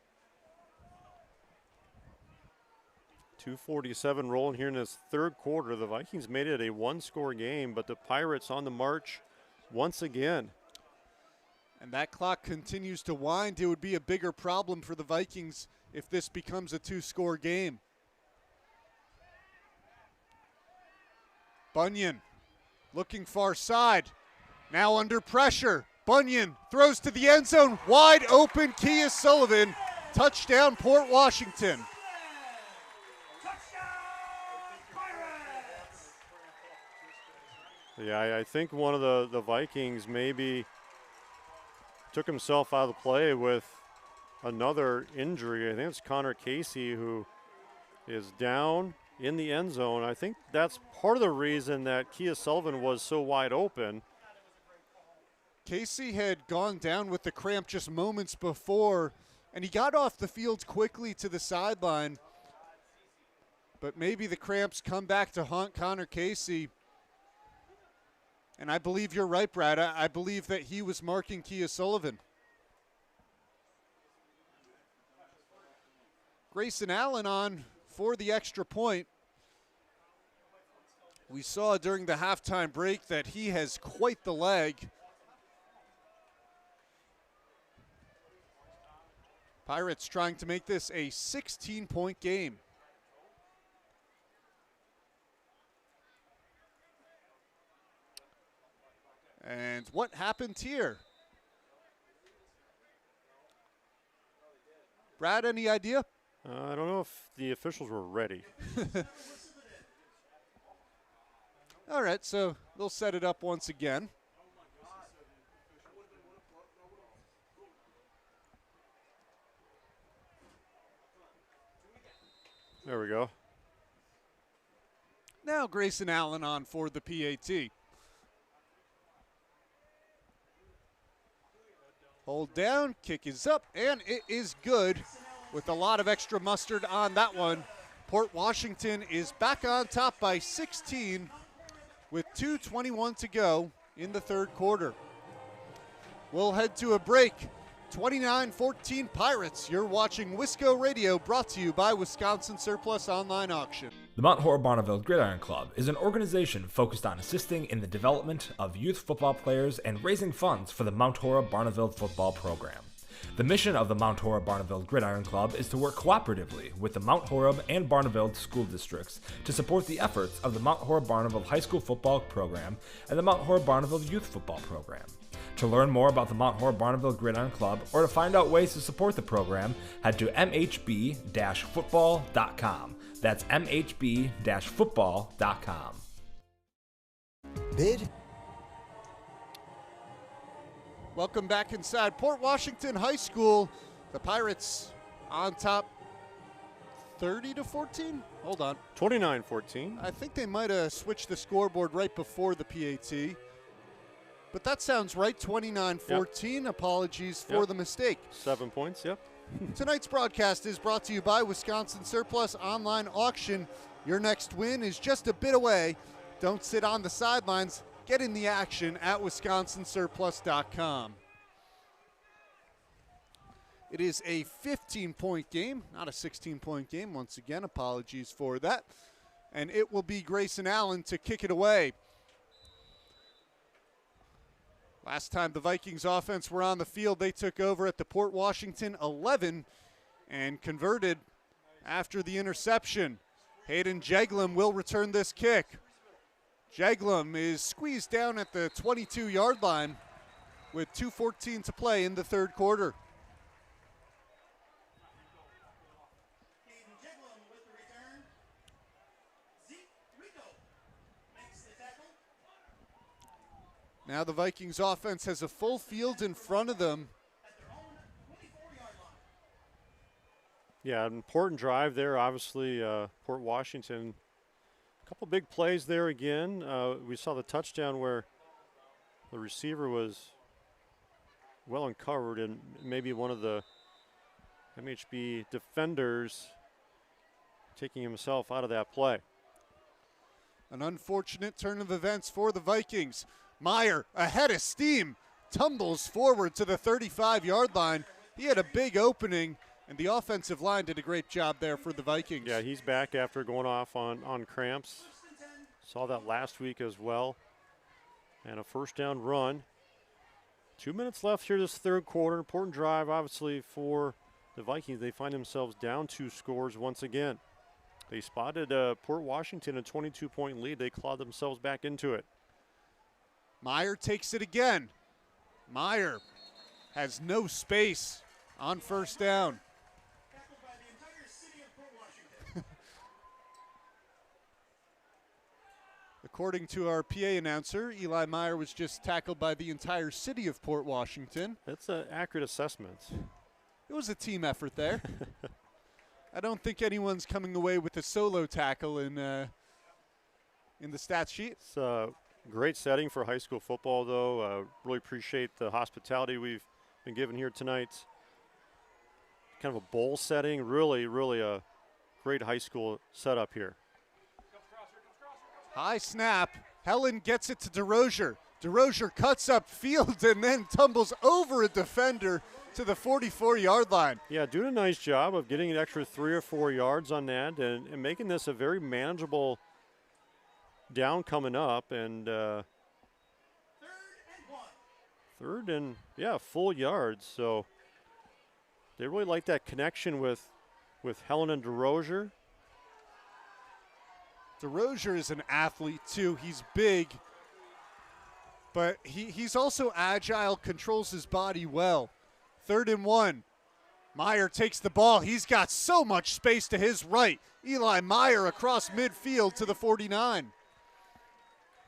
2:47 rolling here in this third quarter. The Vikings made it a one-score game, but the Pirates on the march once again. And that clock continues to wind. It would be a bigger problem for the Vikings if this becomes a 2-score game. Bunyan looking far side. Now under pressure. Bunyan throws to the end zone. Wide open. Kia Sullivan. Touchdown, Port Washington. Yeah, I think one of the Vikings maybe took himself out of the play with another injury. I think it's Connor Casey who is down in the end zone. I think that's part of the reason that Kia Sullivan was so wide open. Casey had gone down with the cramp just moments before, and he got off the field quickly to the sideline. But maybe the cramps come back to haunt Connor Casey. And I believe you're right, Brad. I believe that he was marking Kia Sullivan. Grayson Allen on for the extra point. We saw during the halftime break that he has quite the leg. Pirates trying to make this a 16-point game. And what happened here? Brad, any idea? I don't know if the officials were ready. All right, so they'll set it up once again. There we go. Now Grayson Allen on for the PAT. Hold down, kick is up, and it is good with a lot of extra mustard on that one. Port Washington is back on top by 16 with 2:21 to go in the third quarter. We'll head to a break. 29-14 Pirates. You're watching Wisco Radio, brought to you by Wisconsin Surplus Online Auction. The Mount Horeb Barneveld Gridiron Club is an organization focused on assisting in the development of youth football players and raising funds for the Mount Horeb Barneveld Football program. The mission of the Mount Horeb Barneveld Gridiron Club is to work cooperatively with the Mount Horeb and Barneveld school districts to support the efforts of the Mount Horeb Barneveld High School Football Program and the Mount Horeb Barneveld Youth Football Program. To learn more about the Mount Horeb Barneveld Gridiron Club or to find out ways to support the program, head to mhb-football.com. That's mhb-football.com. Bid. Welcome back inside Port Washington High School. The Pirates on top 30-14? Hold on. 29-14. I think they might have switched the scoreboard right before the PAT. But that sounds right, 29-14. Yep. Apologies for the mistake. 7 points, yep. Tonight's broadcast is brought to you by Wisconsin Surplus Online Auction. Your next win is just a bit away. Don't sit on the sidelines. Get in the action at wisconsinsurplus.com. It is a 15-point game, not a 16-point game. Once again, apologies for that. And it will be Grayson Allen to kick it away. Last time the Vikings offense were on the field, they took over at the Port Washington 11 and converted after the interception. Hayden Jeglum will return this kick. Jeglum is squeezed down at the 22-yard line with 2:14 to play in the third quarter. Now the Vikings offense has a full field in front of them. Yeah, an important drive there, obviously, Port Washington. A couple big plays there again. We saw the touchdown where the receiver was well uncovered and maybe one of the MHB defenders taking himself out of that play. An unfortunate turn of events for the Vikings. Meyer, ahead of steam, tumbles forward to the 35-yard line. He had a big opening, and the offensive line did a great job there for the Vikings. Yeah, he's back after going off on cramps. Saw that last week as well. And a first down run. 2 minutes left here this third quarter. Important drive, obviously, for the Vikings. They find themselves down 2 scores once again. They spotted Port Washington a 22-point lead. They clawed themselves back into it. Meyer takes it again. Meyer has no space on first down. According to our PA announcer, Eli Meyer was just tackled by the entire city of Port Washington. That's an accurate assessment. It was a team effort there. I don't think anyone's coming away with a solo tackle in the stat sheet. It's a great setting for high school football, though. Really appreciate the hospitality we've been given here tonight. Kind of a bowl setting. Really, really a great high school setup here. High snap. Helen gets it to DeRozier. DeRozier cuts up field and then tumbles over a defender to the 44-yard line. Yeah, doing a nice job of getting an extra 3 or 4 yards on that and making this a very manageable down coming up. And third and full yards. So they really like that connection with Helen and DeRozier. DeRozier is an athlete too. He's big, but he's also agile, controls his body well. 3rd and 1. Meyer takes the ball. He's got so much space to his right. Eli Meyer across midfield to the 49.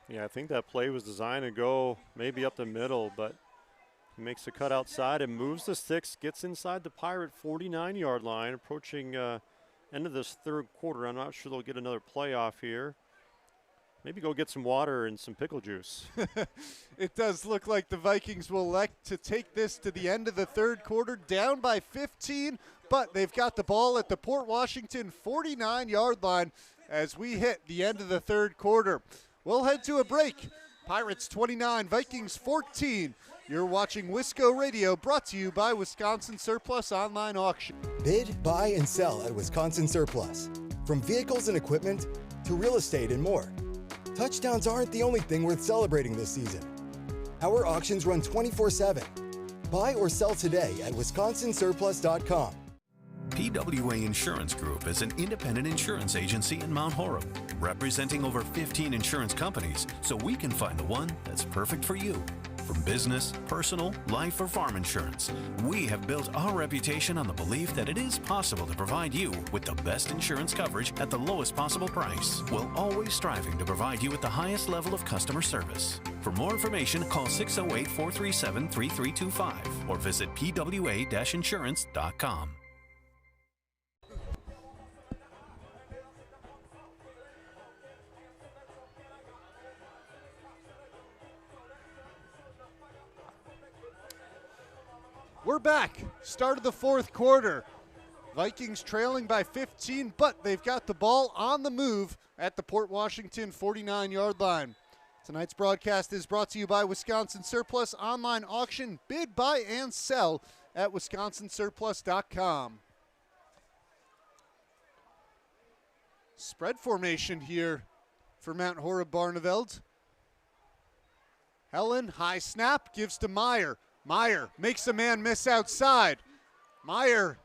Yeah, I think that play was designed to go maybe up the middle, but he makes the cut outside and moves the sticks, gets inside the Pirate 49-yard line, approaching end of this third quarter. I'm not sure they'll get another play off here. Maybe go get some water and some pickle juice. It does look like the Vikings will elect to take this to the end of the third quarter, down by 15, but they've got the ball at the Port Washington 49-yard line as we hit the end of the third quarter. We'll head to a break. Pirates 29, Vikings 14. You're watching Wisco Radio, brought to you by Wisconsin Surplus Online Auction. Bid, buy, and sell at Wisconsin Surplus. From vehicles and equipment to real estate and more. Touchdowns aren't the only thing worth celebrating this season. Our auctions run 24/7. Buy or sell today at wisconsinsurplus.com. PWA Insurance Group is an independent insurance agency in Mount Horeb, representing over 15 insurance companies so we can find the one that's perfect for you. From business, personal, life, or farm insurance, we have built our reputation on the belief that it is possible to provide you with the best insurance coverage at the lowest possible price, while always striving to provide you with the highest level of customer service. For more information, call 608-437-3325 or visit pwa-insurance.com. We're back. Start of the fourth quarter. Vikings trailing by 15, but they've got the ball on the move at the Port Washington 49-yard line. Tonight's broadcast is brought to you by Wisconsin Surplus Online Auction. Bid, buy, and sell at wisconsinsurplus.com. Spread formation here for Mount Horeb Barneveld. Helen, high snap, gives to Meyer. Meyer makes a man miss outside. Meyer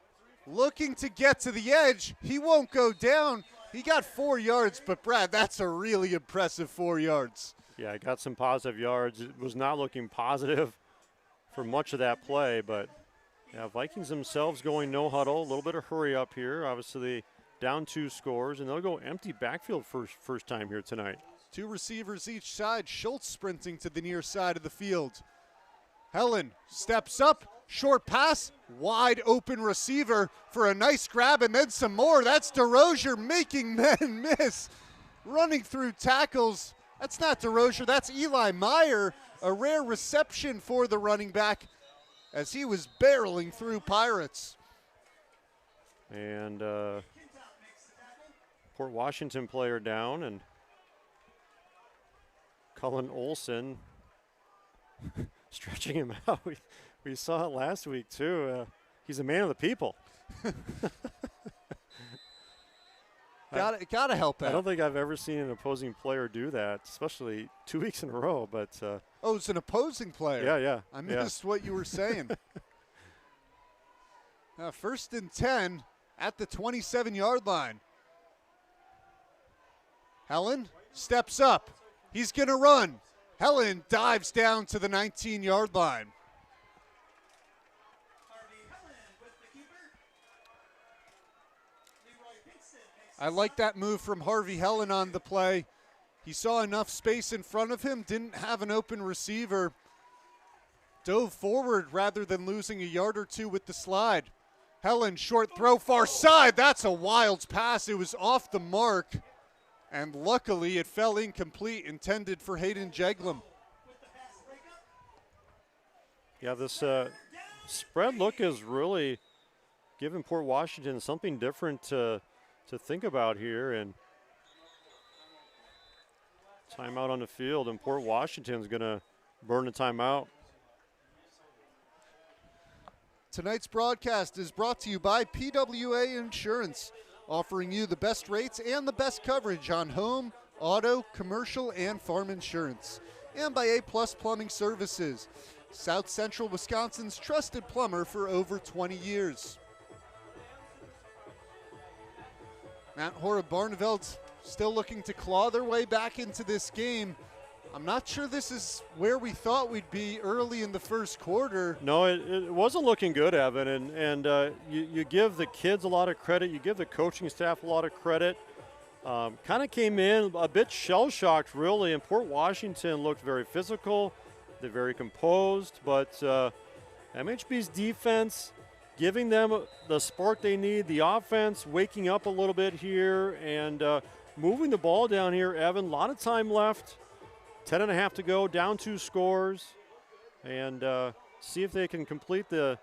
looking to get to the edge. He won't go down. He got 4 yards, but Brad, that's a really impressive 4 yards. Yeah, I got some positive yards. It was not looking positive for much of that play, but yeah, Vikings themselves going no huddle. A little bit of hurry up here. Obviously, down 2 scores, and they'll go empty backfield first time here tonight. 2 receivers each side. Schultz sprinting to the near side of the field. Helen steps up, short pass, wide open receiver for a nice grab, and then some more. That's DeRozier making men miss, running through tackles. That's not DeRozier, that's Eli Meyer. A rare reception for the running back as he was barreling through Pirates. And Port Washington player down, and Cullen Olson stretching him out. We saw it last week, too. He's a man of the people. Gotta help out. I don't think I've ever seen an opposing player do that, especially 2 weeks in a row. But oh, it's an opposing player. Yeah. I missed what you were saying. 1st and 10 at the 27-yard line. Helen steps up. He's going to run. Helen dives down to the 19-yard line. I like that move from Harvey Helen on the play. He saw enough space in front of him, didn't have an open receiver. Dove forward rather than losing a yard or two with the slide. Helen, short throw, far side. That's a wild pass. It was off the mark. And luckily, it fell incomplete, intended for Hayden Jeglum. Yeah, this spread look is really giving Port Washington something different to think about here. And timeout on the field, and Port Washington's going to burn the timeout. Tonight's broadcast is brought to you by PWA Insurance, offering you the best rates and the best coverage on home, auto, commercial, and farm insurance. And by A-Plus Plumbing Services, South Central Wisconsin's trusted plumber for over 20 years. Mount Horeb Barneveld still looking to claw their way back into this game. I'm not sure this is where we thought we'd be early in the first quarter. No, it wasn't looking good, Evan, and you give the kids a lot of credit. You give the coaching staff a lot of credit. Kind of came in a bit shell-shocked, really, and Port Washington looked very physical. They're very composed, but MHB's defense giving them the spark they need, the offense waking up a little bit here and moving the ball down here, Evan. A lot of time left. 10.5 to go, down 2 scores, and see if they can complete the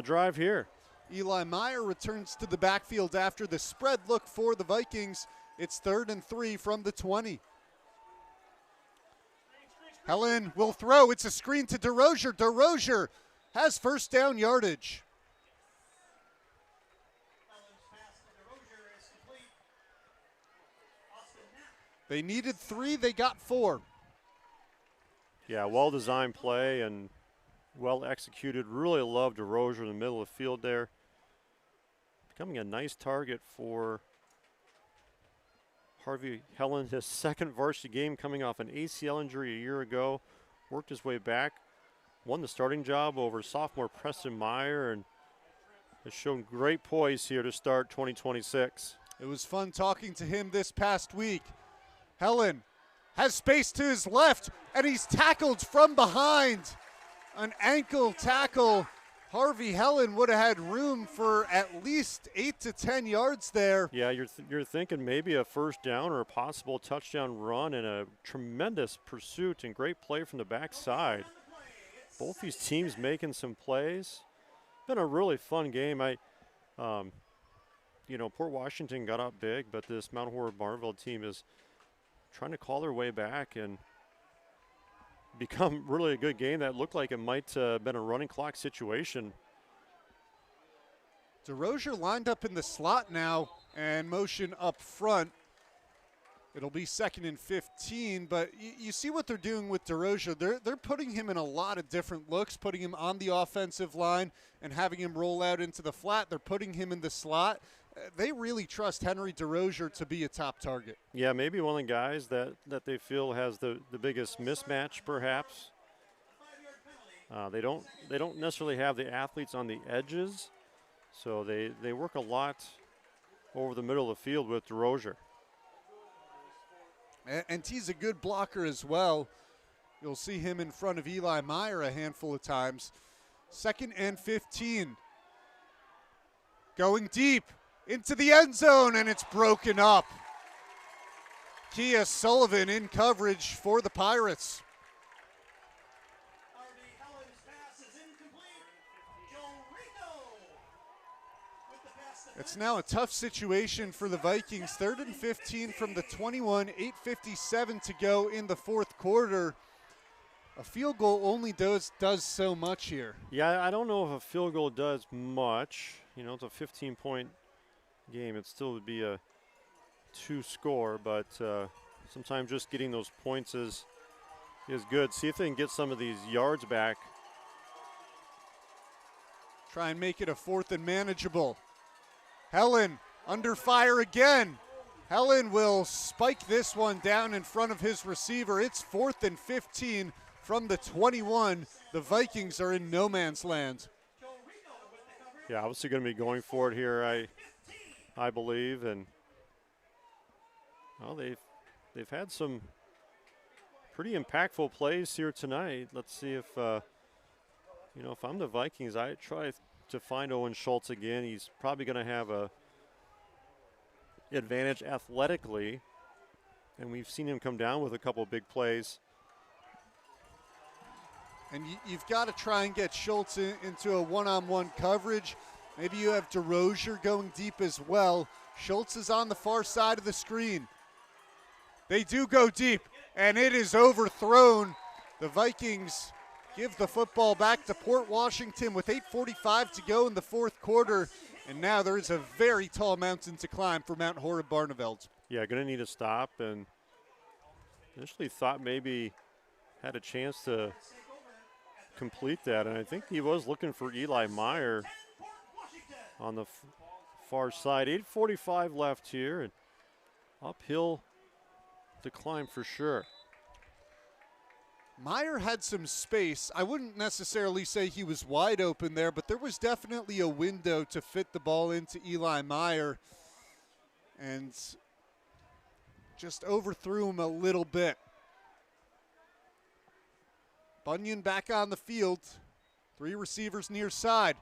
drive here. Eli Meyer returns to the backfield after the spread look for the Vikings. It's 3rd and 3 from the 20. Helen will throw. It's a screen to DeRozier. DeRozier has first down yardage. They needed 3, they got 4. Yeah, well-designed play and well-executed. Really love DeRozier in the middle of the field there. Becoming a nice target for Harvey Helen, his second varsity game, coming off an ACL injury a year ago. Worked his way back, won the starting job over sophomore Preston Meyer, and has shown great poise here to start 2026. It was fun talking to him this past week. Helen has space to his left, and he's tackled from behind. An ankle tackle. Harvey Helen would have had room for at least 8 to 10 yards there. Yeah, you're thinking maybe a first down or a possible touchdown run, and a tremendous pursuit and great play from the backside. Both these teams making some plays. Been a really fun game. Port Washington got up big, but this Mount Horeb Barneveld team is trying to call their way back and become really a good game that looked like it might have been a running clock situation. DeRozier lined up in the slot now and motion up front. It'll be 2nd and 15, but you see what they're doing with DeRozier. They're putting him in a lot of different looks, putting him on the offensive line and having him roll out into the flat. They're putting him in the slot. They really trust Henry DeRozier to be a top target. Yeah, maybe one of the guys that they feel has the biggest mismatch, perhaps. They don't necessarily have the athletes on the edges, so they work a lot over the middle of the field with DeRozier. And he's a good blocker as well. You'll see him in front of Eli Meyer a handful of times. 2nd and 15. Going deep into the end zone, and it's broken up. Kia Sullivan in coverage for the Pirates. It's now a tough situation for the Vikings. 3rd and 15 from the 21, 8:57 to go in the fourth quarter. A field goal only does so much here. Yeah, I don't know if a field goal does much. You know, it's a 15-point game. It still would be a 2-score, but sometimes just getting those points is good. See if they can get some of these yards back. Try and make it a 4th and manageable. Helen under fire again. Helen will spike this one down in front of his receiver. It's 4th and 15 from the 21. The Vikings are in no man's land. Yeah, obviously going to be going for it here, I believe, and well, they've had some pretty impactful plays here tonight. Let's see if you know, if I'm the Vikings, I try to find Owen Schultz again. He's probably going to have a advantage athletically, and we've seen him come down with a couple of big plays. And you've got to try and get Schultz into a one-on-one coverage. Maybe you have DeRozier going deep as well. Schultz is on the far side of the screen. They do go deep, and it is overthrown. The Vikings give the football back to Port Washington with 8:45 to go in the fourth quarter. And now there is a very tall mountain to climb for Mount Horeb Barneveld. Yeah, going to need a stop, and initially thought maybe had a chance to complete that, and I think he was looking for Eli Meyer on the far side. 8:45 left here, and uphill to climb for sure. Meyer had some space. I wouldn't necessarily say he was wide open there, but there was definitely a window to fit the ball into Eli Meyer, and just overthrew him a little bit. Bunyan back on the field. 3 receivers near side.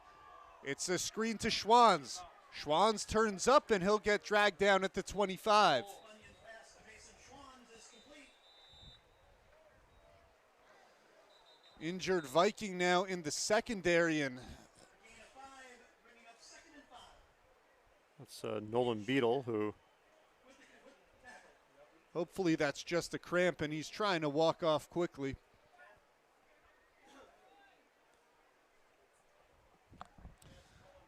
It's a screen to Schwanz. Schwanz turns up, and he'll get dragged down at the 25. Injured Viking now in the secondary, and that's Nolan Beadle, who hopefully that's just a cramp, and he's trying to walk off quickly.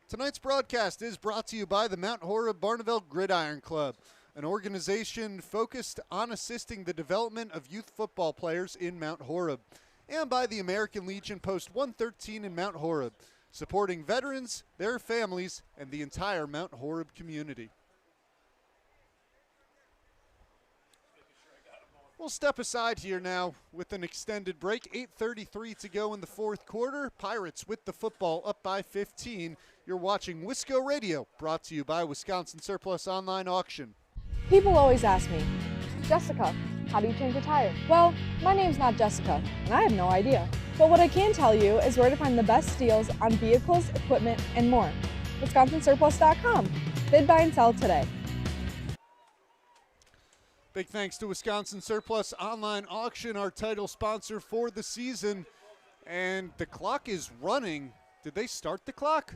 Tonight's broadcast is brought to you by the Mount Horeb Barneveld Gridiron Club, an organization focused on assisting the development of youth football players in Mount Horeb, and by the American Legion Post 113 in Mount Horeb, supporting veterans, their families, and the entire Mount Horeb community. We'll step aside here now with an extended break. 8:33 to go in the fourth quarter. Pirates with the football up by 15. You're watching Wisco Radio, brought to you by Wisconsin Surplus Online Auction. People always ask me, Jessica, how do you change a tire? Well, my name's not Jessica, and I have no idea. But what I can tell you is where to find the best deals on vehicles, equipment, and more. WisconsinSurplus.com. Bid, buy, and sell today. Big thanks to Wisconsin Surplus Online Auction, our title sponsor for the season. And the clock is running. Did they start the clock?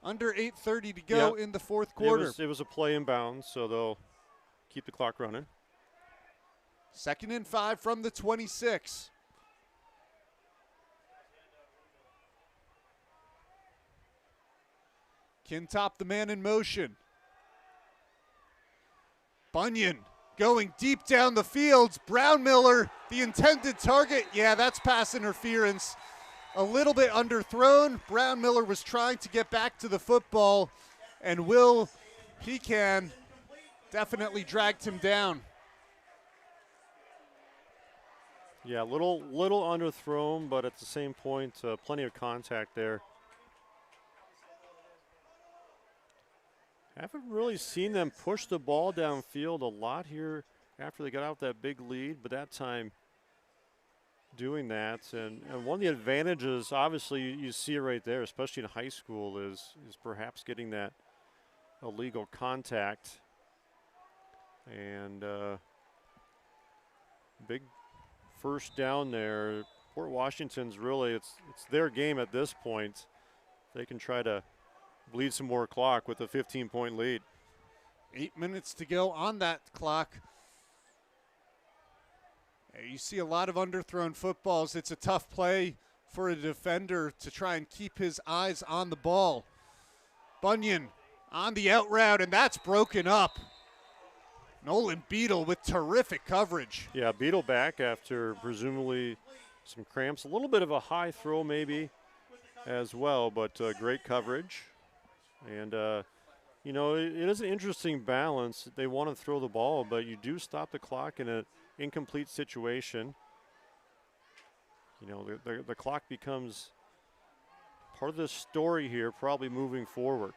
Under 8:30 to go in the fourth quarter. It was a play in bounds, so they'll keep the clock running. 2nd and 5 from the 26. Kintop, the man in motion. Bunyan going deep down the field. Brownmiller, the intended target. Yeah, that's pass interference. A little bit underthrown. Brownmiller was trying to get back to the football, and Will Pecan definitely dragged him down. Yeah, little underthrown, but at the same point, plenty of contact there. Haven't really seen them push the ball downfield a lot here after they got out that big lead, but that time doing that. And one of the advantages, obviously, you see it right there, especially in high school, is perhaps getting that illegal contact. And big first down there. Port Washington's really, it's their game at this point. They can try to bleed some more clock with a 15-point lead. 8 minutes to go on that clock. You see a lot of underthrown footballs. It's a tough play for a defender to try and keep his eyes on the ball. Bunyan on the out route, and that's broken up. Nolan Beadle with terrific coverage. Yeah, Beadle back after presumably some cramps. A little bit of a high throw maybe as well, but great coverage. And, you know, it is an interesting balance. They want to throw the ball, but you do stop the clock in an incomplete situation. You know, the clock becomes part of the story here, probably moving forward.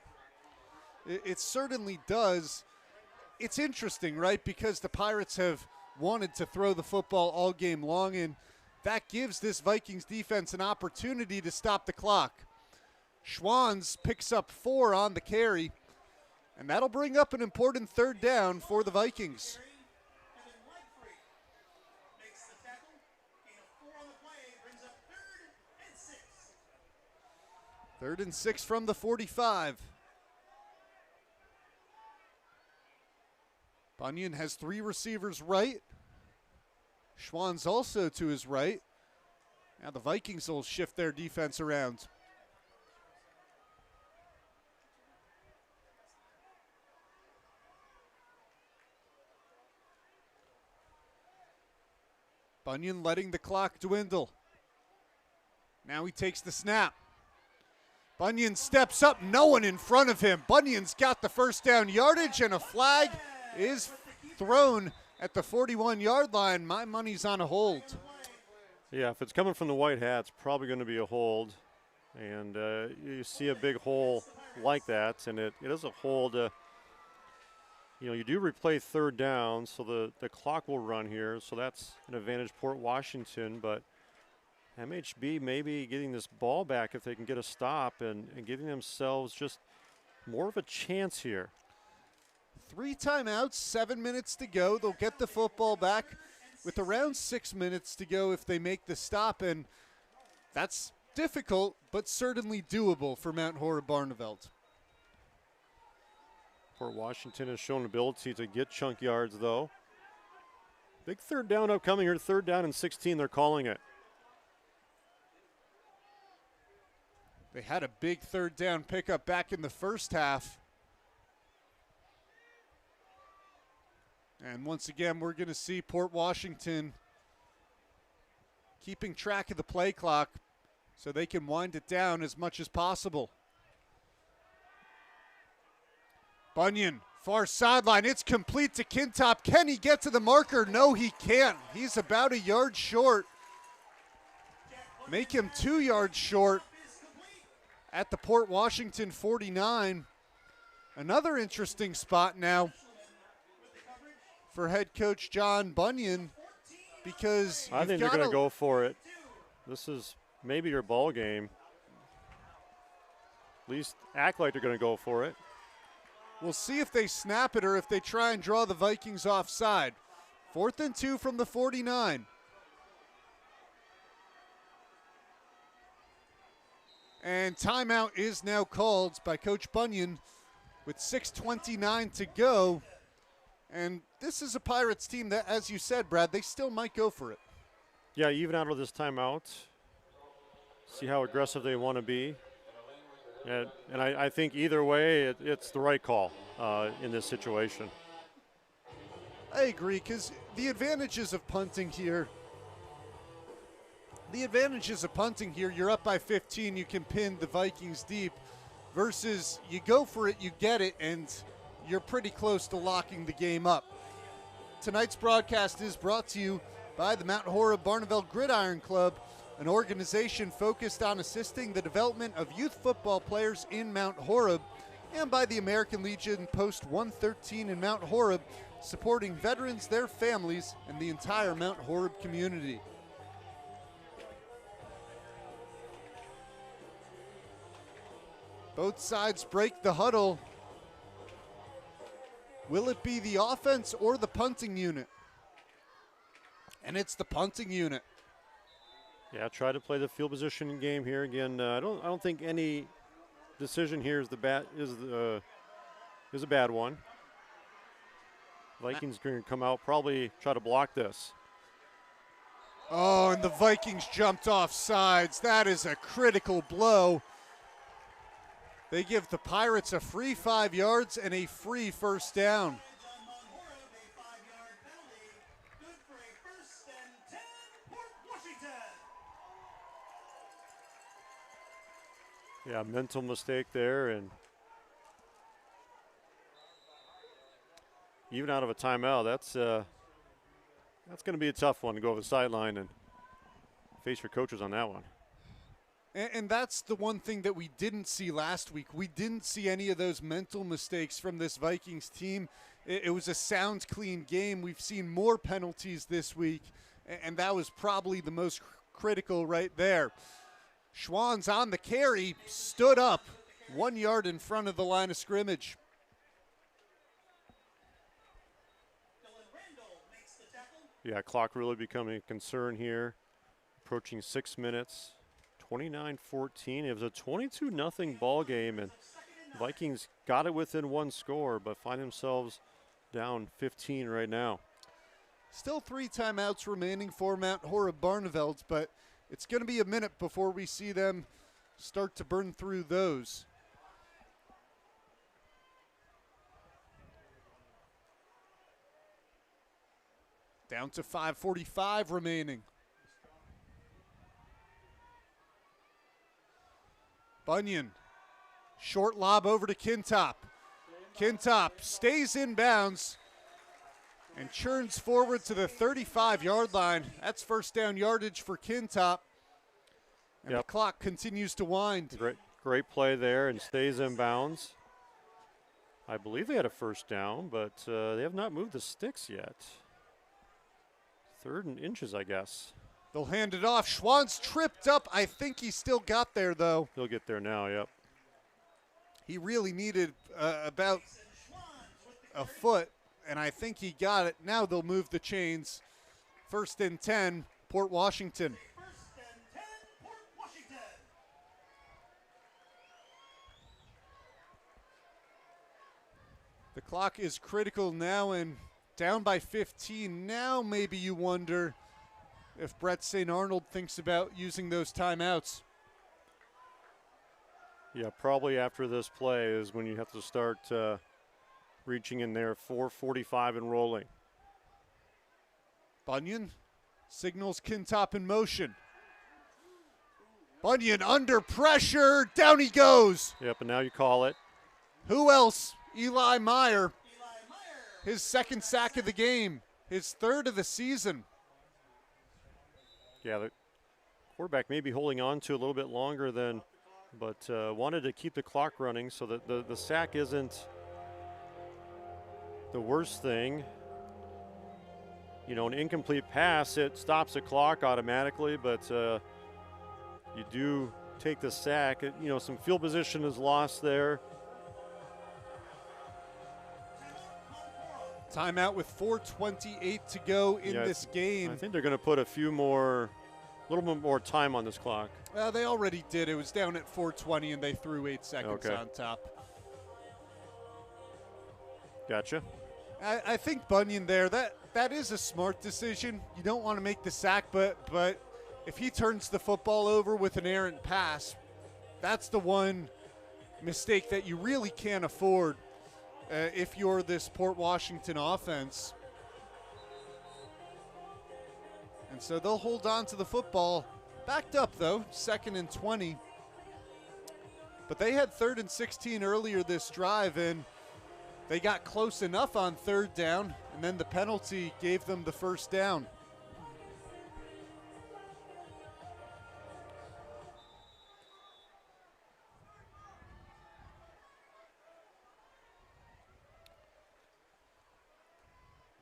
It certainly does. It's interesting, right? Because the Pirates have wanted to throw the football all game long, and that gives this Vikings defense an opportunity to stop the clock. Schwanz picks up 4 on the carry, and that'll bring up an important 3rd down for the Vikings. Third and 6 from the 45. Bunyan has 3 receivers right. Schwanz also to his right. Now the Vikings will shift their defense around. Bunyan letting the clock dwindle. Now he takes the snap. Bunyan steps up, no one in front of him. Bunyan's got the first down yardage, and a flag is thrown at the 41-yard line. My money's on a hold. Yeah, if it's coming from the white hat, it's probably going to be a hold. And you see a big hole like that, and it is a hold. You know, you do replay 3rd down, so the clock will run here. So that's an advantage Port Washington, but MHB maybe getting this ball back if they can get a stop and giving themselves just more of a chance here. 3 timeouts, 7 minutes to go. They'll get the football back with around 6 minutes to go if they make the stop, and that's difficult, but certainly doable for Mount Horeb Barneveld. Port Washington has shown ability to get chunk yards, though. Big 3rd down upcoming here, 3rd down and 16, they're calling it. They had a big 3rd down pickup back in the first half. And once again, we're going to see Port Washington keeping track of the play clock so they can wind it down as much as possible. Bunyan, far sideline. It's complete to Kintop. Can he get to the marker? No, he can't. He's about a yard short. Make him 2 yards short at the Port Washington 49. Another interesting spot now for head coach John Bunyan, because I think they're going to go for it. This is maybe your ball game. At least act like they're going to go for it. We'll see if they snap it or if they try and draw the Vikings offside. 4th and 2 from the 49. And timeout is now called by Coach Bunyan with 6:29 to go. And this is a Pirates team that, as you said, Brad, they still might go for it. Yeah, even out of this timeout, see how aggressive they want to be. And I think either way, it's the right call in this situation. I agree, because the advantages of punting here, you're up by 15, you can pin the Vikings deep, versus you go for it, you get it, and you're pretty close to locking the game up. Tonight's broadcast is brought to you by the Mount Horeb Barneveld Gridiron Club, an organization focused on assisting the development of youth football players in Mount Horeb, and by the American Legion Post 113 in Mount Horeb, supporting veterans, their families, and the entire Mount Horeb community. Both sides break the huddle. Will it be the offense or the punting unit? And it's the punting unit. Yeah, try to play the field position game here again. I don't think any decision here is a bad one. Vikings going to come out, probably try to block this. Oh, and the Vikings jumped off sides. That is a critical blow. They give the Pirates a free 5 yards and a free first down. Yeah, mental mistake there, and even out of a timeout, that's going to be a tough one to go over the sideline and face your coaches on that one. And that's the one thing that we didn't see last week. We didn't see any of those mental mistakes from this Vikings team. It was a sound, clean game. We've seen more penalties this week, and that was probably the most critical right there. Schwann's on the carry, stood up 1 yard in front of the line of scrimmage. Yeah, clock really becoming a concern here. Approaching 6 minutes, 29-14. It was a 22-0 ball game, and Vikings got it within one score, but find themselves down 15 right now. Still 3 timeouts remaining for Mount Horeb Barneveld, but it's going to be a minute before we see them start to burn through those. Down to 5:45 remaining. Bunyan, short lob over to Kintop. Kintop stays in bounds and churns forward to the 35-yard line. That's first down yardage for Kintop. And the clock continues to wind. Great play there, and stays in bounds. I believe they had a first down, but they have not moved the sticks yet. 3rd and inches, I guess. They'll hand it off. Schwann's tripped up. I think he still got there, though. He'll get there now, yep. He really needed about a foot, and I think he got it. Now they'll move the chains. 1st and 10, Port Washington. The clock is critical now and down by 15. Now maybe you wonder if Brett St. Arnold thinks about using those timeouts. Yeah, probably after this play is when you have to start reaching in there. 4:45 and rolling. Bunyan signals Kintop in motion. Bunyan under pressure. Down he goes. Yep, and now you call it. Who else? Eli Meyer. His 2nd sack of the game. His 3rd of the season. Yeah, the quarterback may be holding on to a little bit longer than, but wanted to keep the clock running so that the sack isn't the worst thing. You know, an incomplete pass, it stops the clock automatically, but you do take the sack. You know, some field position is lost there. Timeout with 4:28 to go in this game. I think they're going to put a little bit more time on this clock. Well, they already did. It was down at 4:20, and they threw 8 seconds on top. Gotcha. I think Bunyan there, that is a smart decision. You don't want to make the sack, but if he turns the football over with an errant pass, that's the one mistake that you really can't afford if you're this Port Washington offense. And so they'll hold on to the football. Backed up, though, 2nd and 20. But they had 3rd and 16 earlier this drive, and they got close enough on 3rd down, and then the penalty gave them the first down.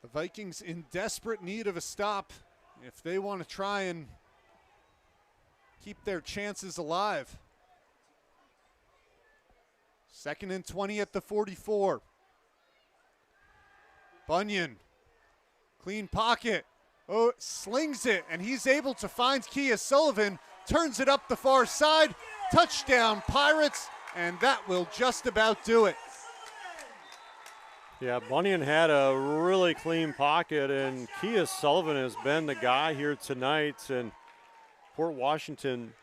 The Vikings in desperate need of a stop if they want to try and keep their chances alive. 2nd and 20 at the 44. Bunyan, clean pocket. Oh, slings it, and he's able to find Kia Sullivan. Turns it up the far side. Touchdown, Pirates. and that will just about do it. Yeah, Bunyan had a really clean pocket, and Kia Sullivan has been the guy here tonight, and Port Washington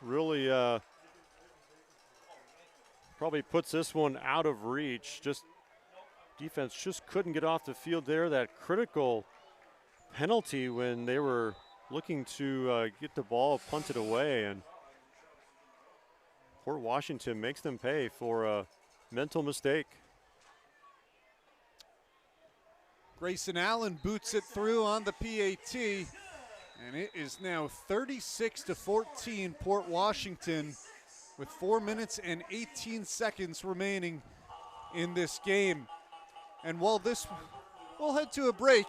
really probably puts this one out of reach. Just defense just couldn't get off the field there. That critical penalty when they were looking to get the ball punted away, and Port Washington makes them pay for a mental mistake. Grayson Allen boots it through on the PAT, and it is now 36-14 Port Washington with 4 minutes and 18 seconds remaining in this game. And while we'll head to a break,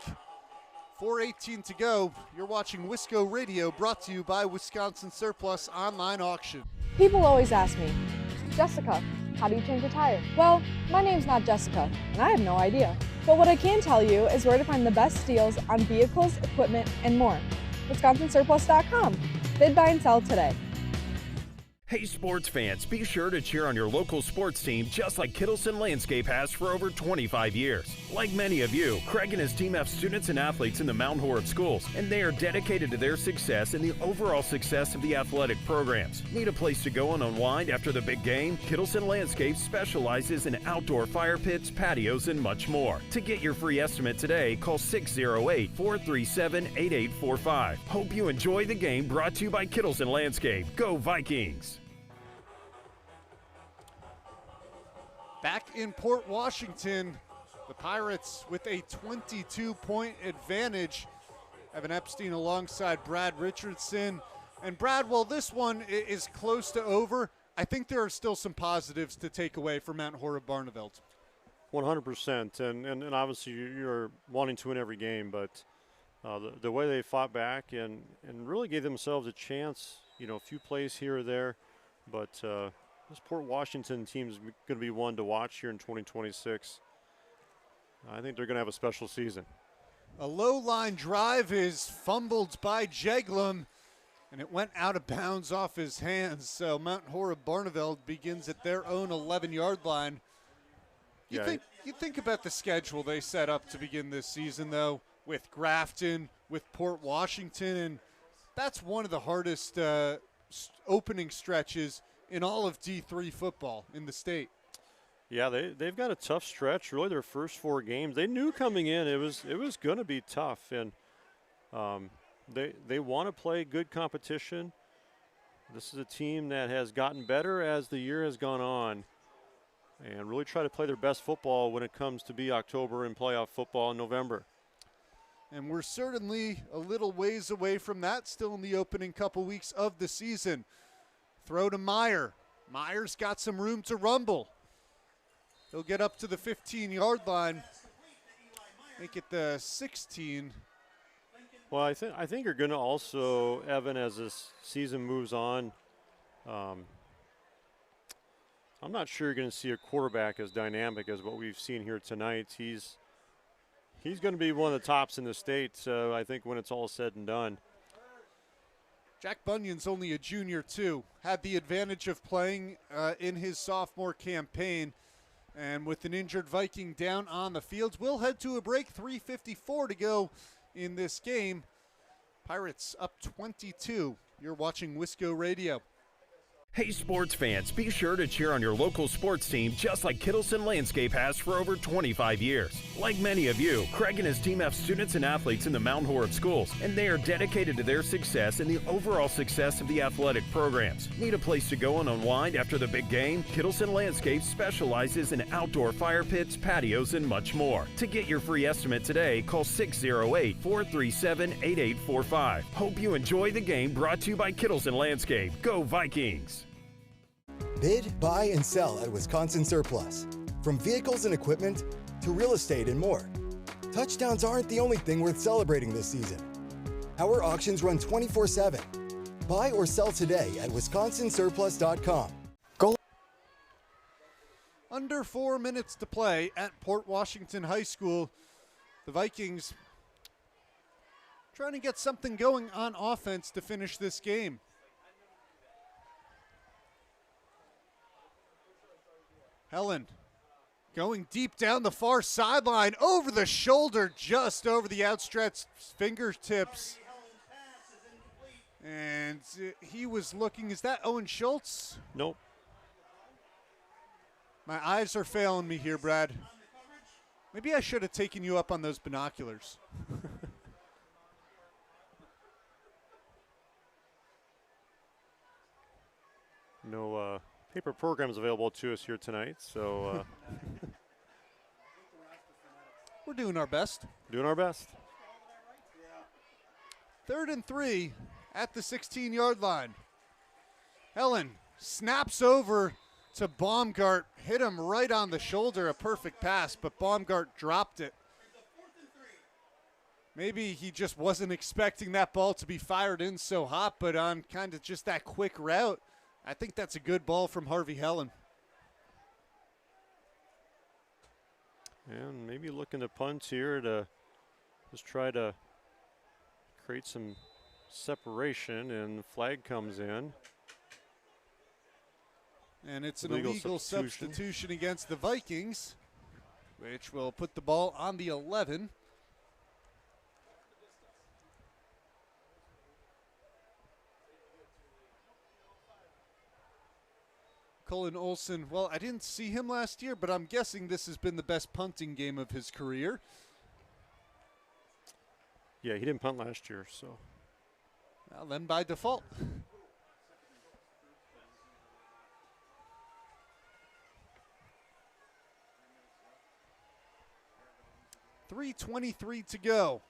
4:18 to go. You're watching Wisco Radio, brought to you by Wisconsin Surplus Online Auction. People always ask me, Jessica, how do you change a tire? Well, my name's not Jessica, and I have no idea. But what I can tell you is where to find the best deals on vehicles, equipment, and more. WisconsinSurplus.com. Bid, buy, and sell today. Hey sports fans, be sure to cheer on your local sports team just like Kittleson Landscape has for over 25 years. Like many of you, Craig and his team have students and athletes in the Mount Horeb schools, and they are dedicated to their success and the overall success of the athletic programs. Need a place to go and unwind after the big game? Kittleson Landscape specializes in outdoor fire pits, patios, and much more. To get your free estimate today, call 608-437-8845. Hope you enjoy the game, brought to you by Kittleson Landscape. Go Vikings! Back in Port Washington, the Pirates with a 22-point advantage. Evan Epstein alongside Brad Richardson. And Brad, while this one is close to over, I think there are still some positives to take away from Mount Horeb Barneveld. 100%, and obviously you're wanting to win every game, but the way they fought back and really gave themselves a chance, a few plays here or there, but this Port Washington team is going to be one to watch here in 2026. I think they're going to have a special season. A low line drive is fumbled by Jeglum, and it went out of bounds off his hands. So Mount Horeb Barneveld begins at their own 11-yard line. You think about the schedule they set up to begin this season, though, with Grafton, with Port Washington, and that's one of the hardest opening stretches in all of D3 football in the state. Yeah, they've got a tough stretch. Really, their first 4 games, they knew coming in it was going to be tough, and they want to play good competition. This is a team that has gotten better as the year has gone on, and really try to play their best football when it comes to be October and playoff football in November. And we're certainly a little ways away from that, still in the opening couple weeks of the season. Throw to Meyer. Meyer's got some room to rumble. He'll get up to the 15-yard line. Make it the 16. Well, I think you're going to also, Evan, as this season moves on, I'm not sure you're going to see a quarterback as dynamic as what we've seen here tonight. He's going to be one of the tops in the state, I think, when it's all said and done. Jack Bunyan's only a junior, too. Had the advantage of playing in his sophomore campaign. And with an injured Viking down on the field, we'll head to a break. 3:54 to go in this game. Pirates up 22. You're watching Wisco Radio. Hey sports fans, be sure to cheer on your local sports team just like Kittleson Landscape has for over 25 years. Like many of you, Craig and his team have students and athletes in the Mount Horeb schools, and they are dedicated to their success and the overall success of the athletic programs. Need a place to go and unwind after the big game? Kittleson Landscape specializes in outdoor fire pits, patios, and much more. To get your free estimate today, call 608-437-8845. Hope you enjoy the game, brought to you by Kittleson Landscape. Go Vikings! Bid, buy, and sell at Wisconsin Surplus. From vehicles and equipment to real estate and more. Touchdowns aren't the only thing worth celebrating this season. Our auctions run 24/7. Buy or sell today at WisconsinSurplus.com. Go. Under 4 minutes to play at Port Washington High School. The Vikings trying to get something going on offense to finish this game. Helen going deep down the far sideline, over the shoulder, just over the outstretched fingertips. And he was looking, is that Owen Schultz? Nope. My eyes are failing me here, Brad. Maybe I should have taken you up on those binoculars. No paper programs available to us here tonight, so we're doing our best. Doing our best. 3rd and 3 at the 16-yard line. Helen snaps over to Baumgart, hit him right on the shoulder, a perfect pass, but Baumgart dropped it. Maybe he just wasn't expecting that ball to be fired in so hot, but on kind of just that quick route, I think that's a good ball from Harvey Helen. And maybe looking to punt here to just try to create some separation, and the flag comes in. And it's an illegal substitution against the Vikings, which will put the ball on the 11. Cullen Olson, well, I didn't see him last year, but I'm guessing this has been the best punting game of his career. Yeah, he didn't punt last year, so. Well, then by default. .323 to go.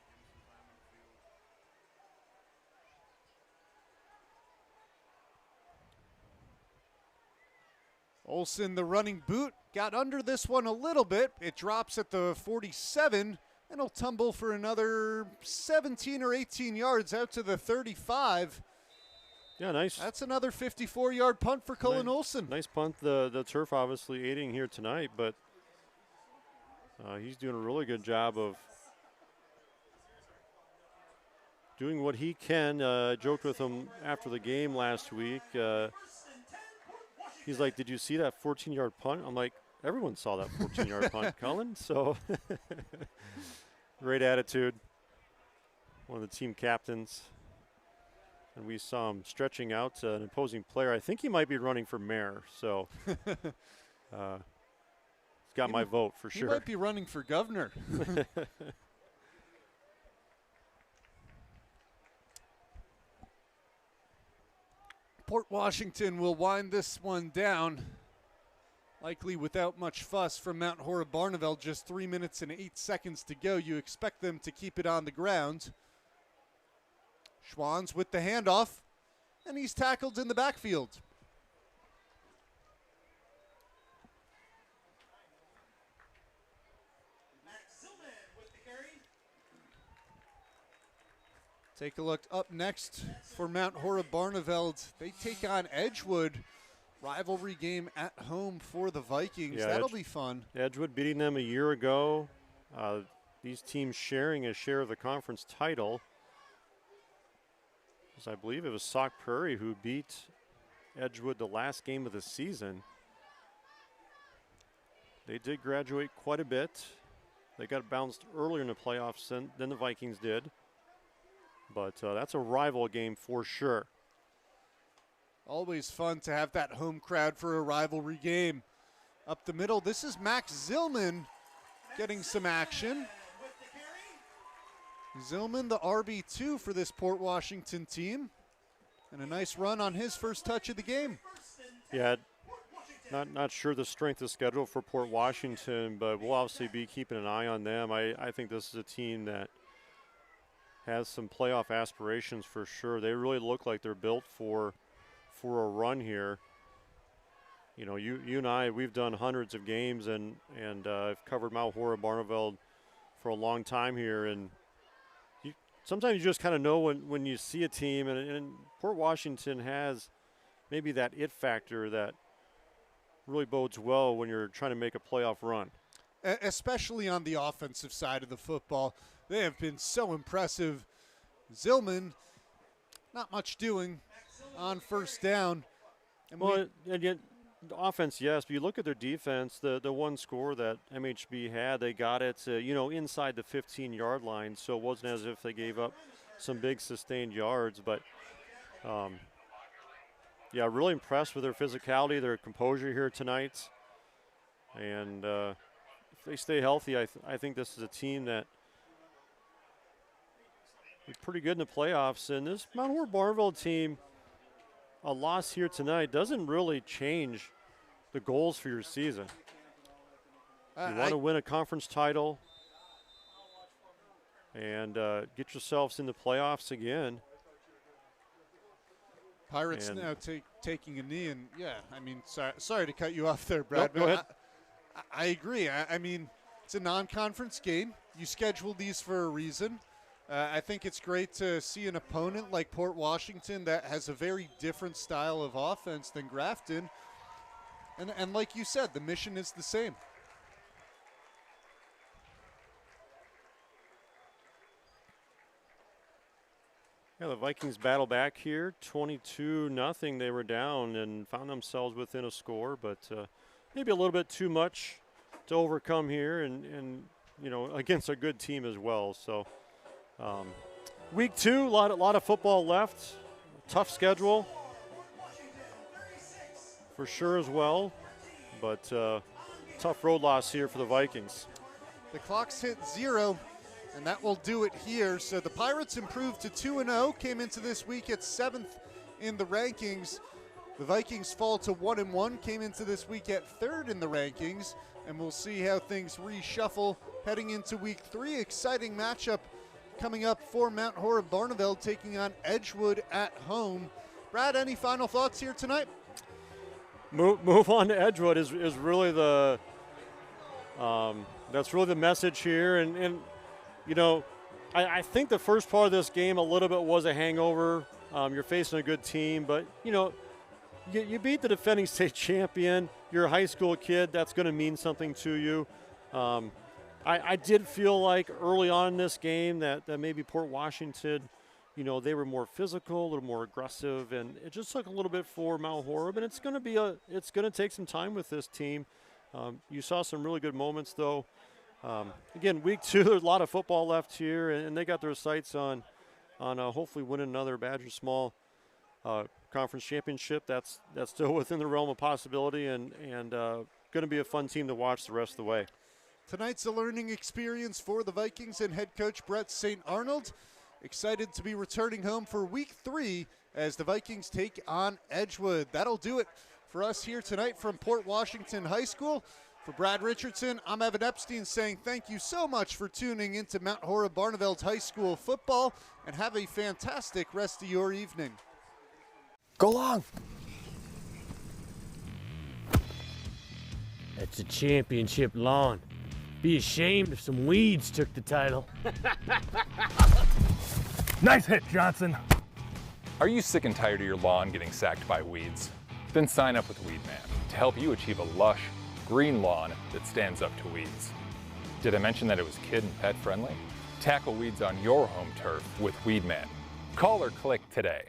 Olson, the running boot, got under this one a little bit. It drops at the 47, and will tumble for another 17 or 18 yards out to the 35. Yeah, nice. That's another 54-yard punt for Cullen Olson. Nice punt. The turf obviously aiding here tonight, but he's doing a really good job of doing what he can. I joked with him after the game last week. He's like, did you see that 14-yard punt? I'm like, everyone saw that 14-yard punt, Cullen. So great attitude. One of the team captains. And we saw him stretching out an opposing player. I think he might be running for mayor. So he's got my vote for sure. He might be running for governor. Port Washington will wind this one down, likely without much fuss from Mount Horeb Barneveld. Just 3 minutes and 8 seconds to go. You expect them to keep it on the ground. Schwans with the handoff, and he's tackled in the backfield. Take a look up next for Mount Horeb Barneveld. They take on Edgewood. Rivalry game at home for the Vikings. Yeah, that'll be fun. Edgewood beating them a year ago. These teams sharing a share of the conference title. As I believe it was Sauk Prairie who beat Edgewood the last game of the season. They did graduate quite a bit. They got bounced earlier in the playoffs than the Vikings did. But that's a rival game for sure. Always fun to have that home crowd for a rivalry game. Up the middle, this is Max Zillman getting some action. Zillman, the RB2 for this Port Washington team. And a nice run on his first touch of the game. Yeah, not sure the strength of schedule for Port Washington, but we'll obviously be keeping an eye on them. I think this is a team that has some playoff aspirations for sure. They really look like they're built for a run here. You know, you and I, we've done hundreds of games, and I've covered Mount Horeb Barneveld for a long time here, and sometimes you just kind of know when you see a team, and Port Washington has maybe that it factor that really bodes well when you're trying to make a playoff run. Especially on the offensive side of the football. They have been so impressive. Zillman, not much doing on first down. And the offense, yes, but you look at their defense, the one score that MHB had, they got it, inside the 15-yard line, so it wasn't as if they gave up some big sustained yards, but really impressed with their physicality, their composure here tonight. And if they stay healthy, I think this is a team that is pretty good in the playoffs. And this Mount Horeb Barneveld team, a loss here tonight doesn't really change the goals for your season. You want to win a conference title and get yourselves in the playoffs again. Pirates now taking a knee, and sorry to cut you off there, Brad. Nope, go ahead. I agree. I mean, it's a non-conference game. You scheduled these for a reason. I think it's great to see an opponent like Port Washington that has a very different style of offense than Grafton. And like you said, the mission is the same. Yeah, the Vikings battle back here, 22-0. They were down and found themselves within a score, but maybe a little bit too much to overcome here, and against a good team as well. So week 2, a lot of football left. Tough schedule for sure as well, but tough road loss here for the Vikings. The clock's hit 0. And that will do it here. So the Pirates improved to 2-0, came into this week at 7th in the rankings. The Vikings fall to 1-1, came into this week at 3rd in the rankings. And we'll see how things reshuffle heading into week 3. Exciting matchup coming up for Mount Horeb Barneveld taking on Edgewood at home. Brad, any final thoughts here tonight? Move on to Edgewood is really the that's really the message here. And I think the first part of this game a little bit was a hangover. You're facing a good team, but, you beat the defending state champion. You're a high school kid. That's going to mean something to you. I did feel like early on in this game that maybe Port Washington, they were more physical, a little more aggressive, and it just took a little bit for Mount Horeb, and it's going to take some time with this team. You saw some really good moments, though. Again, week 2, there's a lot of football left here, and they got their sights on hopefully winning another Badger Small conference championship. That's still within the realm of possibility, and going to be a fun team to watch the rest of the way. Tonight's a learning experience for the Vikings and head coach Brett St. Arnold. Excited to be returning home for week 3 as the Vikings take on Edgewood. That'll do it for us here tonight from Port Washington High School. For Brad Richardson, I'm Evan Epstein saying thank you so much for tuning into Mount Horeb Barneveld High School football, and have a fantastic rest of your evening. Go long. That's a championship lawn. Be ashamed if some weeds took the title. Nice hit, Johnson. Are you sick and tired of your lawn getting sacked by weeds? Then sign up with Weedman to help you achieve a lush, green lawn that stands up to weeds. Did I mention that it was kid and pet friendly? Tackle weeds on your home turf with Weedman. Call or click today.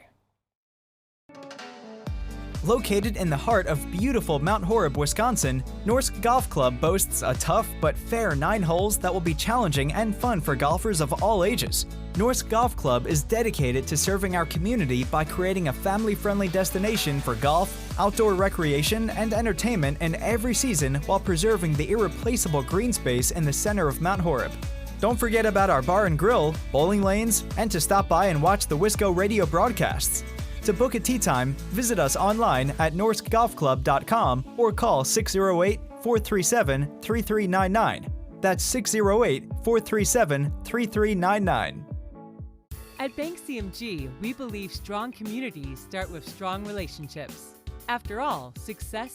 Located in the heart of beautiful Mount Horeb, Wisconsin, Norse Golf Club boasts a tough but fair 9 holes that will be challenging and fun for golfers of all ages. Norse Golf Club is dedicated to serving our community by creating a family-friendly destination for golf, outdoor recreation, and entertainment in every season while preserving the irreplaceable green space in the center of Mount Horeb. Don't forget about our bar and grill, bowling lanes, and to stop by and watch the Wisco Radio broadcasts. To book a tee time, visit us online at norsegolfclub.com or call 608-437-3399. That's 608-437-3399. At Bank CMG, we believe strong communities start with strong relationships. After all, success